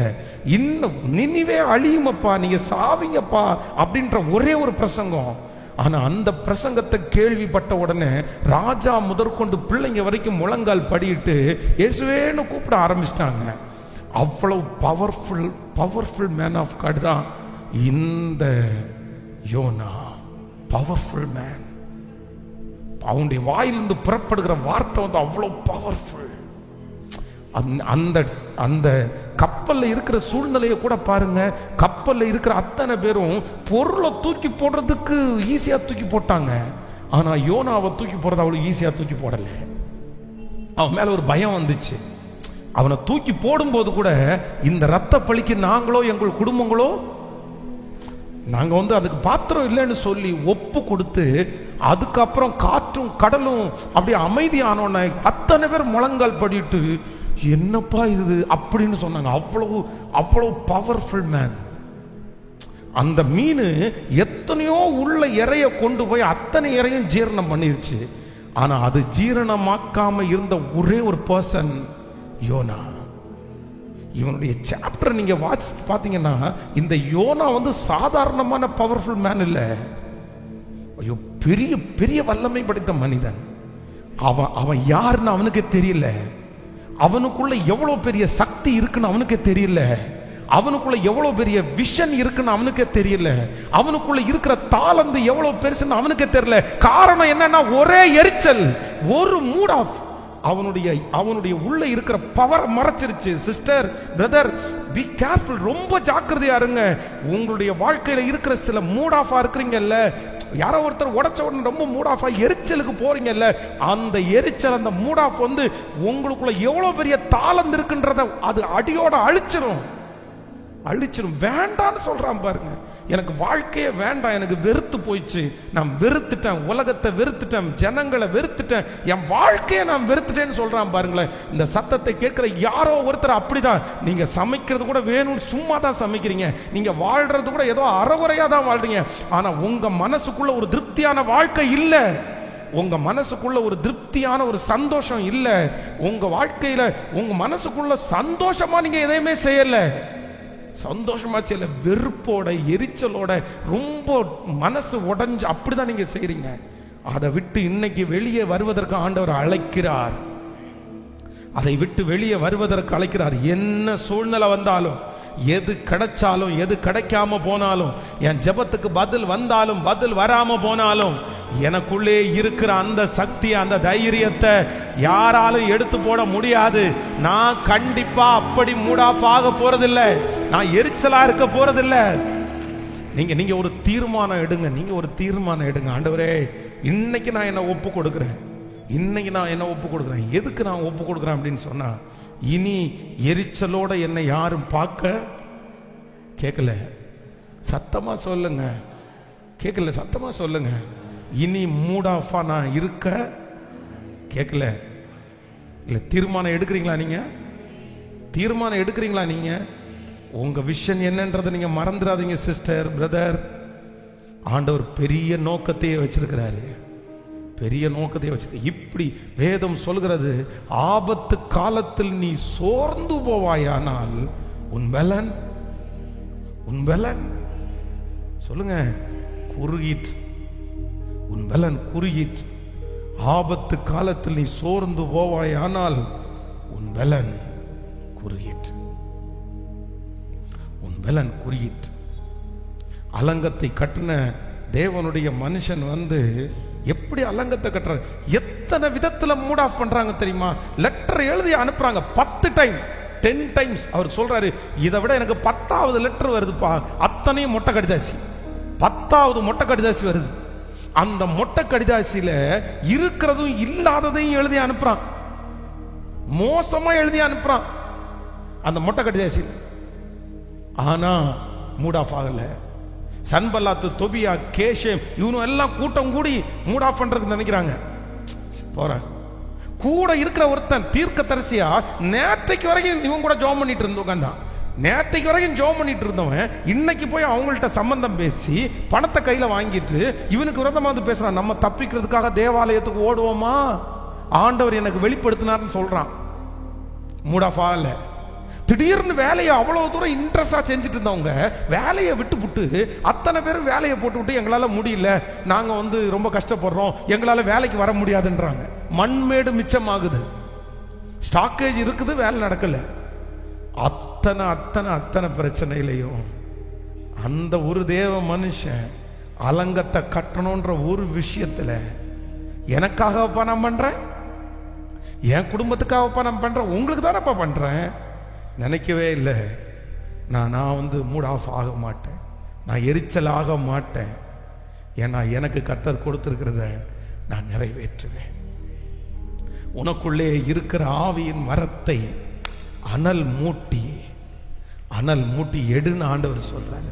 இன்னும் நினிவே அழியுமப்பா, நீங்க சாவிங்கப்பா அப்படின்ற ஒரே ஒரு பிரசங்கம். ஆனா அந்த பிரசங்கத்தை கேள்விப்பட்ட உடனே ராஜா முதற்கொண்டு பிள்ளைங்க வரைக்கும் முழங்கால் படியிட்டு இயேசுவேன்னு கூப்பிட ஆரம்பிச்சிட்டாங்க. அவ்வளவு பவர்ஃபுல் மேன் ஆஃப் காட் தான் இந்த யோனா. Powerful man. அவனுடைய வாயிலிருந்து புறப்படுகிற வார்த்தை அவ்வளவு பவர்ஃபுல். அந்த கப்பல்ல இருக்கிற சூழ்நிலையை கூட பாருங்க. கப்பல்ல இருக்கிற அத்தனை பேரும் பொருளை தூக்கி போடுறதுக்கு ஈஸியா தூக்கி போட்டாங்க. ஆனா யோனாவை தூக்கி போடுறது அவ்வளவு ஈஸியா தூக்கி போடல. அவன் மேல ஒரு பயம் வந்துச்சு. அவனை தூக்கி போடும்போது கூட இந்த ரத்த பழிக்கு நாங்களோ எங்கள் குடும்பங்களோ நாங்க அதுக்கு பாத்திரம் இல்லைன்னு சொல்லி ஒப்பு கொடுத்து, அதுக்கப்புறம் காற்றும் கடலும் அப்படியே அமைதியானோன்னு அத்தனை பேர் முழங்கால் படிட்டு என்னப்பா இது அப்படின்னு சொன்னாங்க. அவ்வளவு பவர்ஃபுல் மேன். அந்த மீன் எத்தனையோ உள்ள இறைய கொண்டு போய் அத்தனை இறையும் ஜீரணம் பண்ணிருச்சு. ஆனா அது ஜீரணமாக்காம இருந்த ஒரே ஒரு பர்சன் யோனா. இவனுடைய சாப்டர் நீங்க வாசிச்சு பாத்தீங்கன்னா இந்த யோனா சாதாரணமான பவர்ஃபுல் மேன் இல்ல. ஐயோ, பெரிய பெரிய வல்லமை படைத்த மனிதன். அவன் யாருன்னு அவனுக்கு தெரியல. அவனுக்குள்ள எவ்வளவு பெரிய சக்தி இருக்குன்னு அவனுக்கு தெரியல. அவனுக்குள்ள எவ்வளவு பெரிய விஷன் இருக்குன்னு அவனுக்கு தெரியல. அவனுக்குள்ள இருக்கிற தாளந்து எவ்வளவு பெருசுன்னு அவனுக்கு தெரியல. காரணம் என்னன்னா ஒரே எரிச்சல், ஒரு மூட் ஆஃப். அவனுடைய உள்ள இருக்கிற பவர் மறைச்சிருச்சு. Sister, brother, be careful. ரொம்ப ஜாக்கிரதையா இருங்க. உங்களுடைய வாழ்க்கையில இருக்கிற சில மூட் ஆஃபா இருக்கிறீங்கல்ல, யாரோ ஒருத்தர் உடைச்ச உடனே ரொம்ப மூட் ஆஃபா எரிச்சலுக்கு போறீங்கல்ல, அந்த எரிச்சல், அந்த மூட் ஆஃப் உங்களுக்குள்ள எவ்வளவு பெரிய தாளந்து இருக்குன்றத அது அடியோட அழிச்சிரும். வேண்டான்னு சொல்றான் பாருங்க. எனக்கு வாழ்க்கையே வேண்டாம், எனக்கு வெறுத்து போயிடுச்சு, நான் வெறுத்துட்டேன், உலகத்தை வெறுத்துட்டேன், ஜனங்களை வெறுத்துட்டேன், என் வாழ்க்கையை நான் வெறுத்துட்டேன்னு சொல்றான் பாருங்களேன். இந்த சத்தத்தை கேட்கிற யாரோ ஒருத்தர் அப்படிதான். நீங்க சமைக்கிறது கூட வேணும்னு சும்மா தான் சமைக்கிறீங்க, நீங்க வாழ்றது கூட ஏதோ அறகுறையா தான் வாழ்றீங்க. ஆனா உங்க மனசுக்குள்ள ஒரு திருப்தியான வாழ்க்கை இல்ல. உங்க மனசுக்குள்ள ஒரு திருப்தியான ஒரு சந்தோஷம் இல்ல. உங்க வாழ்க்கையில உங்க மனசுக்குள்ள சந்தோஷமா நீங்க எதையுமே செய்யல. சந்தோஷமா செய்யல, வெறுப்போட எரிச்சலோட ரொம்ப மனசு உடைஞ்சு அப்படிதான் நீங்க செய்றீங்க. அதை விட்டு இன்னைக்கு வெளியே வருவதற்கு ஆண்டவர் அழைக்கிறார். அதை விட்டு வெளியே வருவதற்கு அழைக்கிறார். என்ன சூழ்நிலை வந்தாலும், எது கிடைச்சாலும், எது கிடைக்காம போனாலும், என் ஜெபத்துக்கு பதில் வந்தாலும் பதில் வராம போனாலும், எனக்குள்ளே இருக்கிற அந்த சக்தி, அந்த தைரியத்தை யாராலும் எடுத்து போட முடியாது. நான் கண்டிப்பா அப்படி மூடாஃப் ஆக போறதில்லை, நான் எரிச்சலா இருக்க போறதில்லை. நீங்க ஒரு தீர்மானம் எடுங்க. நீங்க ஒரு தீர்மானம் எடுங்க. ஆண்டவரே, இன்னைக்கு நான் என்ன ஒப்பு கொடுக்கிறேன். இன்னைக்கு நான் என்ன ஒப்பு கொடுக்கிறேன். எதுக்கு நான் ஒப்பு கொடுக்கிறேன் அப்படின்னு சொன்னா, இனி எரிச்சலோட என்னை யாரும் பார்க்க கேட்கல. சத்தமா சொல்லுங்க. கேட்கல, சத்தமா சொல்லுங்க. இனி மூடாஃபா நான் இருக்க கேட்கல. இல்ல, தீர்மானம் எடுக்கிறீங்களா? நீங்க தீர்மானம் எடுக்கிறீங்களா? நீங்க உங்க விஷன் என்னன்றதை நீங்க மறந்துடாதீங்க. சிஸ்டர், பிரதர், ஆண்டவர் பெரிய நோக்கத்தையே வச்சிருக்கிறாரு. பெரிய நோக்கத்தை வச்சு இப்படி வேதம் சொல்கிறது, ஆபத்து காலத்தில் நீ சோர்ந்து போவாயானால் உன் பலன் சொல்லுங்க குறுகிட்டு, உன் பலன் குறுகிட்டு. ஆபத்து காலத்தில் நீ சோர்ந்து போவாயானால் உன் பலன் குறுகிட்டு, உன் பலன் குறுகிட்டு. அலங்கத்தை கட்டின தேவனுடைய மனுஷன் வந்து எப்படி அலங்கத்தை கட்டுறாரு, எத்தனை விதத்துல மூட் ஆஃப் பண்றாங்க தெரியுமா? லெட்டர் எழுதி அனுப்புறாங்க 10 டைம் 10 டைம்ஸ். அவர் சொல்றாரு, இதை விட எனக்கு 10வது லெட்டர் வருதுப்பா, அத்தனையும் மொட்டை கடிதாசி. 10வது மொட்டை கடிதாசி வருது. அந்த மொட்டை கடிதாசியில இருக்கிறதும் இல்லாததையும் எழுதி அனுப்புறான், மோசமா எழுதி அனுப்புறான் அந்த மொட்டை கடிதாசியில். ஆனா மூட் ஆஃப் ஆகல. சன்பல்லாத்து, தொபியா, கேஷேம் இவனும் எல்லாம் கூட்டம் கூடி மூட் ஆஃப் பண்றதுக்கு நினைக்கிறாங்க. போறாங்க. கூட இருக்கிற ஒருத்தன் தீர்க்கதரிசியா நேற்றைக்கு வரைக்கும் இவன் கூட ஜோம் பண்ணிட்டு இருந்தவங்க தான். நேற்றைக்கு வரைக்கும் ஜோம் பண்ணிட்டு இருந்தவன் இன்னைக்கு போய் அவங்கள்ட்ட சம்பந்தம் பேசி பணத்தை கையில வாங்கிட்டு இவனுக்கு விரோதமா வந்து பேசுறான். நம்ம தப்பிக்கிறதுக்காக தேவாலயத்துக்கு ஓடுவோமா, ஆண்டவர் எனக்கு வெளிப்படுத்தினார்னு சொல்றான். மூட் ஆஃப் ஆகல. திடீர்னு வேலையை அவ்வளவு தூரம் இன்ட்ரெஸ்டா செஞ்சுட்டு இருந்தவங்க வேலையை விட்டு அத்தனை பேரும் வேலையை போட்டு எங்களால முடியல, நாங்க வந்து ரொம்ப கஷ்டப்படுறோம், எங்களால வேலைக்கு வர முடியாதுன்றாங்க. மண்மேடு மிச்சமாகுது, ஸ்டாக்கேஜ் இருக்குது, வேலை நடக்கல. அத்தனை அத்தனை அத்தனை பிரச்சனையிலையும் அந்த ஒரு தேவ மனுஷன் அலங்கத்தை கட்டணும்ன்ற ஒரு விஷயத்துல, எனக்காகப்பா நான் பண்றேன், என் குடும்பத்துக்காகப்பா நான் பண்றேன், உங்களுக்கு தானப்பா பண்றேன் நினைக்கவே இல்லை. நான் வந்து மூட் ஆஃப் ஆக மாட்டேன், நான் எரிச்சல் ஆக மாட்டேன். ஏன்னா எனக்கு கர்த்தர் கொடுத்திருக்கிறத நான் நிறைவேற்றுவேன். உனக்குள்ளே இருக்கிற ஆவியின் வரத்தை அனல் மூட்டி எடுன்னு ஆண்டவர் சொல்றாரு.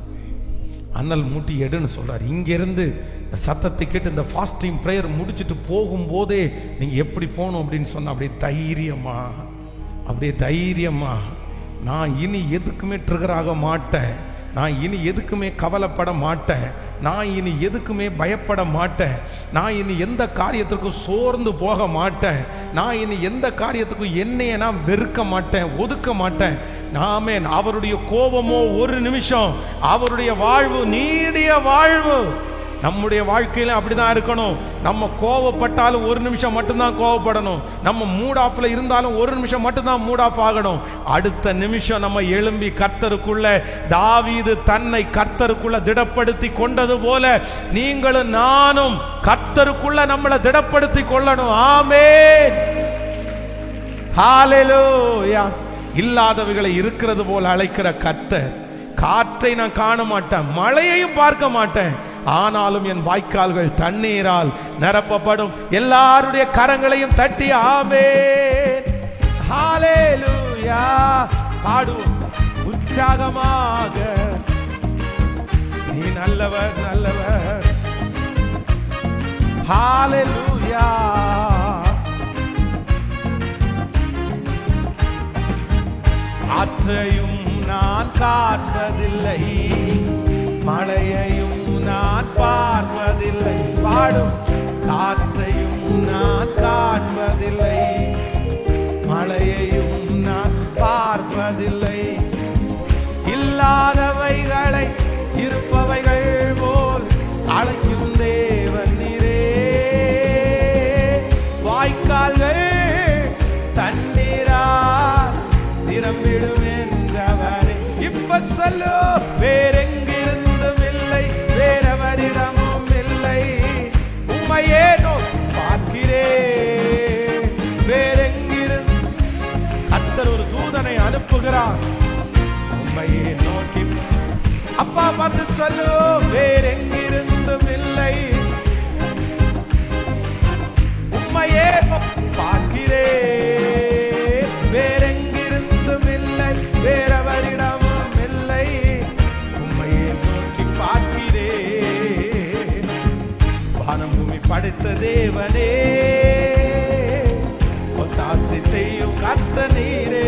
அனல் மூட்டி எடுன்னு சொல்றாரு. இங்கிருந்து இந்த சத்தத்தை கேட்டு இந்த ஃபாஸ்டிங் பிரேயர் முடிச்சுட்டு போகும்போதே நீங்க எப்படி போகணும் அப்படின்னு சொன்னா, அப்படியே தைரியமா நான் இனி எதுக்குமே ட்ரிகர் ஆக மாட்டேன், நான் இனி எதுக்குமே கவலைப்பட மாட்டேன், நான் இனி எதுக்குமே பயப்பட மாட்டேன், நான் இனி எந்த காரியத்திற்கும் சோர்ந்து போக மாட்டேன், நான் இனி எந்த காரியத்துக்கும் என்னைய நான் வெறுக்க மாட்டேன், ஒதுக்க மாட்டேன். நாமே அவருடைய கோபமோ ஒரு நிமிஷம், அவருடைய வாழ்வு நீடிய வாழ்வு. நம்முடைய வாழ்க்கையில அப்படிதான் இருக்கணும். நம்ம கோவப்பட்டாலும் ஒரு நிமிஷம் மட்டும்தான் கோவப்படணும். நம்ம மூட் ஆஃப்ல இருந்தாலும் ஒரு நிமிஷம் மட்டும்தான் மூட் ஆஃப் ஆகணும். அடுத்த நிமிஷம் நம்ம எழும்பி கர்த்தருக்குள்ள, தாவீது தன்னை கர்த்தருக்குள்ள திடப்படுத்தி கொண்டது போல நீங்களும் நானும் கர்த்தருக்குள்ள நம்மளை திடப்படுத்தி கொள்ளணும். ஆமென், ஹல்லேலூயா. இல்லாதவைகளை இருக்கிறது போல அழைக்கிற கர்த்தர். காற்றை நான் காண மாட்டேன், மழையையும் பார்க்க மாட்டேன், ஆனாலும் என் வாய்க்கால்கள் தண்ணீரால் நிரப்பப்படும். எல்லாருடைய கரங்களையும் தட்டி ஆமென், ஹல்லேலூயா பாடுவோம் உற்சாகமாக. நீ நல்லவர் நல்லவர், ஹல்லேலூயா. காற்றையும் நான் காண்பதில்லை, மழையையும் நான் பார்ப்பதில்லை. பாடும். காற்றையும் நான் காண்பதில்லை, மழையையும் நான் பார்ப்பதில்லை. இல்லாதவைகளை இருப்பவைகள் போல் அழைக்கும் தேவன் நீரே. வாய்க்கால்கள் தண்ணீரால் நிரம்பிடும் என்றவரே. இப்ப சொல்லு, வேறெங்கிருந்தும் இல்லை, வேறவரிடமும் இல்லை, உம்மையே நோக்கி பார்க்கிறேன். வேறெங்கிருந்து கர்த்தர் ஒரு தூதனை அனுப்புகிறார், உம்மையே நோக்கி. அப்பா பார்த்து சொல்லு, வேறெங்கிருந்தும் இல்லை, உம்மையே நோக்கி பார்க்கிறேன். வேறெங்கிருந்தும் இல்லை, வேறவரிடமும் இல்லை, உம்மையே நோக்கி பார்க்கிறேன். வானம் பூமி படைத்த தேவனே, ஒத்தாசை செய்யும் கர்த்தர் நீரே.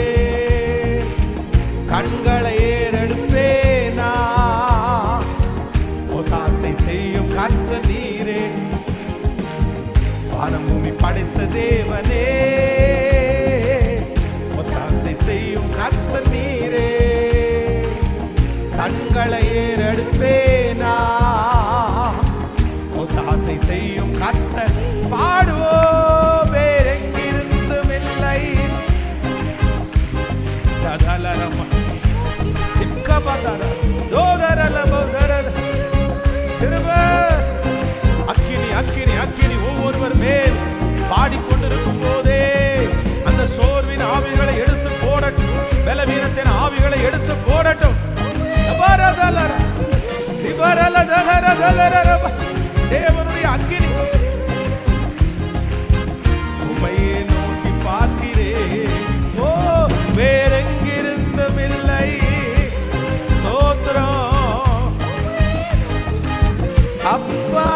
கண்களை ஏறெடுப்பேனா, ஒத்தாசை செய்யும் கர்த்தர் நீரே. வானம் பூமி படைத்த தேவனே, ஒத்தாசை செய்யும் கர்த்தர் நீரே. கண்களை ஏறெடுப்பேனா, ஒத்தாசை செய்யும் கர்த்தர். பாடுவோம், வேறெங்கிருந்தும் இல்லை. ததலரம இக்கபதர தோதரல போதர பலவீனத்தின் ஆவிகளை எடுத்து போடட்டும். தேவனுடைய அக்கினி உம்மையே நோக்கி பார்க்கிறேன். ஓ, வேறெங்கிருந்தும் இல்லை. ஸ்தோத்திரம் அப்பா.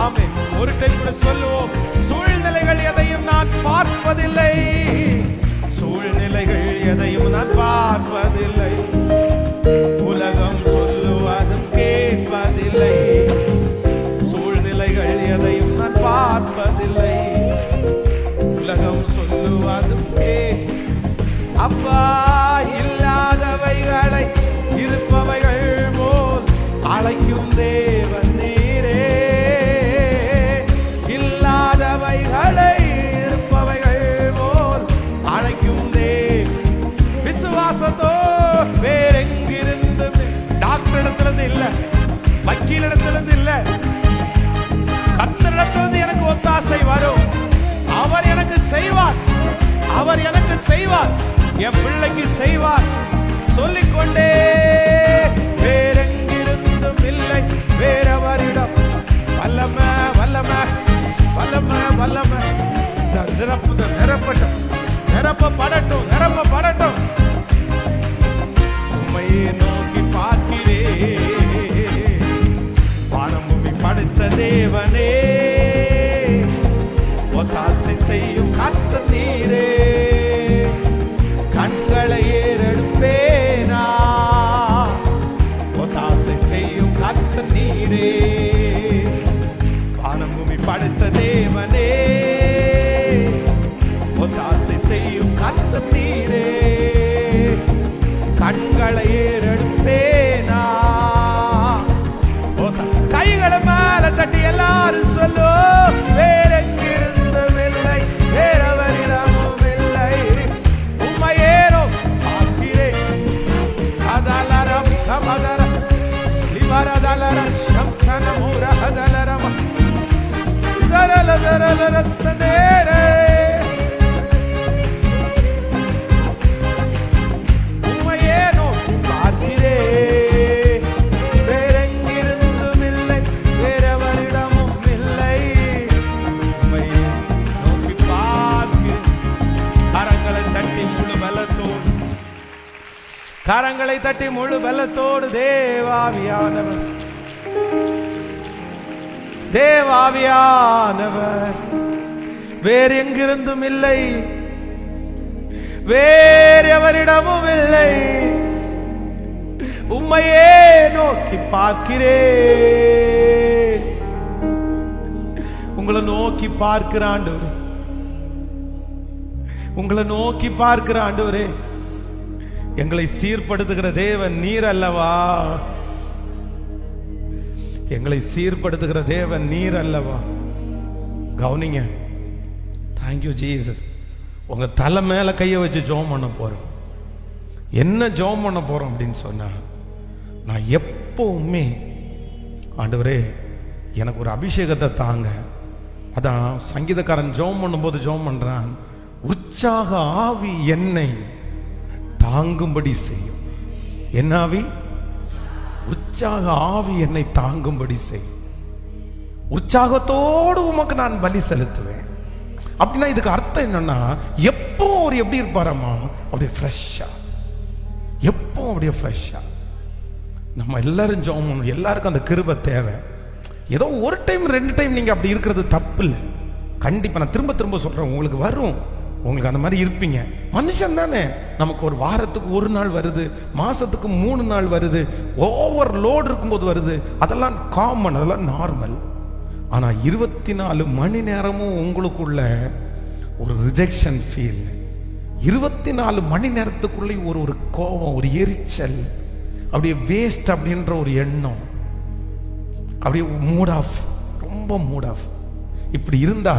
ஆமென். ஒரு டைம் கூட சொல்லுவோம், சூழ்நிலைகள் எதையும் நான் பார்ப்பதில்லை. சூழ்நிலைகள் எதையும் நான் பார்ப்பதில்லை. உலகம் சொல்லுவதும் கேட்பதில்லை. சூழ்நிலைகள் எதையும் நான் பார்ப்பதில்லை. உலகம் சொல்லுவதும் அப்பா. இல்லாதவைகளை இருப்பவைகள் போல் அழைக்கும் தேவன் நீரே. இல்லாதவைகளை இருப்பவைகள் போல் அழைக்கும் தேவன். விசுவாசத்தோ வேறெங்கிருந்து, டாக்டர் இடத்திலிருந்து இல்ல, வக்கீல் இடத்திலிருந்து இல்ல, கர்த்தரிடத்திலிருந்து எனக்கு ஒத்தாசை வரும். அவர் எனக்கு செய்வார், அவர் எனக்கு செய்வார், என் பிள்ளைக்கு செய்வார். சொல்லிக்கொண்டே வேறெங்கிருந்தும் இல்லை, வேறவரிடம் வல்லமை வல்லமை வல்லமை வல்லமை. நிரப்புதல் நிரப்பட்டும், நிரப்பப்படட்டும், நிரப்பப்படட்டும். உம்மையே நோக்கி பார்க்கிறேன். வானம் பூமி படைத்த தேவனே, ஒத்தாசை செய்யும் கர்த்தர் நீரே. கண்களை ஏறெடுப்பேனா, ஒத்தாசை செய்யும் கர்த்தர் நீரே. வானம் பூமி படைத்த தேவனே, ஒத்தாசை செய்யும் கர்த்தர் நீரே. கண்களை ஏறெடுப்பேனா. கைகளை மேல தட்டி எல்லாரும் சொல்லு, வேறெங்கிருந்தும் இல்லை, வேறவரிடமும் இல்லை. உம்மையேனோ பார்க்கிறேன். அதலரம் கமதர லிவரதலர சம்கனமுரஹதலரம தரலதரலரத்தனேரே. உம்மையேனோ பார்க்கிறேன். வேறெங்கிருந்தும் இல்லை, வேறவரிடமும் இல்லை. உம்மையே நோக்கி பார்க்கிறேன். கரங்களை தட்டி முழு பலத்தோடு, கரங்களை தட்டி முழு பலத்தோடு தேவாவியானவர், தேவாவியானவர் வேறு எங்கிருந்தும் இல்லை, வேறெவரிடமும் இல்லை. உம்மையே நோக்கி பார்க்கிறேன். உங்களை நோக்கி பார்க்கிற ஆண்டவரே, உங்களை நோக்கி பார்க்கிற ஆண்டவரே. எங்களை சீர்படுத்துகிற தேவன் நீர் அல்லவா? எங்களை சீர்படுத்துகிற தேவன் நீர் அல்லவா? கவனிங்க. Thank you Jesus. உங்க தலை மேல கையை வச்சு ஜெபம் பண்ண போறோம். என்ன ஜெபம் பண்ண போறோம் அப்படின்னு சொன்னா, நான் எப்பவுமே ஆண்டவரே எனக்கு ஒரு அபிஷேகத்தை தாங்க. அதான் சங்கீதக்காரன் ஜெபம் பண்ணும்போது ஜெபம் பண்றான், உற்சாக ஆவி என்னை தாங்கும்படி செய்யும். என்ன ஆவி? உற்சாக ஆவி என்னை தாங்கும்படி செய்யும். உற்சாகத்தோடு உமக்கு நான் பலி செலுத்துவேன். அப்படின்னா இதுக்கு அர்த்தம் என்னன்னா, எப்போ அவர் எப்படி இருப்பாரம்மா, அப்படியே ஃப்ரெஷ்ஷா, எப்போ அப்படியே ஃப்ரெஷ்ஷா. நம்ம எல்லாரும் ஜெபம் பண்ணணும். எல்லாருக்கும் அந்த கிருபை தேவை. ஏதோ ஒரு டைம் 2 டைம் நீங்க அப்படி இருக்கிறது தப்பு இல்லை. கண்டிப்பா நான் திரும்ப திரும்ப சொல்றேன், உங்களுக்கு வரும். உங்களுக்கு அந்த மாதிரி இருப்பீங்க. மனுஷன் தானே. நமக்கு ஒரு வாரத்துக்கு 1 நாள் வருது, மாசத்துக்கு 3 நாள் வருது, ஓவர் லோடு இருக்கும்போது வருது. அதெல்லாம் காமன், அதெல்லாம் நார்மல். ஆனா 24 மணி நேரமும் உங்களுக்குள்ள ஒரு ரிஜெக்ஷன் ஃபீல், 24 மணி நேரத்துக்குள்ளே ஒரு கோபம், ஒரு எரிச்சல், அப்படியே வேஸ்ட் அப்படின்ற ஒரு எண்ணம், அப்படியே மூட் ஆஃப், ரொம்ப மூட் ஆஃப். இப்படி இருந்தா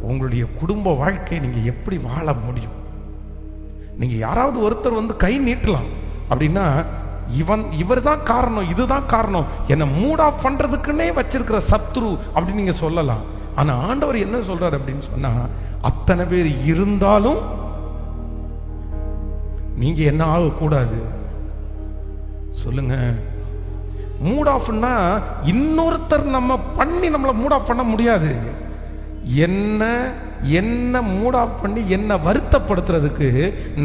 உங்களுடைய குடும்ப வாழ்க்கையை நீங்க எப்படி வாழ முடியும்? நீங்க யாராவது ஒருத்தர் வந்து கை நீட்டலாம் அப்படின்னா, இவர் தான் காரணம், இதுதான் காரணம், என்னை மூட் ஆஃப் பண்றதுக்குன்னே வச்சிருக்கிற சத்ரு அப்படின்னு நீங்க சொல்லலாம். ஆனா ஆண்டவர் என்ன சொல்றாரு அப்படின்னு சொன்னா, அத்தனை பேர் இருந்தாலும் நீங்க என்ன ஆகக்கூடாது. சொல்லுங்க. மூட் ஆஃப்னா இன்னொருத்தர் நம்ம பண்ணி நம்மளை மூட் ஆஃப் பண்ண முடியாது. என்ன மூட் ஆஃப் பண்ணி என்ன வருத்தப்படுத்துறதுக்கு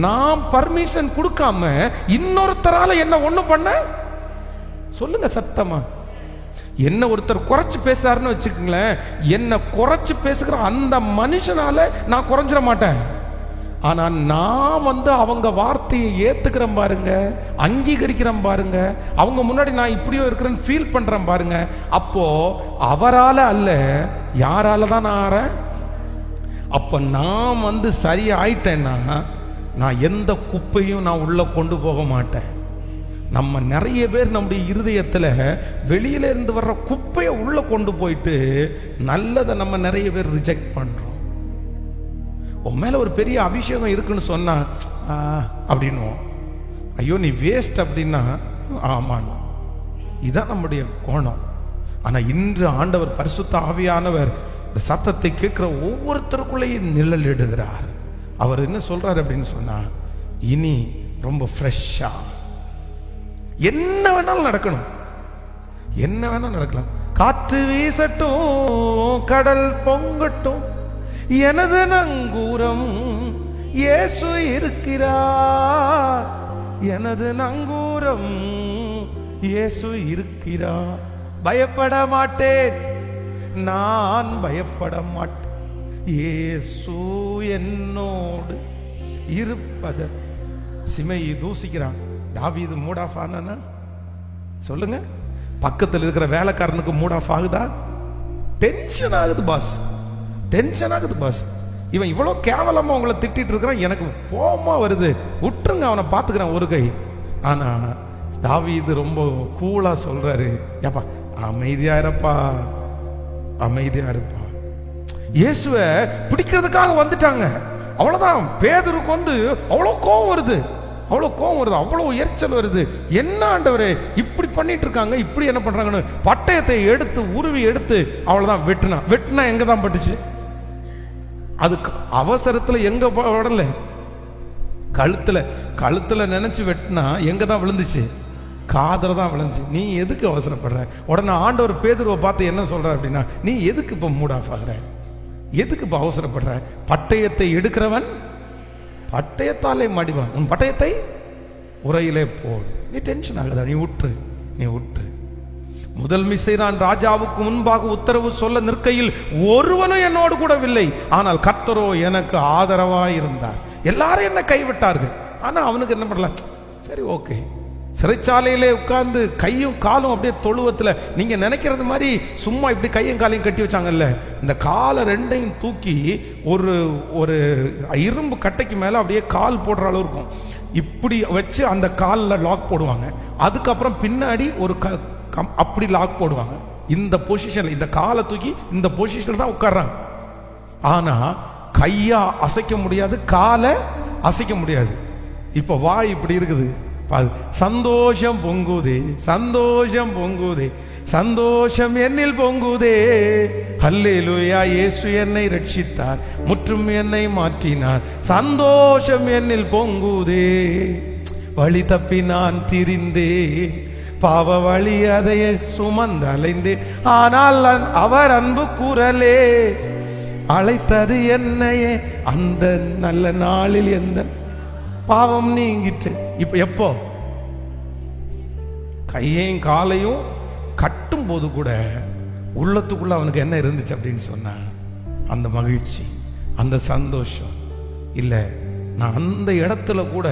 நான் பர்மிஷன் கொடுக்காம இன்னொருத்தரால என்ன ஒண்ணு பண்ண சொல்லுங்க சத்தமா. என்ன ஒருத்தர் குறைச்சு பேசுறாருன்னு வச்சுக்கோங்களேன், என்ன குறைச்சு பேசுகிற அந்த மனுஷனால நான் குறைஞ்சிட மாட்டேன். ஆனா நான் அவங்க வார்த்தையை ஏத்துக்கிறேன் பாருங்க, அங்கீகரிக்கிறேன் பாருங்க, அவங்க முன்னாடி நான் இப்படியோ இருக்கிறேன்னு ஃபீல் பண்றேன் பாருங்க. அப்போ அவரால அல்ல, யாரால தான் நான் ஆறேன். அப்ப நான் சரியா ஆயிட்டேன்னா நான் எந்த குப்பையும் நான் உள்ள கொண்டு போக மாட்டேன். நம்ம நிறைய பேர் நம்முடைய இருதயத்துல வெளியில இருந்து வர்ற குப்பையை உள்ள கொண்டு போயிட்டு நல்லதை நம்ம நிறைய பேர் ரிஜெக்ட் பண்றோம். உன் மேல ஒரு பெரிய அபிஷேகம் இருக்குன்னு சொன்னா அப்படின்னுவோம், ஐயோ நீ வேஸ்ட் அப்படின்னா ஆமாண்ணா. இதுதான் நம்முடைய கோணம். ஆனா இன்று ஆண்டவர் பரிசுத்த ஆவியானவர் இந்த சத்தத்தை கேட்கிற ஒவ்வொருத்தருக்குள்ளேயும் நிழல் இடுகிறார். அவர் என்ன சொல்றாரு அப்படின்னு சொன்னா, இனி ரொம்ப ஃப்ரெஷ்ஷா என்ன வேணாலும் நடக்கணும், என்ன வேணாலும் நடக்கலாம். காற்று வீசட்டும், கடல் பொங்கட்டும், எனது நங்கூரம் இயேசு இருக்கிறார், எனது நங்கூரம் இயேசு இருக்கிறார். பயப்பட மாட்டேன், நான் பயப்பட மாட்டேன், இயேசு என்னோடு இருப்பத. சிமை தூசிக்கிறான், தாவீது மூட் ஆஃப் ஆனா சொல்லுங்க. பக்கத்தில் இருக்கிற வேலைக்காரனுக்கு மூட் ஆஃப் ஆகுதா? டென்ஷன் ஆகுது பாஸ், டென்ஷன் ஆகுது பாஸ். இவன் இவ்வளவு கேவலமா உங்களை திட்டிட்டு இருக்கிறான், எனக்கு கோபமா வருது, விட்டுருங்க அவனை பார்த்துக்கிறேன் ஒரு கை. ஆனா தாவீது ரொம்ப கூலா சொல்றாரு, ஏப்பா அமைதியா இருப்பா, அமைதியா இருப்பா. இயேசுவை பிடிக்கிறதுக்காக வந்துட்டாங்க, அவ்வளவுதான். பேதுருக்கு அவ்வளவு கோபம் வருது, அவ்வளவு கோபம் வருது, அவ்வளவு எரிச்சல் வருது. என்ன ஆண்டவரே இப்படி பண்ணிட்டு இருக்காங்க, இப்படி என்ன பண்றாங்கன்னு பட்டயத்தை எடுத்து உருவி எடுத்து அவ்வளவுதான் வெட்டினா எங்க தான் பட்டுச்சு? அது அவசரத்துல எங்க படல, கழுத்துல நினைச்சு வெட்டினா எங்க தான் விழுந்துச்சு? காதல தான் விழுந்துச்சு. நீ எதுக்கு அவசரப்படுற? உடனே ஆண்டவர் பேதுருவை பார்த்து என்ன சொல்ற அப்படின்னா, நீ எதுக்கு இப்ப மூட் ஆஃப் ஆகுற, எதுக்கு இப்ப அவசரப்படுற? பட்டயத்தை எடுக்கிறவன் பட்டயத்தாலே மடிவான், உன் பட்டயத்தை உரையிலே போடு. நீ டென்ஷன் ஆகுதா? நீ விட்டுரு. முதல் மிசை நான் ராஜாவுக்கு முன்பாக உத்தரவு சொல்ல நிற்கையில் ஒருவனும் என்னோடு கூடவில்லை, ஆனால் கர்த்தரோ எனக்கு ஆதரவாய் இருந்தார். எல்லாரும் என்ன கைவிட்டார்கள், ஆனா அவனுக்கு என்ன பண்ணல, சரி ஓகே. சிறைச்சாலையிலே உட்கார்ந்து கையும் காலும் அப்படியே தொழுவத்துல நீங்க நினைக்கிறது மாதிரி சும்மா இப்படி கையும் காலையும் கட்டி வச்சாங்கல்ல, இந்த காலை ரெண்டையும் தூக்கி ஒரு ஒரு இரும்பு கட்டைக்கு மேல அப்படியே கால் போடுற அளவு இருக்கும், இப்படி வச்சு அந்த காலில் லாக் போடுவாங்க. அதுக்கப்புறம் பின்னாடி ஒரு அப்படி லாக் போடுவாங்க. இந்த பொசிஷன்ல இந்த காலை தூக்கி இந்த பொசிஷன்ல தான் உட்கார்றாங்க. ஆனா கையா அசைக்க முடியாது, காலை அசைக்க முடியாது. இப்ப வாய் இப்படி இருக்குது, சந்தோஷம் பொங்குதே, சந்தோஷம் பொங்குதே, சந்தோஷம் என்னில் பொங்குதே, ஹல்லேலூயா இயேசு என்னை ரட்சித்தார், முற்றும் என்னை மாற்றினார், சந்தோஷம் என்னில் பொங்குதே. வழி தப்பி நான் திரிந்தே, பாவ வழி அதையே சுமந்து அலைந்தே, ஆனால் அவர் அன்பு குரலே அழைத்தது என்னையே, அந்த நல்ல நாளில் எந்த பாவம் நீங்கிட்டு. இப்ப எப்போ கையையும் காலையும் கட்டும் போது கூட உள்ளத்துக்குள்ள அவனுக்கு என்ன இருந்துச்சு அப்படின்னு சொன்னா, அந்த மகிழ்ச்சி, அந்த சந்தோஷம். இல்ல நான் அந்த இடத்துல கூட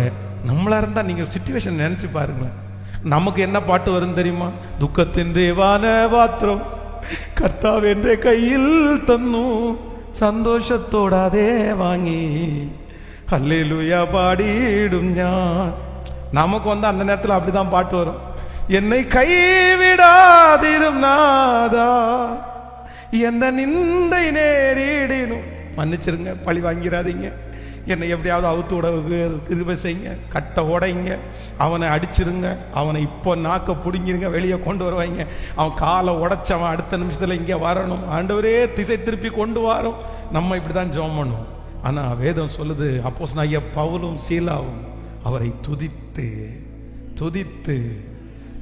நம்மளா இருந்தா நீங்க சிச்சுவேஷன் நினைச்சு பாருங்களேன், நமக்கு என்ன பாட்டு வரும் தெரியுமா? துக்கத்தின் தேவான பாத்திரம் கர்த்தாவென்ற கையில் தன்னும் சந்தோஷத்தோடாதே வாங்கி ஹல்லேலூயா பாடிடும் ஞான். நமக்கு அந்த நேரத்தில் அப்படிதான் பாட்டு வரும். என்னை கைவிடாதிரும் நாதா, எந்த நிந்தை நேரிடினும், மன்னிச்சிருங்க, பழி வாங்கிறாதீங்க, என்னை எப்படியாவது அவுத்து விட கிருபை செய்யுங்க, கட்டை உடைங்க, அவனை அடிச்சிருங்க, அவனை இப்போ நாக்க பிடிங்கிருங்க, வெளியே கொண்டு வருவாங்க. அவன் காலை உடைச்சவன் அடுத்த நிமிஷத்தில் இங்கே வரணும். ஆண்டவரே திசை திருப்பி கொண்டு வரோம். நம்ம இப்படி தான் ஜெபம் பண்ணுவோம். ஆனால் வேதம் சொல்லுது, அப்போஸ்தலனாகிய பவுலும் சீலாவும் அவரை துதித்து துதித்து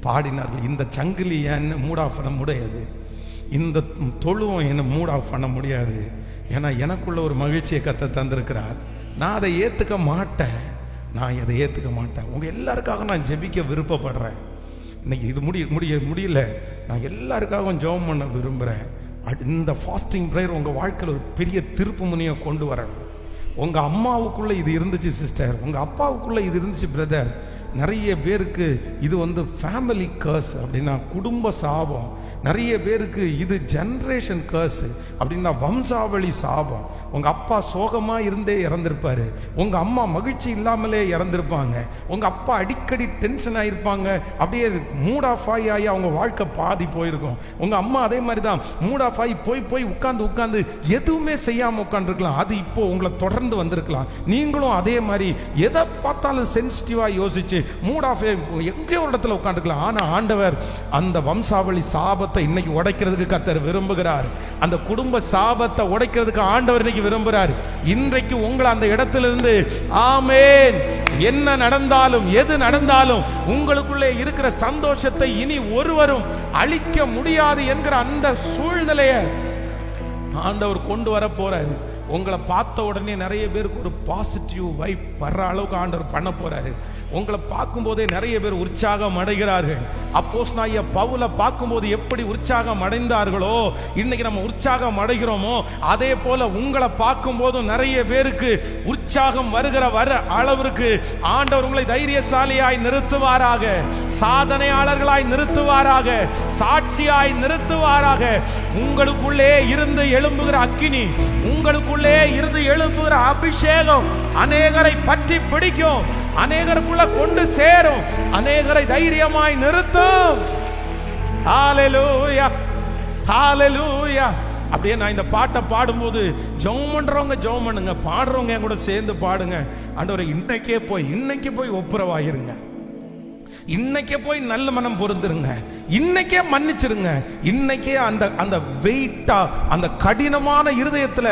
பாடினார்கள். இந்த சங்கிலி என்ன மூட் ஆஃப் பண்ண முடியாது, இந்த தொழுவம் என்ன மூட் ஆஃப் பண்ண முடியாது. ஏன்னா எனக்குள்ள ஒரு மகிழ்ச்சியை கத்த தந்திருக்கிறார். நான் அதை ஏற்றுக்க மாட்டேன், நான் அதை ஏற்றுக்க மாட்டேன். உங்கள் எல்லாருக்காக நான் ஜெபிக்க விருப்பப்படுறேன். இன்னைக்கு இது முடியல, நான் எல்லாருக்காகவும் ஜெபம் பண்ண விரும்புகிறேன். இந்த ஃபாஸ்டிங் ப்ரேயர் உங்கள் வாழ்க்கையில் ஒரு பெரிய திருப்பு முனையை கொண்டு வரணும். உங்கள் அம்மாவுக்குள்ளே இது இருந்துச்சு சிஸ்டர், உங்கள் அப்பாவுக்குள்ளே இது இருந்துச்சு பிரதர். நிறைய பேருக்கு இது ஃபேமிலி கர்ஸ் அப்படின்னா குடும்ப சாபம். நிறைய பேருக்கு இது ஜென்ரேஷன் கர்ஸ் அப்படின்னா வம்சாவளி சாபம். உங்கள் அப்பா சோகமாக இருந்தே இறந்திருப்பாரு, உங்கள் அம்மா மகிழ்ச்சி இல்லாமலே இறந்திருப்பாங்க, உங்கள் அப்பா அடிக்கடி டென்ஷன் ஆகிருப்பாங்க, அப்படியே மூட் ஆஃப் ஆகி அவங்க வாழ்க்கை பாதி போயிருக்கும். உங்கள் அம்மா அதே மாதிரி தான் மூட் ஆஃப் ஆகி போய் உட்காந்து எதுவுமே செய்யாமல் உட்காந்துருக்கலாம். அது இப்போ உங்களை தொடர்ந்து வந்திருக்கலாம். நீங்களும் அதே மாதிரி எதை பார்த்தாலும் சென்சிட்டிவாக யோசிச்சு மூட் ஆஃப் எங்கேயோ ஒரு இடத்துல உட்காந்துருக்கலாம். ஆனால் ஆண்டவர் அந்த வம்சாவளி சாபத்தை இன்னைக்கு உடைக்கிறதுக்கு கர்த்தர் விரும்புகிறார். அந்த குடும்ப சாபத்தை உடைக்கிறதுக்கு ஆண்டவர் இன்னைக்கு விரும்புகிறார். இன்றைக்கு உங்களை அந்த இடத்திலிருந்து ஆமென், என்ன நடந்தாலும் எது நடந்தாலும் உங்களுக்குள்ளே இருக்கிற சந்தோஷத்தை இனி ஒருவரும் அழிக்க முடியாது என்கிற அந்த சூழ்நிலையை ஆண்டவர் கொண்டு வர போறாரு. உங்களை பார்த்த உடனே நிறைய பேருக்கு ஒரு பாசிட்டிவ் வைப் வர்ற அளவுக்கு ஆண்டவர் பண்ண போறாரு. உங்களை பார்க்கும்போதே நிறைய பேர் உற்சாகம் அடைகிறார்கள். அப்போஸ்தலனாகிய பவுலை பார்க்கும்போது எப்படி உற்சாகம் அடைந்தார்களோ, இன்னைக்கு நம்ம உற்சாகம் அடைகிறோமோ, அதே போல உங்களை பார்க்கும்போதும் நிறைய பேருக்கு உற்சாகம் வர அளவிற்கு ஆண்டவர் உங்களை தைரியசாலியாய் நிறுத்துவாராக, சாதனையாளர்களாய் நிறுத்துவாராக, சாட்சியாய் நிறுத்துவாராக. உங்களுக்குள்ளே இருந்து எழும்புகிற அக்கினி, உங்களுக்குள்ளே இருந்து எழும்புகிற அபிஷேகம் அநேகரை பற்றி பிடிக்கும், அநேகருக்குள்ள கொண்டு சேரும், அநேகரை தைரியமாய் நிறுத்தும். ஹல்லேலூயா, ஹல்லேலூயா. அப்படியே நான் இந்த பாட்டை பாடும்போது ஜெபம் பண்றவங்க ஜெபம் பண்ணுங்க, பாடுறவங்க என் கூட சேர்ந்து பாடுங்க. ஆண்டவரே இன்னைக்கே போய் ஒப்புரவாயிருங்க, இன்னைக்கே போய் நல்ல மனம் பொருந்துருங்க, இன்னைக்கே மன்னிச்சிருங்க. இன்னைக்கே அந்த வெயிட்டா அந்த கடினமான இருதயத்துல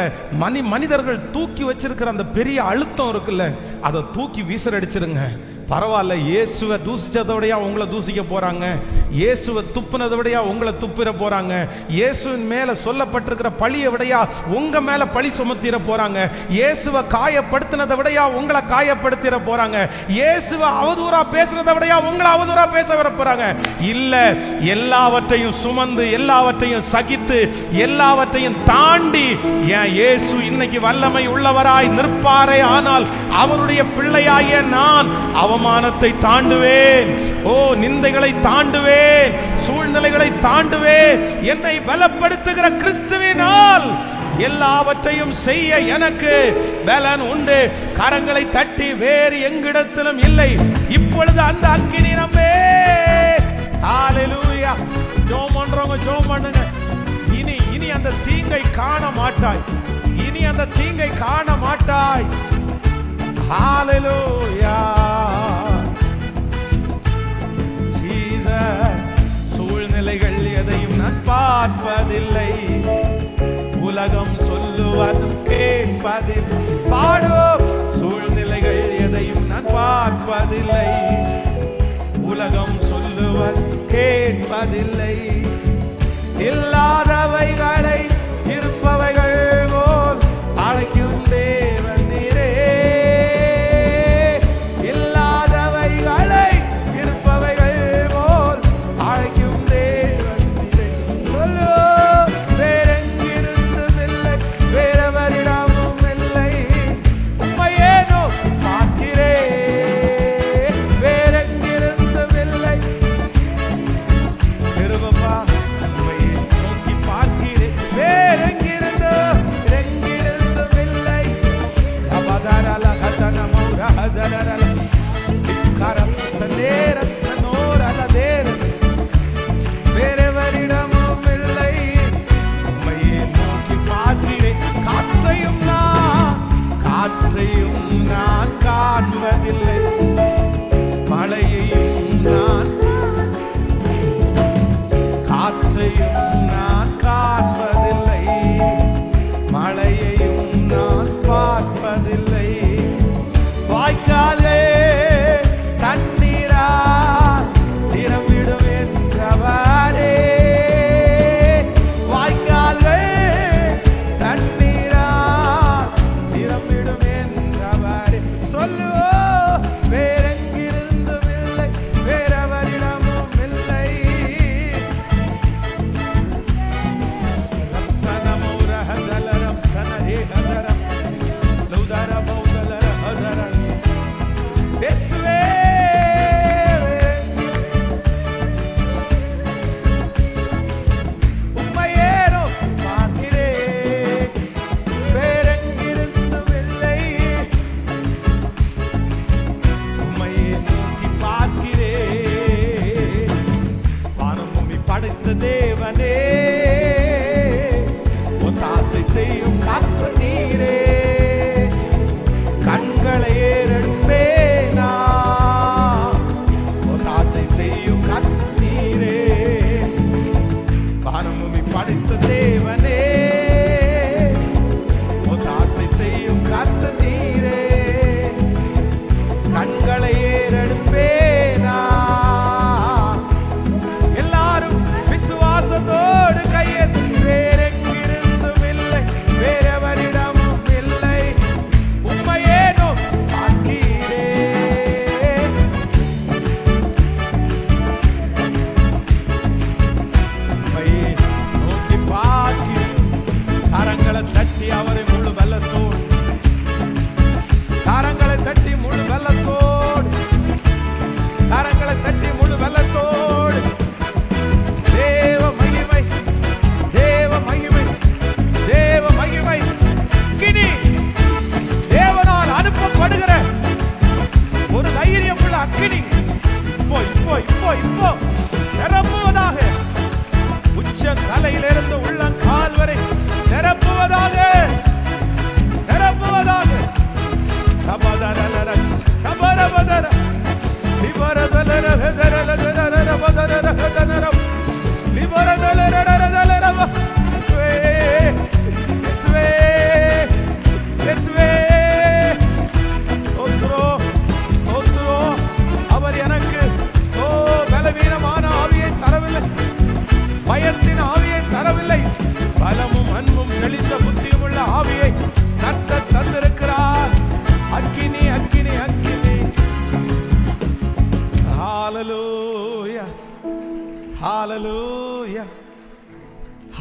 மனிதர்கள் தூக்கி வச்சிருக்கிற அந்த பெரிய அழுத்தம் இருக்குல்ல, அதை தூக்கி வீசரடிச்சிருங்க. பரவாயில்ல, இயேசுவை தூசிச்சதை விடையா உங்களை தூசிக்க போறாங்க, இயேசுவை துப்புனதை விடையா உங்களை துப்பிட போறாங்க, இயேசுவின் மேல சொல்லப்பட்டிருக்கிற பழியை விடையா உங்க மேல பழி சுமத்திட போறாங்க, இயேசுவை காயப்படுத்தினதை விடையா உங்களை காயப்படுத்திட போறாங்க, இயேசுவை அவதூறா பேசுறதை விடையா உங்களை அவதூறா பேச வர போறாங்க. இல்ல, எல்லாவற்றையும் சுமந்து எல்லாவற்றையும் சகித்து எல்லாவற்றையும் தாண்டி என் இயேசு இன்னைக்கு வல்லமை உள்ளவராய் நிற்பாரே ஆனால் அவருடைய பிள்ளையாகிய நான் அவமானத்தை தாண்டுவேன், நிந்தைகளை தாண்டுவேன், சூழ்நிலைகளை தாண்டுவேன். என்னை பலப்படுத்துகிற கிறிஸ்துவினால் எல்லாவற்றையும் செய்ய எனக்கு பலன் உண்டு. கரங்களை தட்டி வேறு எங்கிடத்திலும் இல்லை. இப்பொழுது அந்த அக்கினி நம்மே. ஹல்லேலூயா. ஜெபம் பண்றவங்க ஜெபம் பண்ணுங்க. இனி அந்த தீங்கை காண மாட்டாய், இனி அந்த தீங்கை காண மாட்டாய். ஹல்லேலூயா. சூழ்நிலைகள் எதையும் நான் பார்ப்பதில்லை, உலகம் சொல்லுவதும் கேட்பதில்லை. பாடும். சூழ்நிலைகள் எதையும் நான் பார்ப்பதில்லை, உலகம் சொல்லுவதும் கேட்பதில்லை. இல்லாதவைகளை இருப்பவைகள் போல் அழைக்கும் தேவன் நீரே, இல்லாதவைகளை இருப்பவைகள் போல் அழைக்கும் தேவன் நீரே. சொல்லு, வேறெங்கிருந்தும் இல்லை, வேறவரிடமும் இல்லை, உம்மையேனோ பார்க்கிறேன். வேறெங்கிருந்தும் இல்லை,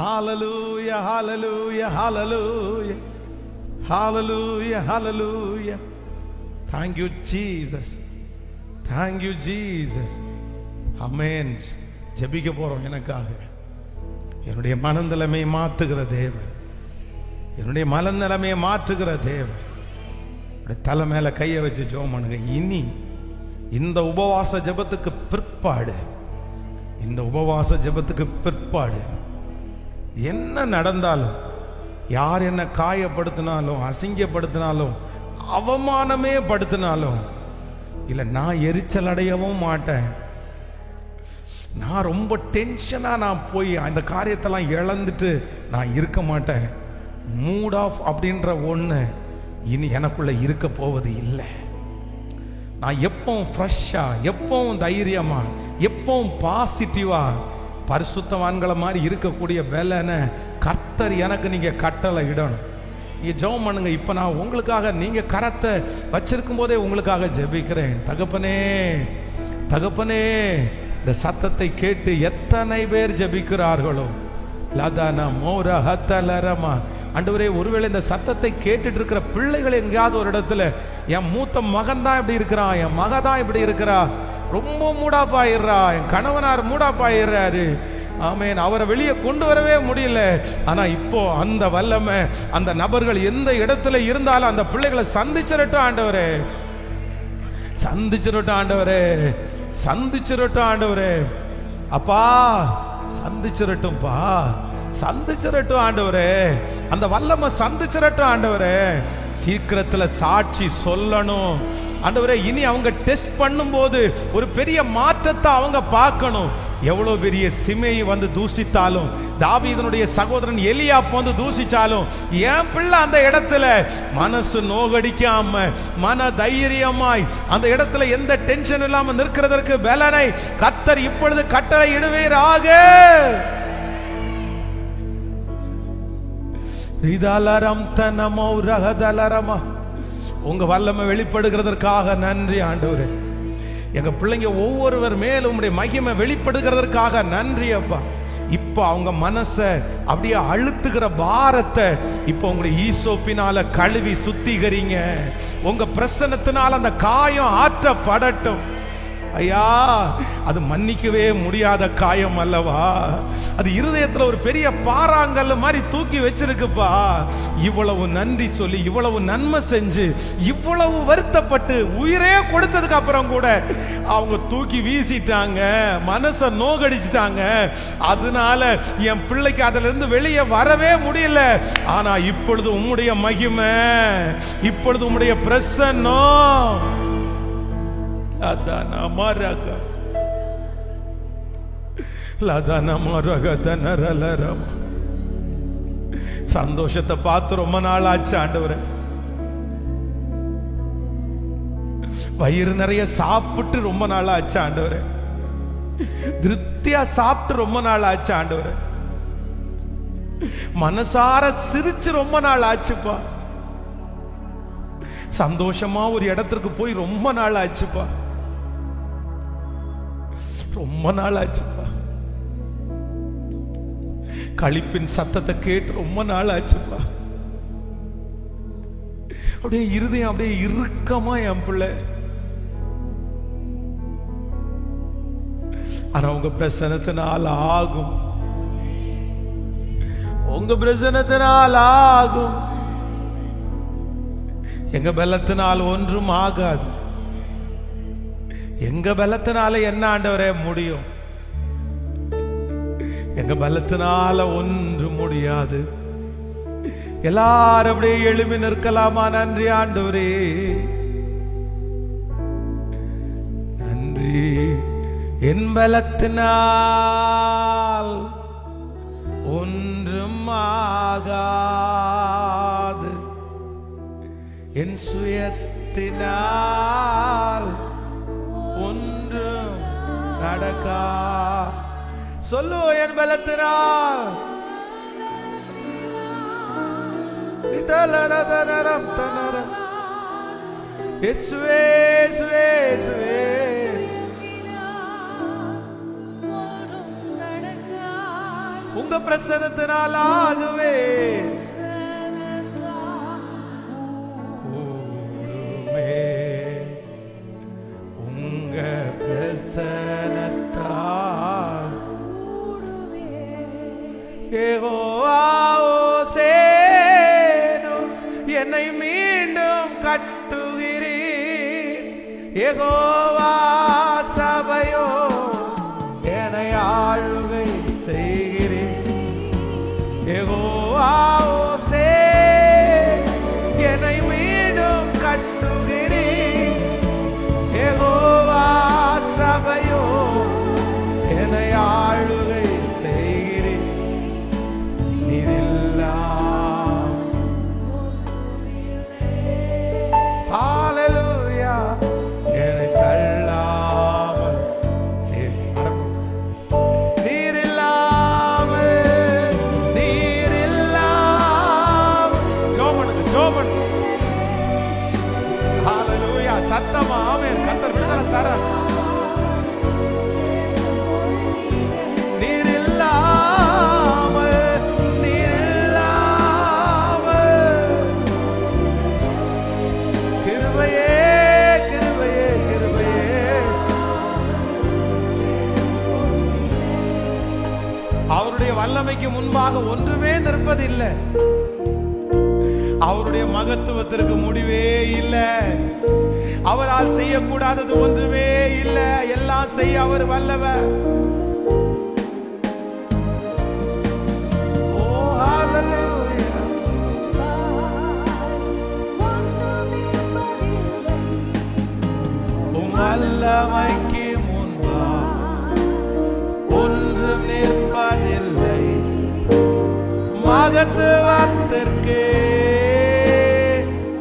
Hallelujah, hallelujah, hallelujah, hallelujah, hallelujah. Thank you Jesus, thank you Jesus. Amen. ஜெபிக்க போறோம். எனக்காக என்னுடைய மனநிலைமையை மாற்றுகிற தேவன், என்னுடைய மனநிலைமையை மாற்றுகிற தேவன். தலை மேல கையை வச்சு ஜெபம் பண்ணுங்க. இனி இந்த உபவாச ஜெபத்துக்கு பிற்பாடு, இந்த உபவாச ஜெபத்துக்கு பிற்பாடு என்ன நடந்தாலும், யார் என்ன காயப்படுத்தினாலும், அசிங்கப்படுத்தினாலும், அவமானமே படுத்தினாலும், இல்லை நான் எரிச்சல் அடையவும் மாட்டேன். நான் ரொம்ப டென்ஷனா நான் போய் அந்த காரியத்தெல்லாம் இழந்துட்டு நான் இருக்க மாட்டேன். மூட் ஆஃப் அப்படின்ற ஒன்று இனி எனக்குள்ள இருக்க போவது இல்லை. நான் எப்பவும் ஃப்ரெஷ்ஷா, எப்பவும் தைரியமா, எப்பவும் பாசிட்டிவா, பரிசுத்தவான்களை மாதிரி இருக்கக்கூடிய வேலைன்னு கர்த்தர் எனக்கு நீங்க கட்டளை இடணும். நீங்க ஜெபம் பண்ணுங்க. இப்ப நான் உங்களுக்காக, நீங்க கரத்தை வச்சிருக்கும் போதே உங்களுக்காக ஜெபிக்கிறேன். தகப்பனே, தகப்பனே, இந்த சத்தத்தை கேட்டு எத்தனை பேர் ஜெபிக்கிறார்களோ, லதானா மோரா ஹத்தலரமா. ஆண்டவரே, ஒருவேளை இந்த சத்தத்தை கேட்டுட்டு இருக்கிற பிள்ளைகள் எங்கேயாவது ஒரு இடத்துல, என் மூத்த மகன் தான் இப்படி இருக்கிறான், என் மக தான் இப்படி இருக்கிறா, ரொம்ப மூடாஃப் ஆயிடுறா, என் கணவனார் மூடாஃப் ஆயிடுறாரு, ஆமேன், அவரை வெளியே கொண்டு வரவே முடியல. ஆனா இப்போ அந்த வல்லமை அந்த நபர்கள் எந்த இடத்துல இருந்தாலும் அந்த பிள்ளைகளை சந்திச்சிடட்டும் ஆண்டவரே, சந்திச்சிடட்டும் ஆண்டவரே, சந்திச்சிடட்டும் ஆண்டவரே. அப்பா சந்திச்சிடட்டும்பா, சந்திச்சிடட்டும் ஆண்டவரே, அந்த வல்லமை சந்திச்சிடட்டும் ஆண்டவரே. சீக்கிரத்துல சாட்சி சொல்லணும் ஆண்டவரே. இனி அவங்க டெஸ்ட் பண்ணும்போது ஒரு பெரிய மாற்றத்தை அவங்க பார்க்கணும். எவ்வளவு பெரிய சிமையை வந்து தூசித்தாலும், தாவீதனுடைய சகோதரன் எலியாப் வந்து தூசிச்சாலும், என் பிள்ளை அந்த இடத்துல மனசு நோகடிக்காம மன தைரியமாய் அந்த இடத்துல எந்த டென்ஷன் இல்லாம நிற்கிறதற்கு பலனை கர்த்தர் இப்பொழுது கட்டளை இடுவீராக. உங்க வல்லமை வெளிப்படுகிறதற்காக நன்றி ஆண்டவரே. எங்க பிள்ளைங்க ஒவ்வொருவர் மேலும் உங்களுடைய மகிமை வெளிப்படுகிறதற்காக நன்றி அப்பா. இப்ப அவங்க மனச அப்படியே அழுத்துகிற பாரத்தை இப்ப உங்களுடைய ஈசோப்பினால கழுவி சுத்திகரிங்க. உங்க பிரசன்னத்தினால அந்த காயம் ஆற்றப்படட்டும் ஐயா. அது மன்னிக்கவே முடியாத காயம் அல்லவா, அது இருதயத்துல ஒரு பெரிய பாறாங்கல்ல மாதிரி தூக்கி வச்சிருக்குப்பா. இவ்வளவு நன்றி சொல்லி, இவ்வளவு நன்மை செஞ்சு, இவ்வளவு வருத்தப்பட்டு உயிரே கொடுத்ததுக்கு அப்புறம் கூட அவங்க தூக்கி வீசிட்டாங்க, மனச நோகடிச்சிட்டாங்க. அதனால என் பிள்ளைக்கு அதுல இருந்து வெளியே வரவே முடியல. ஆனா இப்பொழுது உம்முடைய மகிமை, இப்பொழுது உம்முடைய பிரசன்னம், சந்தோஷத்தை பார்த்து ரொம்ப நாள் ஆச்சு ஆண்டவரே. வயிறு நிறைய சாப்பிட்டு ரொம்ப நாள் ஆச்சு ஆண்டவரே. திருப்தியா சாப்பிட்டு ரொம்ப நாள் ஆச்சு ஆண்டவரே. மனசார சிரிச்சு ரொம்ப நாள் ஆச்சுப்பா. சந்தோஷமா ஒரு இடத்திற்கு போய் ரொம்ப நாள் ஆச்சுப்பா, ரொம்ப நாள் ஆச்சுப்பா. களிப்பின் சத்தத்தை கேட்டு ரொம்ப நாள் ஆச்சுப்பா. அப்படியே இருதயம் அப்படியே இறுக்கமா என் பிள்ளை. ஆனா உங்க பிரசன்னத்தினால் ஆகும், உங்க பிரசன்னத்தினால் ஆகும். எங்க பலத்தினால் ஒன்றும் ஆகாது. எங்க பலத்தினால என்ன ஆண்டவரே முடியும்? எங்க பலத்தினால ஒன்றும் முடியாது. எல்லாரும் அப்படியே எழுப்பி நிற்கலாமா? நன்றி ஆண்டவரே, நன்றி. என் பலத்தினால் ஒன்றும் ஆகாது, என் சுயத்தினால் ஒன்றும் நடக்கா. சொல்லு, என் பலத்தினால் உங்க பிரசன்னத்தினால் ஆகுவே. உங்க பிரசன்னத்தால் யெகோவா ஓசேனோ என்னை மீண்டும் கட்டுகிறீர். யெகோவா சபையோ என்னை ஆளுகை செய்கிறீர். யெகோவா ஓசேனோ என்னை மீண்டும் கட்டுகிறீர். யெகோவா சபையோ என்னை ஆளுகை செய்கிறீர். நீரில்லாம் ஹalleluya என்னை தள்ளாமல் நீரில்லாமல் ஹalleluya சத்தமா ஆமென். கர்த்தர் விடுதலை தரார். அவருடைய வல்லமைக்கு முன்பாக ஒன்றுமே நிற்பதில்லை. அவருடைய மகத்துவத்திற்கு முடிவே இல்லை. அவரால் செய்யக்கூடாதது ஒன்றுமே இல்லை. எல்லாம் செய்ய அவர் வல்லவர். வல்லமைக்கு முன்பாக ஒன்றும் நிற்பதில்லை. மகத்துவத்திற்கு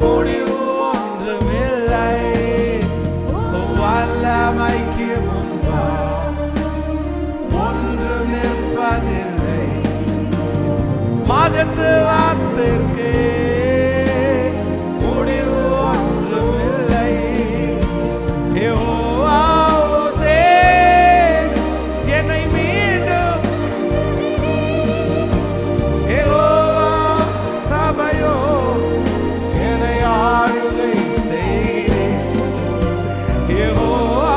முடிவு ஒன்றுமில்லை. வல்லமைக்கு முன்பாக ஒன்றும் நிற்பதில்லை. மகத்துவத்திற்கு முடிவு ஒன்றுமில்லை. யெகோவா ஓசேனோ என்னை மீண்டும். யெகோவா சபையோ என்னை ஆளுகை செய்கிறீர். யெகோவா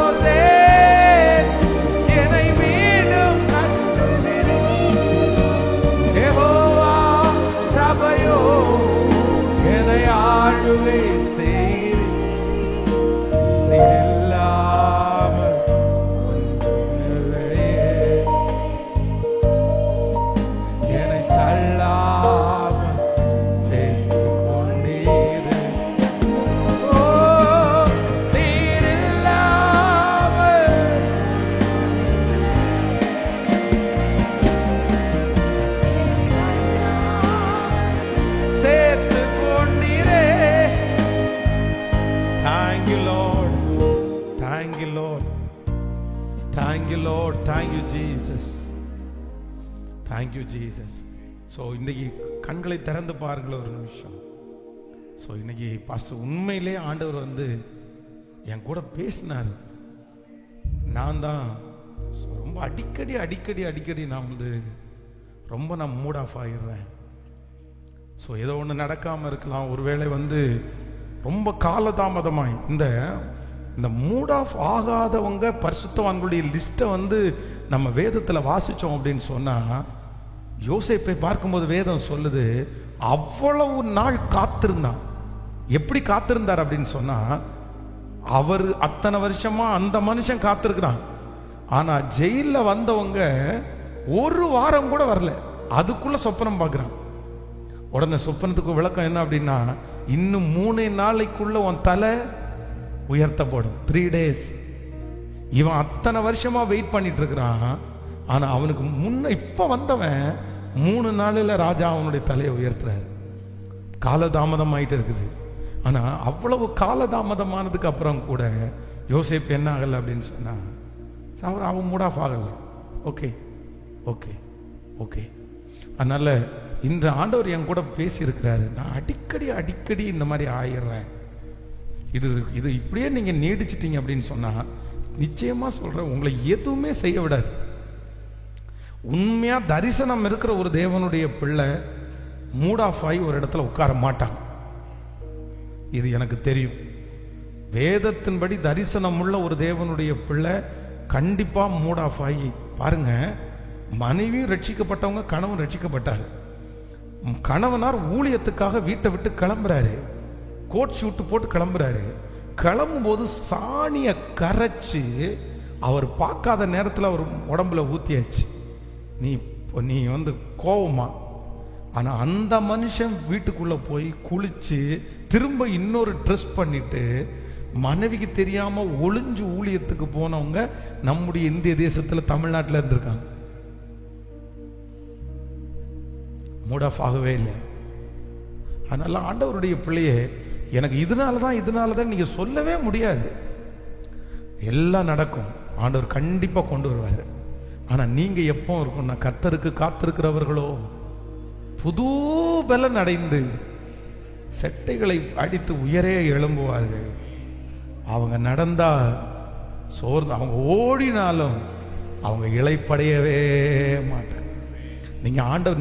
ஓசேனோ என்னை மீண்டும் கட்டுகிறீர். யெகோவா சபையோ என்னை ஆளுகை செய்கிறீர். இல்லாமல் ஒன்றுமில்லையே. என்னை தள்ளாமல் செய்து கொண்டீரே. ஓ நீர் இல்லாமல் சேர்த்து கொண்டீரே. Thank you, Lord. Thank you, Lord. Thank you, Lord. Thank you, Jesus. Thank you, Jesus. So இன்னைக்கு கண்களை திறந்து பாருங்களேன் ஒரு நிமிஷம். ஸோ இன்னைக்கு பாஸ்டர் உண்மையிலே ஆண்டவர் வந்து என் கூட பேசினார். நான் தான் ரொம்ப அடிக்கடி நான் வந்து நான் மூட் ஆஃப் ஆகிடுறேன். ஸோ ஏதோ ஒன்று நடக்காமல் இருக்கலாம். ஒருவேளை வந்து ரொம்ப காலதாமதமாய் இந்த மூட் ஆஃப் ஆகாதவங்க பரிசுத்தவான்களுடைய லிஸ்ட்டை வந்து நம்ம வேதத்தில் வாசித்தோம் அப்படின்னு சொன்னால், யோசேப்பை பார்க்கும்போது வேதம் சொல்லுது அவ்வளவு நாள் காத்திருந்தான். எப்படி காத்திருந்தார் அப்படின்னு சொன்னால், அவர் அத்தனை வருஷமா அந்த மனுஷன் காத்திருக்கிறான். ஆனால் ஜெயிலில் வந்தவங்க ஒரு வாரம் கூட வரல. அதுக்குள்ள சொப்பனம் பார்க்குறான். உடனே சொப்பனத்துக்கு விளக்கம் என்ன அப்படின்னா, இன்னும் 3 நாளைக்குள்ள உன் தலை உயர்த்தப்படும். 3 days. இவன் அத்தனை வருஷமா வெயிட் பண்ணிட்டு இருக்கிறான். ஆனா அவனுக்கு முன்ன இப்ப வந்தவன் 3 நாளில் ராஜா அவனுடைய தலையை உயர்த்துறாரு. காலதாமதம் ஆயிட்டு இருக்குது. ஆனா அவ்வளவு காலதாமதமானதுக்கு அப்புறம் கூட யோசேப்பு என்ன ஆகலை அப்படின்னு சொன்னா, அவன் மூட் ஆஃப் ஆகலை. Okay okay okay. அதனால இந்த ஆண்டவர் என் கூட பேசியிருக்கிறாரு. நான் அடிக்கடி இந்த மாதிரி ஆயிடுறேன். இது இப்படியே நீங்க நீடிச்சிட்டீங்க அப்படின்னு சொன்னா, நிச்சயமா சொல்றேன், உங்களை எதுவுமே செய்ய விடாது. உண்மையா தரிசனம் இருக்கிற ஒரு தேவனுடைய பிள்ளை மூட் ஆஃப் ஆகி ஒரு இடத்துல உட்கார மாட்டாங்க. இது எனக்கு தெரியும். வேதத்தின்படி தரிசனம் உள்ள ஒரு தேவனுடைய பிள்ளை கண்டிப்பா மூட் ஆஃப் ஆகி பாருங்க. மனைவியும் ரட்சிக்கப்பட்டவங்க, கணவன் ரட்சிக்கப்பட்டாரு. கணவனார் ஊழியத்துக்காக வீட்டை விட்டு கிளம்புறாரு, கோட் ஷூட்டு போட்டு கிளம்புறாரு. கிளம்பும் போது சாணியை கரைச்சு அவர் பார்க்காத நேரத்தில் அவர் உடம்புல ஊத்தியாச்சு. நீ வந்து கோவமா? ஆனா அந்த மனுஷன் வீட்டுக்குள்ள போய் குளிச்சு திரும்ப இன்னொரு ட்ரெஸ் பண்ணிட்டு மனைவிக்கு தெரியாம ஒளிஞ்சு ஊழியத்துக்கு போனவங்க நம்முடைய இந்திய தேசத்துல, தமிழ்நாட்டில் இருந்திருக்காங்க. மூட் ஆஃப் ஆகவே இல்லை. அதனால ஆண்டவருடைய பிள்ளையே, எனக்கு இதனாலதான் நீங்க சொல்லவே முடியாது. எல்லாம் நடக்கும், ஆண்டவர் கண்டிப்பா கொண்டு வருவாரு. ஆனா நீங்க எப்போ இருக்கும்னா, கர்த்தருக்கு காத்திருக்கிறவர்களோ புது பலன் அடைந்து செட்டைகளை அடித்து உயரே எழும்புவார்கள். அவங்க நடந்தா சோர்ந்து, அவங்க ஓடினாலும் அவங்க இளைப்படையவே மாட்டாங்க.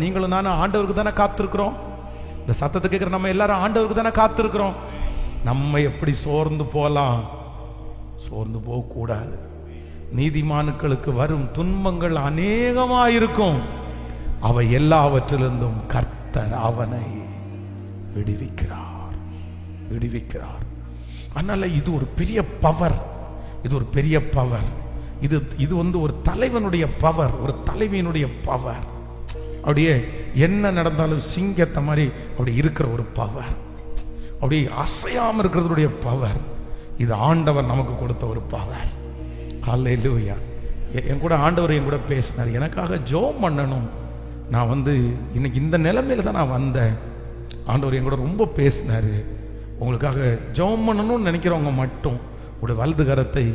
நீங்களும் நானும் ஆண்டவருக்கு தானே காத்திருக்கிறோம். இந்த சத்தத்தை கேட்கிற நம்ம எல்லாரும் ஆண்டவருக்கு தானே காத்திருக்கிறோம். நம்ம எப்படி சோர்ந்து போலாம்? சோர்ந்து போக கூடாது. நீதிமானுக்களுக்கு வரும் துன்பங்கள் அநேகமாயிருக்கும், அவை எல்லாவற்றிலிருந்தும் கர்த்தர் அவனை விடுவிக்கிறார். அதனால இது ஒரு பெரிய பவர். இது வந்து ஒரு தலைவனுடைய பவர், ஒரு தலைவியினுடைய பவர். அப்படியே என்ன நடந்தாலும் சிங்கத்தை மாதிரி அப்படி இருக்கிற ஒரு பவர், அப்படி அசையாம இருக்கிறதுடைய பவர். இது ஆண்டவர் நமக்கு கொடுத்த ஒரு பவர். ஹல்லேலூயா. என் கூட ஆண்டவர் என் கூட பேசினார். எனக்காக ஜெபம் பண்ணணும். நான் வந்து இன்னைக்கு இந்த நிலைமையில தான் நான் வந்தேன். ஆண்டவர் என் கூட ரொம்ப பேசினாரு. உங்களுக்காக ஜெபம் பண்ணணும்னு நினைக்கிறவங்க மட்டும் உங்களுடைய வலது கரத்தை,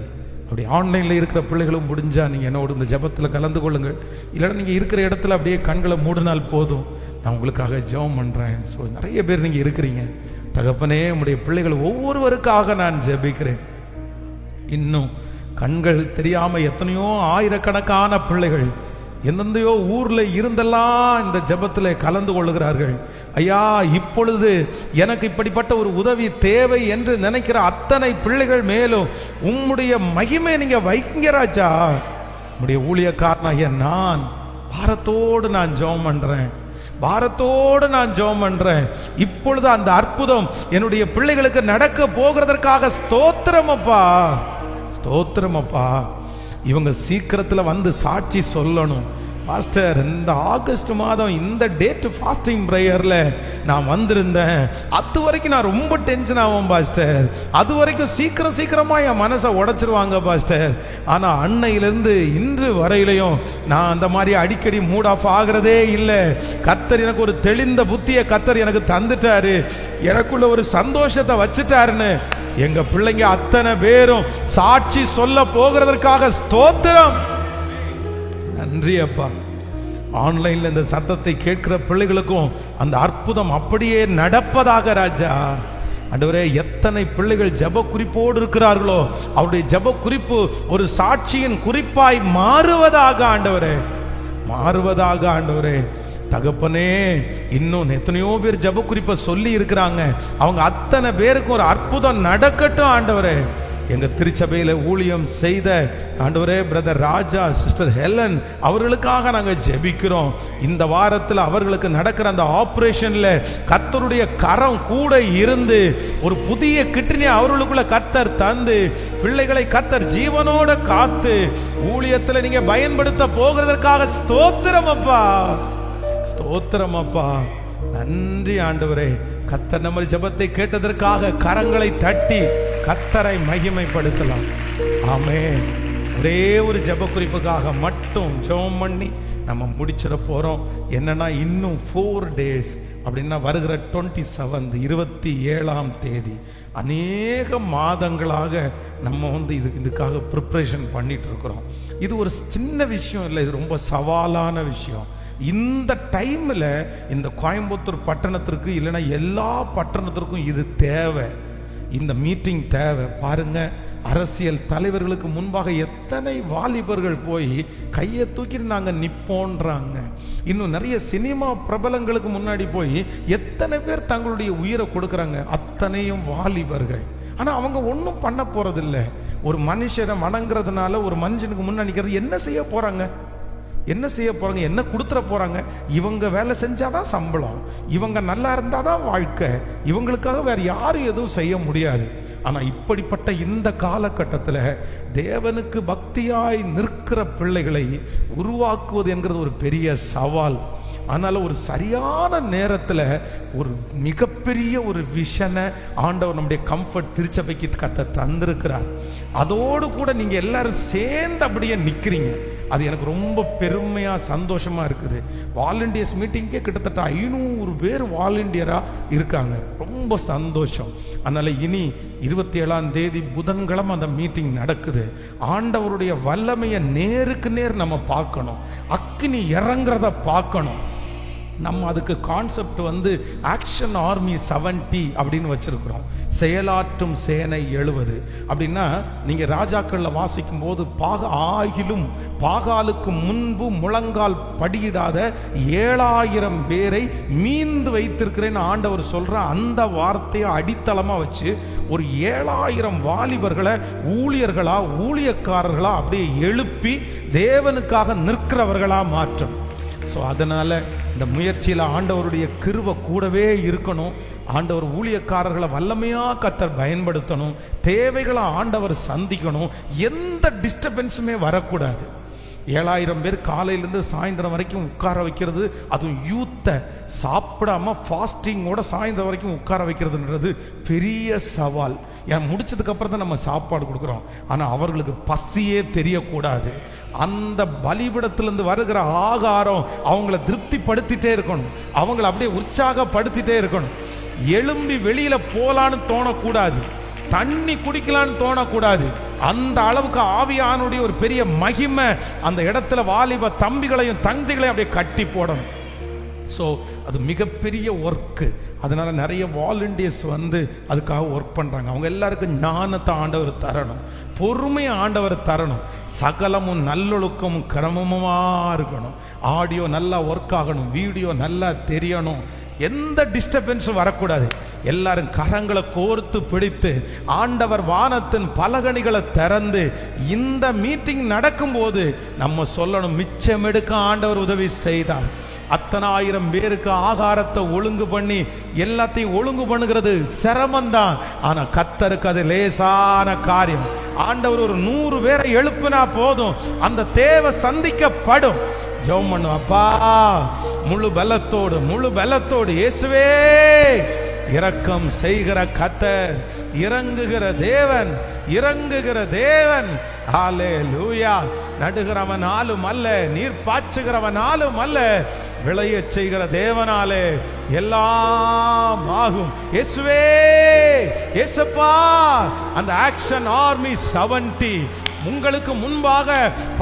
அப்படி ஆன்லைனில் இருக்கிற பிள்ளைகளும் முடிஞ்சா நீங்கள் என்னோட இந்த ஜெபத்தில் கலந்து கொள்ளுங்கள். இல்லைன்னா நீங்கள் இருக்கிற இடத்துல அப்படியே கண்களை மூடினால் போதும், நான் உங்களுக்காக ஜெபம் பண்ணுறேன். ஸோ நிறைய பேர் நீங்கள் இருக்கிறீங்க. தகப்பனே, உங்களுடைய பிள்ளைகள் ஒவ்வொருவருக்காக நான் ஜெபிக்கிறேன். இன்னும் கண்கள் தெரியாமல் எத்தனையோ ஆயிரக்கணக்கான பிள்ளைகள் எந்தெந்தையோ ஊர்ல இருந்தெல்லாம் இந்த ஜெபத்தில் கலந்து கொள்ளுகிறார்கள். ஐயா, இப்பொழுது எனக்கு இப்படிப்பட்ட ஒரு உதவி தேவை என்று நினைக்கிற அத்தனை பிள்ளைகள் மேலும் உம்முடைய மகிமை நீங்க வைங்க ராஜா. உம்முடைய ஊழியக்காரனாகிய நான் பாரத்தோடு நான் ஜெபம் பண்றேன். இப்பொழுது அந்த அற்புதம் என்னுடைய பிள்ளைகளுக்கு நடக்க போகிறதற்காக ஸ்தோத்திரம் அப்பா. இவங்க சீக்கிரத்தில் வந்து சாட்சி சொல்லணும். பாஸ்டர், இந்த ஆகஸ்ட் மாதம் இந்த டேட் ஃபாஸ்டிங் ப்ரேயர்ல நான் வந்திருந்தேன். அது வரைக்கும் நான் ரொம்ப டென்ஷன் ஆகும் பாஸ்டர். அது வரைக்கும் சீக்கிரமா என் மனசை உடைச்சிருவாங்க பாஸ்டர். ஆனா அன்னையிலிருந்து இன்று வரையிலையும் நான் அந்த மாதிரி அடிக்கடி மூட் ஆஃப் ஆகிறதே இல்லை. கர்த்தர் எனக்கு ஒரு தெளிந்த புத்தியை கர்த்தர் எனக்கு தந்துட்டாரு, எனக்குள்ள ஒரு சந்தோஷத்தை வச்சுட்டாருன்னு எங்க பிள்ளைங்க அத்தனை பேரும் சாட்சி சொல்ல போகிறதற்காக ஸ்தோத்திரம். நன்றி அப்பா. ஆன்லைன்ல இந்த சத்தத்தை கேட்கிற பிள்ளைகளுக்கும் அந்த அற்புதம் அப்படியே நடப்பதாக ராஜா. ஆண்டவரே, எத்தனை பிள்ளைகள் ஜெப குறிப்போடு இருக்கிறார்களோ அவருடைய ஜெப குறிப்பு ஒரு சாட்சியின் குறிப்பாய் மாறுவதாக ஆண்டவரே. தகப்பனே, இன்னும் எத்தனையோ பேர் ஜெப குறிப்பை சொல்லி இருக்கிறாங்க. அவங்க அத்தனை பேருக்கு ஒரு அற்புதம் நடக்கட்டும் ஆண்டவரே. எங்க திருச்சபையில ஊழியம் செய்த ஆண்டவரே பிரதர் ராஜா, சிஸ்டர் ஹெலன் அவர்களுக்காக நாங்க ஜெபிக்கிறோம். இந்த வாரத்தில் அவர்களுக்கு நடக்கிற அந்த ஆபரேஷன்ல கர்த்தருடைய கரம் கூட இருந்து ஒரு புதிய கிட்னியை அவர்களுக்குள்ள கர்த்தர் தந்து பிள்ளைகளை கர்த்தர் ஜீவனோட காத்து ஊழியத்தில் நீங்க பயன்படுத்த போகிறதற்காக ஸ்தோத்திரம் அப்பா. நன்றி ஆண்டவரே. கர்த்தர் நம்ம ஜெபத்தை கேட்டதற்காக கரங்களை தட்டி கர்த்தரை மகிமைப்படுத்தலாம். ஆமென். ஒரே ஒரு ஜெப குறிப்புக்காக மட்டும் ஜெபம் பண்ணி நம்ம முடிச்சிட போறோம். என்னன்னா, இன்னும் 4 days அப்படின்னா வருகிற 27 27ஆம் தேதி அநேக மாதங்களாக நம்ம வந்து இதுக்காக ப்ரிப்பரேஷன் பண்ணிட்டு இருக்கிறோம். இது ஒரு சின்ன விஷயம் இல்லை, இது ரொம்ப சவாலான விஷயம். இந்த டைம்ல இந்த கோயம்புத்தூர் பட்டணத்திற்கு இல்லைன்னா எல்லா பட்டணத்திற்கும் இது தேவை. இந்த மீட்டிங் தேவை. பாருங்க, அரசியல் தலைவர்களுக்கு முன்பாக எத்தனை வாலிபர்கள் போய் கையை தூக்கி நாங்கள் நிப்போன்றாங்க. இன்னும் நிறைய சினிமா பிரபலங்களுக்கு முன்னாடி போய் எத்தனை பேர் தங்களுடைய உயிரை கொடுக்குறாங்க, அத்தனையும் வாலிபர்கள். ஆனால் அவங்க ஒன்றும் பண்ண போறதில்லை. ஒரு மனுஷனை வணங்குறதுனால ஒரு மனுஷனுக்கு முன்னாடி நிற்கிறது என்ன செய்ய போறாங்க? என்ன செய்ய போறாங்க? என்ன கொடுத்துட போறாங்க? இவங்க வேலை செஞ்சாதான் சம்பளம், இவங்க நல்லா இருந்தாதான் வாழ்க்கை, இவங்களுக்காக வேற யாரும் எதுவும் செய்ய முடியாது. ஆனா இப்படிப்பட்ட இந்த காலகட்டத்தில் தேவனுக்கு பக்தியாய் நிற்கிற பிள்ளைகளை உருவாக்குவது என்கிறது ஒரு பெரிய சவால். அதனால ஒரு சரியான நேரத்தில் ஒரு மிகப்பெரிய ஒரு விஷனை ஆண்டவர் நம்முடைய கம்ஃபர்ட் திருச்சபைக்கு தந்திருக்கிறார். அதோடு கூட நீங்க எல்லாரும் சேர்ந்து அப்படியே நிற்கிறீங்க. அது எனக்கு ரொம்ப பெருமையா சந்தோஷமா இருக்குது. வாலண்டியர்ஸ் மீட்டிங்கே கிட்டத்தட்ட 500 பேர் வாலண்டியரா இருக்காங்க. ரொம்ப சந்தோஷம். அதனால இனி 27ஆம் தேதி புதன்கிழமை அந்த மீட்டிங் நடக்குது. ஆண்டவருடைய வல்லமையை நேருக்கு நேர் நம்ம பார்க்கணும், அக்கினி இறங்குறத பார்க்கணும். நம்ம அதுக்கு கான்செப்ட் ஆக்ஷன் ஆர்மி 70 அப்படின்னு வச்சிருக்கிறோம். செயலாற்றும் சேனை 70 அப்படின்னா, நீங்க ராஜாக்கள்ல வாசிக்கும் போது ஆகிலும் பாகாலுக்கு முன்பு முழங்கால் படியிடாத 7000 பேரை மீண்டு வைத்திருக்கிறேன்னு ஆண்டவர் சொல்ற அந்த வார்த்தையை அடித்தளமா வச்சு ஒரு 7000 வாலிபர்களை ஊழியக்காரர்களா அப்படியே எழுப்பி தேவனுக்காக நிற்கிறவர்களா மாற்றும். ஸோ அதனால இந்த முயற்சியில் ஆண்டவருடைய கிருபை கூடவே இருக்கணும். ஆண்டவர் ஊழியக்காரர்களை வல்லமையா கர்த்தர் பயன்படுத்தணும். தேவைகளை ஆண்டவர் சந்திக்கணும். எந்த டிஸ்டர்பன்ஸுமே வரக்கூடாது. 7000 பேர் காலையிலேருந்து சாயந்தரம் வரைக்கும் உட்கார வைக்கிறது, அதுவும் யூத்தை சாப்பிடாம ஃபாஸ்டிங்கோட சாயந்தரம் வரைக்கும் உட்கார வைக்கிறதுன்றது பெரிய சவால். ஏன் முடிச்சதுக்கு அப்புறம் தான் நம்ம சாப்பாடு கொடுக்குறோம், ஆனால் அவர்களுக்கு பசியே தெரியக்கூடாது. அந்த பலிபிடத்திலிருந்து வருகிற ஆகாரம் அவங்கள திருப்திப்படுத்திட்டே இருக்கணும், அவங்கள அப்படியே உற்சாகப்படுத்திட்டே இருக்கணும். எழும்பி வெளியில போலான்னு தோணக்கூடாது, தண்ணி குடிக்கலான்னு தோணக்கூடாது. அந்த அளவுக்கு ஆவியானுடைய ஒரு பெரிய மகிமை அந்த இடத்துல வாலிப தம்பிகளையும் தங்கைகளையும் அப்படியே கட்டி போடணும். ஸோ அது மிகப்பெரிய ஒர்க்கு. அதனால நிறைய வாலண்டியர்ஸ் அதுக்காக ஒர்க் பண்றாங்க. அவங்க எல்லாருக்கும் ஞானத்தை ஆண்டவர் தரணும், பொறுமையை ஆண்டவர் தரணும், சகலமும் நல்லொழுக்கமும் கிரமமா இருக்கணும், ஆடியோ நல்லா ஒர்க் ஆகணும், வீடியோ நல்லா தெரியணும், எந்த டிஸ்டர்பன்ஸும் வரக்கூடாது. எல்லாரும் கரங்களை கோர்த்து பிடித்து ஆண்டவர் வானத்தின் பலகணிகளை திறந்து இந்த மீட்டிங் நடக்கும்போது நம்ம சொல்லணும், மிச்சம் எடுக்க ஆண்டவர் உதவி செய்தார். அத்தனை 1000 பேருக்கு ஆகாரத்தை ஒழுங்கு பண்ணி எல்லாத்தையும் ஒழுங்கு பண்ணுகிறது சிரமம்தான். ஆனா கர்த்தருக்கு அது லேசான காரியம். ஆண்டவர் ஒரு 100 பேரை எழுப்பினா போதும், அந்த தேவை சந்திக்கப்படும். ஜெபம் பண்ணும், அப்பா முழு பலத்தோடு இயேசுவே இரக்கம் செய்கிற கர்த்தர், இறங்குகிற தேவன். ஹல்லேலூயா. நடுகிறவனாலும் அல்ல, நீர் பாய்ச்சுகிறவனாலும் அல்ல, விளைய செய்கிற தேவனாலே எல்லாம் ஆகும். இயேசுவே, இயேசப்பா, அந்த ஆக்ஷன் ஆர்மி 70 உங்களுக்கு முன்பாக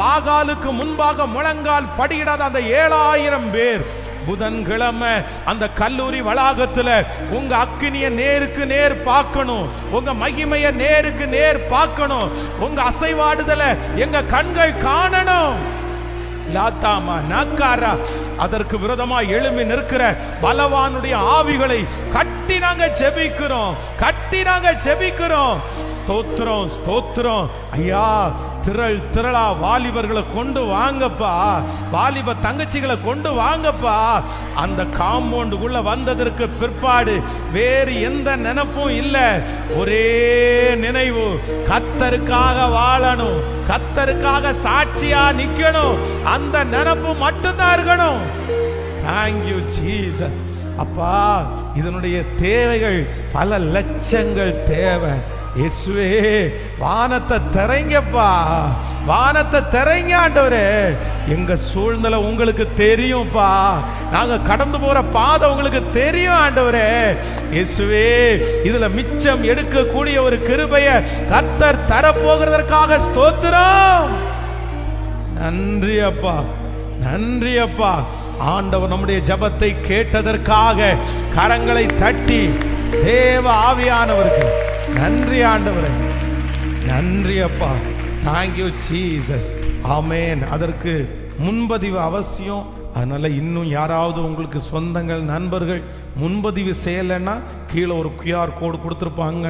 பாகாலுக்கு முன்பாக முழங்கால் படியிடாத அந்த 7000 பேர் புதன்கிழமை அந்த கல்லூரி வளாகத்துல உங்க அக்கினிய நேருக்கு நேர் பார்க்கணும், உங்க மகிமைய நேருக்கு நேர் பார்க்கணும், உங்க அசைவாடுதலை எங்க கண்கள் காணணும். லாத்தாமா நக்காரா, அதற்கு விரோதமா எழும்பி நிற்கிற பலவானுடைய ஆவிகளை கட்டி நாங்க ஜெபிக்கிறோம். ஸ்தோத்திரம் ஐயா. திரளா வாலிபர்களை கொண்டு வாங்கப்பா, வாலிப தங்கச்சிகளை கொண்டு வாங்கப்பா. அந்த காம்பவுண்டுக்குள்ள வந்ததற்கு பிற்பாடு வேறு எந்த நினைப்பும் இல்ல, ஒரே நினைவு, கர்த்தருக்காக வாழணும், கர்த்தருக்காக சாட்சியா நிக்கணும். அந்த நினைப்பு மட்டும்தான் இருக்கணும். Thank you Jesus. அப்பா, இதனுடைய தேவைகள் பல லட்சங்கள் தேவை. இயேசுவே, வானத்தை திறங்கப்பா, வானத்தை திறங்க ஆண்டவரே. எங்க சூழ்நிலை உங்களுக்கு தெரியும்பா, நாங்க கடந்து போற பாதை உங்களுக்கு தெரியும் ஆண்டவரே. இயேசுவே, இதுல மிச்சம் எடுக்கக்கூடிய ஒரு கிருபையை கர்த்தர் தரப்போகிறதற்காக ஸ்தோத்திரம். நன்றி அப்பா. ஆண்டவர் நம்முடைய ஜெபத்தை கேட்டதற்காக கரங்களை தட்டி தேவ ஆவியானவருக்கு நன்றி ஆண்டவரே, நன்றி அப்பா. Thank you Jesus. ஆமேன். அதற்கு முன்பதிவு அவசியம். அதனால இன்னும் யாராவது உங்களுக்கு சொந்தங்கள், நண்பர்கள் முன்பதிவு செய்யலைன்னா கீழே ஒரு QR கோடு கொடுத்துருப்பாங்க,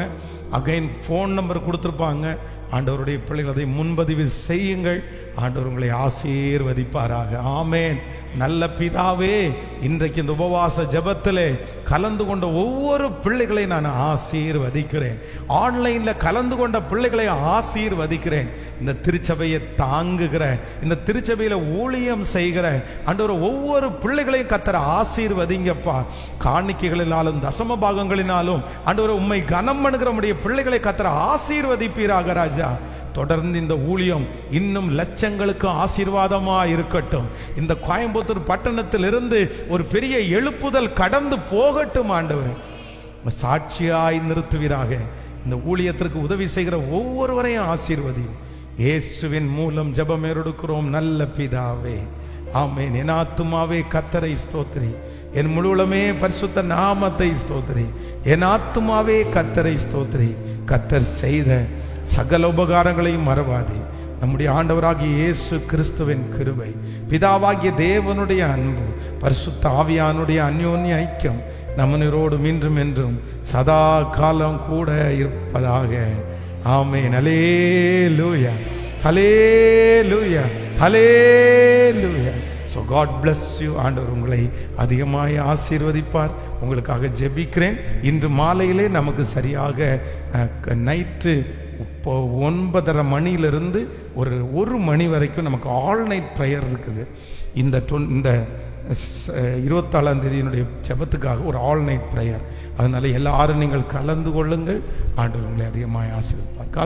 அகைன் ஃபோன் நம்பர் கொடுத்துருப்பாங்க. ஆண்டவருடைய பிள்ளைகள் அதை முன்பதிவு செய்யுங்கள். ஆண்டவர் உங்களை ஆசீர்வதிப்பாராக. ஆமேன். நல்ல பிதாவே, இன்றைக்கு இந்த உபவாச ஜெபத்திலே கலந்து கொண்ட ஒவ்வொரு பிள்ளைகளை நான் ஆசீர்வதிக்கிறேன். ஆன்லைன்ல கலந்து கொண்ட பிள்ளைகளை ஆசீர்வதிக்கிறேன். இந்த திருச்சபையை தாங்குகிற, இந்த திருச்சபையில ஊழியம் செய்கிற ஆண்டவர் ஒவ்வொரு பிள்ளைகளையும் கர்த்தர் ஆசீர்வதிங்கப்பா. காணிக்கைகளினாலும் தசம பாகங்களினாலும் ஆண்டவர் உம்மை கனம் பண்ணுகிற உம்முடைய பிள்ளைகளை கர்த்தர் ஆசீர்வதிப்பீராக ராஜா. தொடர்ந்து இந்த ஊழியம் இன்னும் லட்சங்களுக்கு ஆசீர்வாதமா இருக்கட்டும். இந்த கோயம்புத்தூர் பட்டணத்திலிருந்து ஒரு பெரிய எழுப்புதல் கடந்து போகட்டும் ஆண்டவரே. சாட்சியாய் நிறுத்துவீராக. இந்த ஊழியத்திற்கு உதவி செய்கிற ஒவ்வொருவரையும் ஆசீர்வதி. இயேசுவின் மூலம் ஜெபம் எடுக்கிறோம் நல்ல பிதாவே. ஆமென். என் ஆத்துமாவே கர்த்தரை ஸ்தோத்திரி, என் முழுவலுமே பரிசுத்த நாமத்தை ஸ்தோத்திரி. என் ஆத்துமாவே கர்த்தரை ஸ்தோத்திரி. கர்த்தர் செய்த சகல உபகாரங்களையும் மறவாதே. நம்முடைய ஆண்டவராகிய இயேசு கிறிஸ்துவின் கிருபை, பிதாவாகிய தேவனுடைய அன்பு, பரிசுத்த ஆவியானுடைய அந்யோன்ய ஐக்கியம் நம்மனோடு இன்றும் என்றும் சதா காலம் கூட இருப்பதாக. ஆமென். ஹல்லேலூயா, ஹல்லேலூயா, ஹல்லேலூயா. So God bless you. ஆண்டவர் உங்களை அதிகமாய் ஆசீர்வதிப்பார். உங்களுக்காக ஜெபிக்கிறேன். இன்று மாலையிலே நமக்கு சரியாக நைட்டு 9:30 மணியிலிருந்து ஒரு 1 மணி வரைக்கும் நமக்கு ஆல் நைட் ப்ரேயர் இருக்குது. இந்த 24ஆம் தேதியினுடைய ஜெபத்துக்காக ஒரு ஆல் நைட் ப்ரேயர். அதனால எல்லாரும் நீங்கள் கலந்து கொள்ளுங்கள். ஆண்டவர் உங்களை அதிகமாக ஆசீர்வதிப்பார்.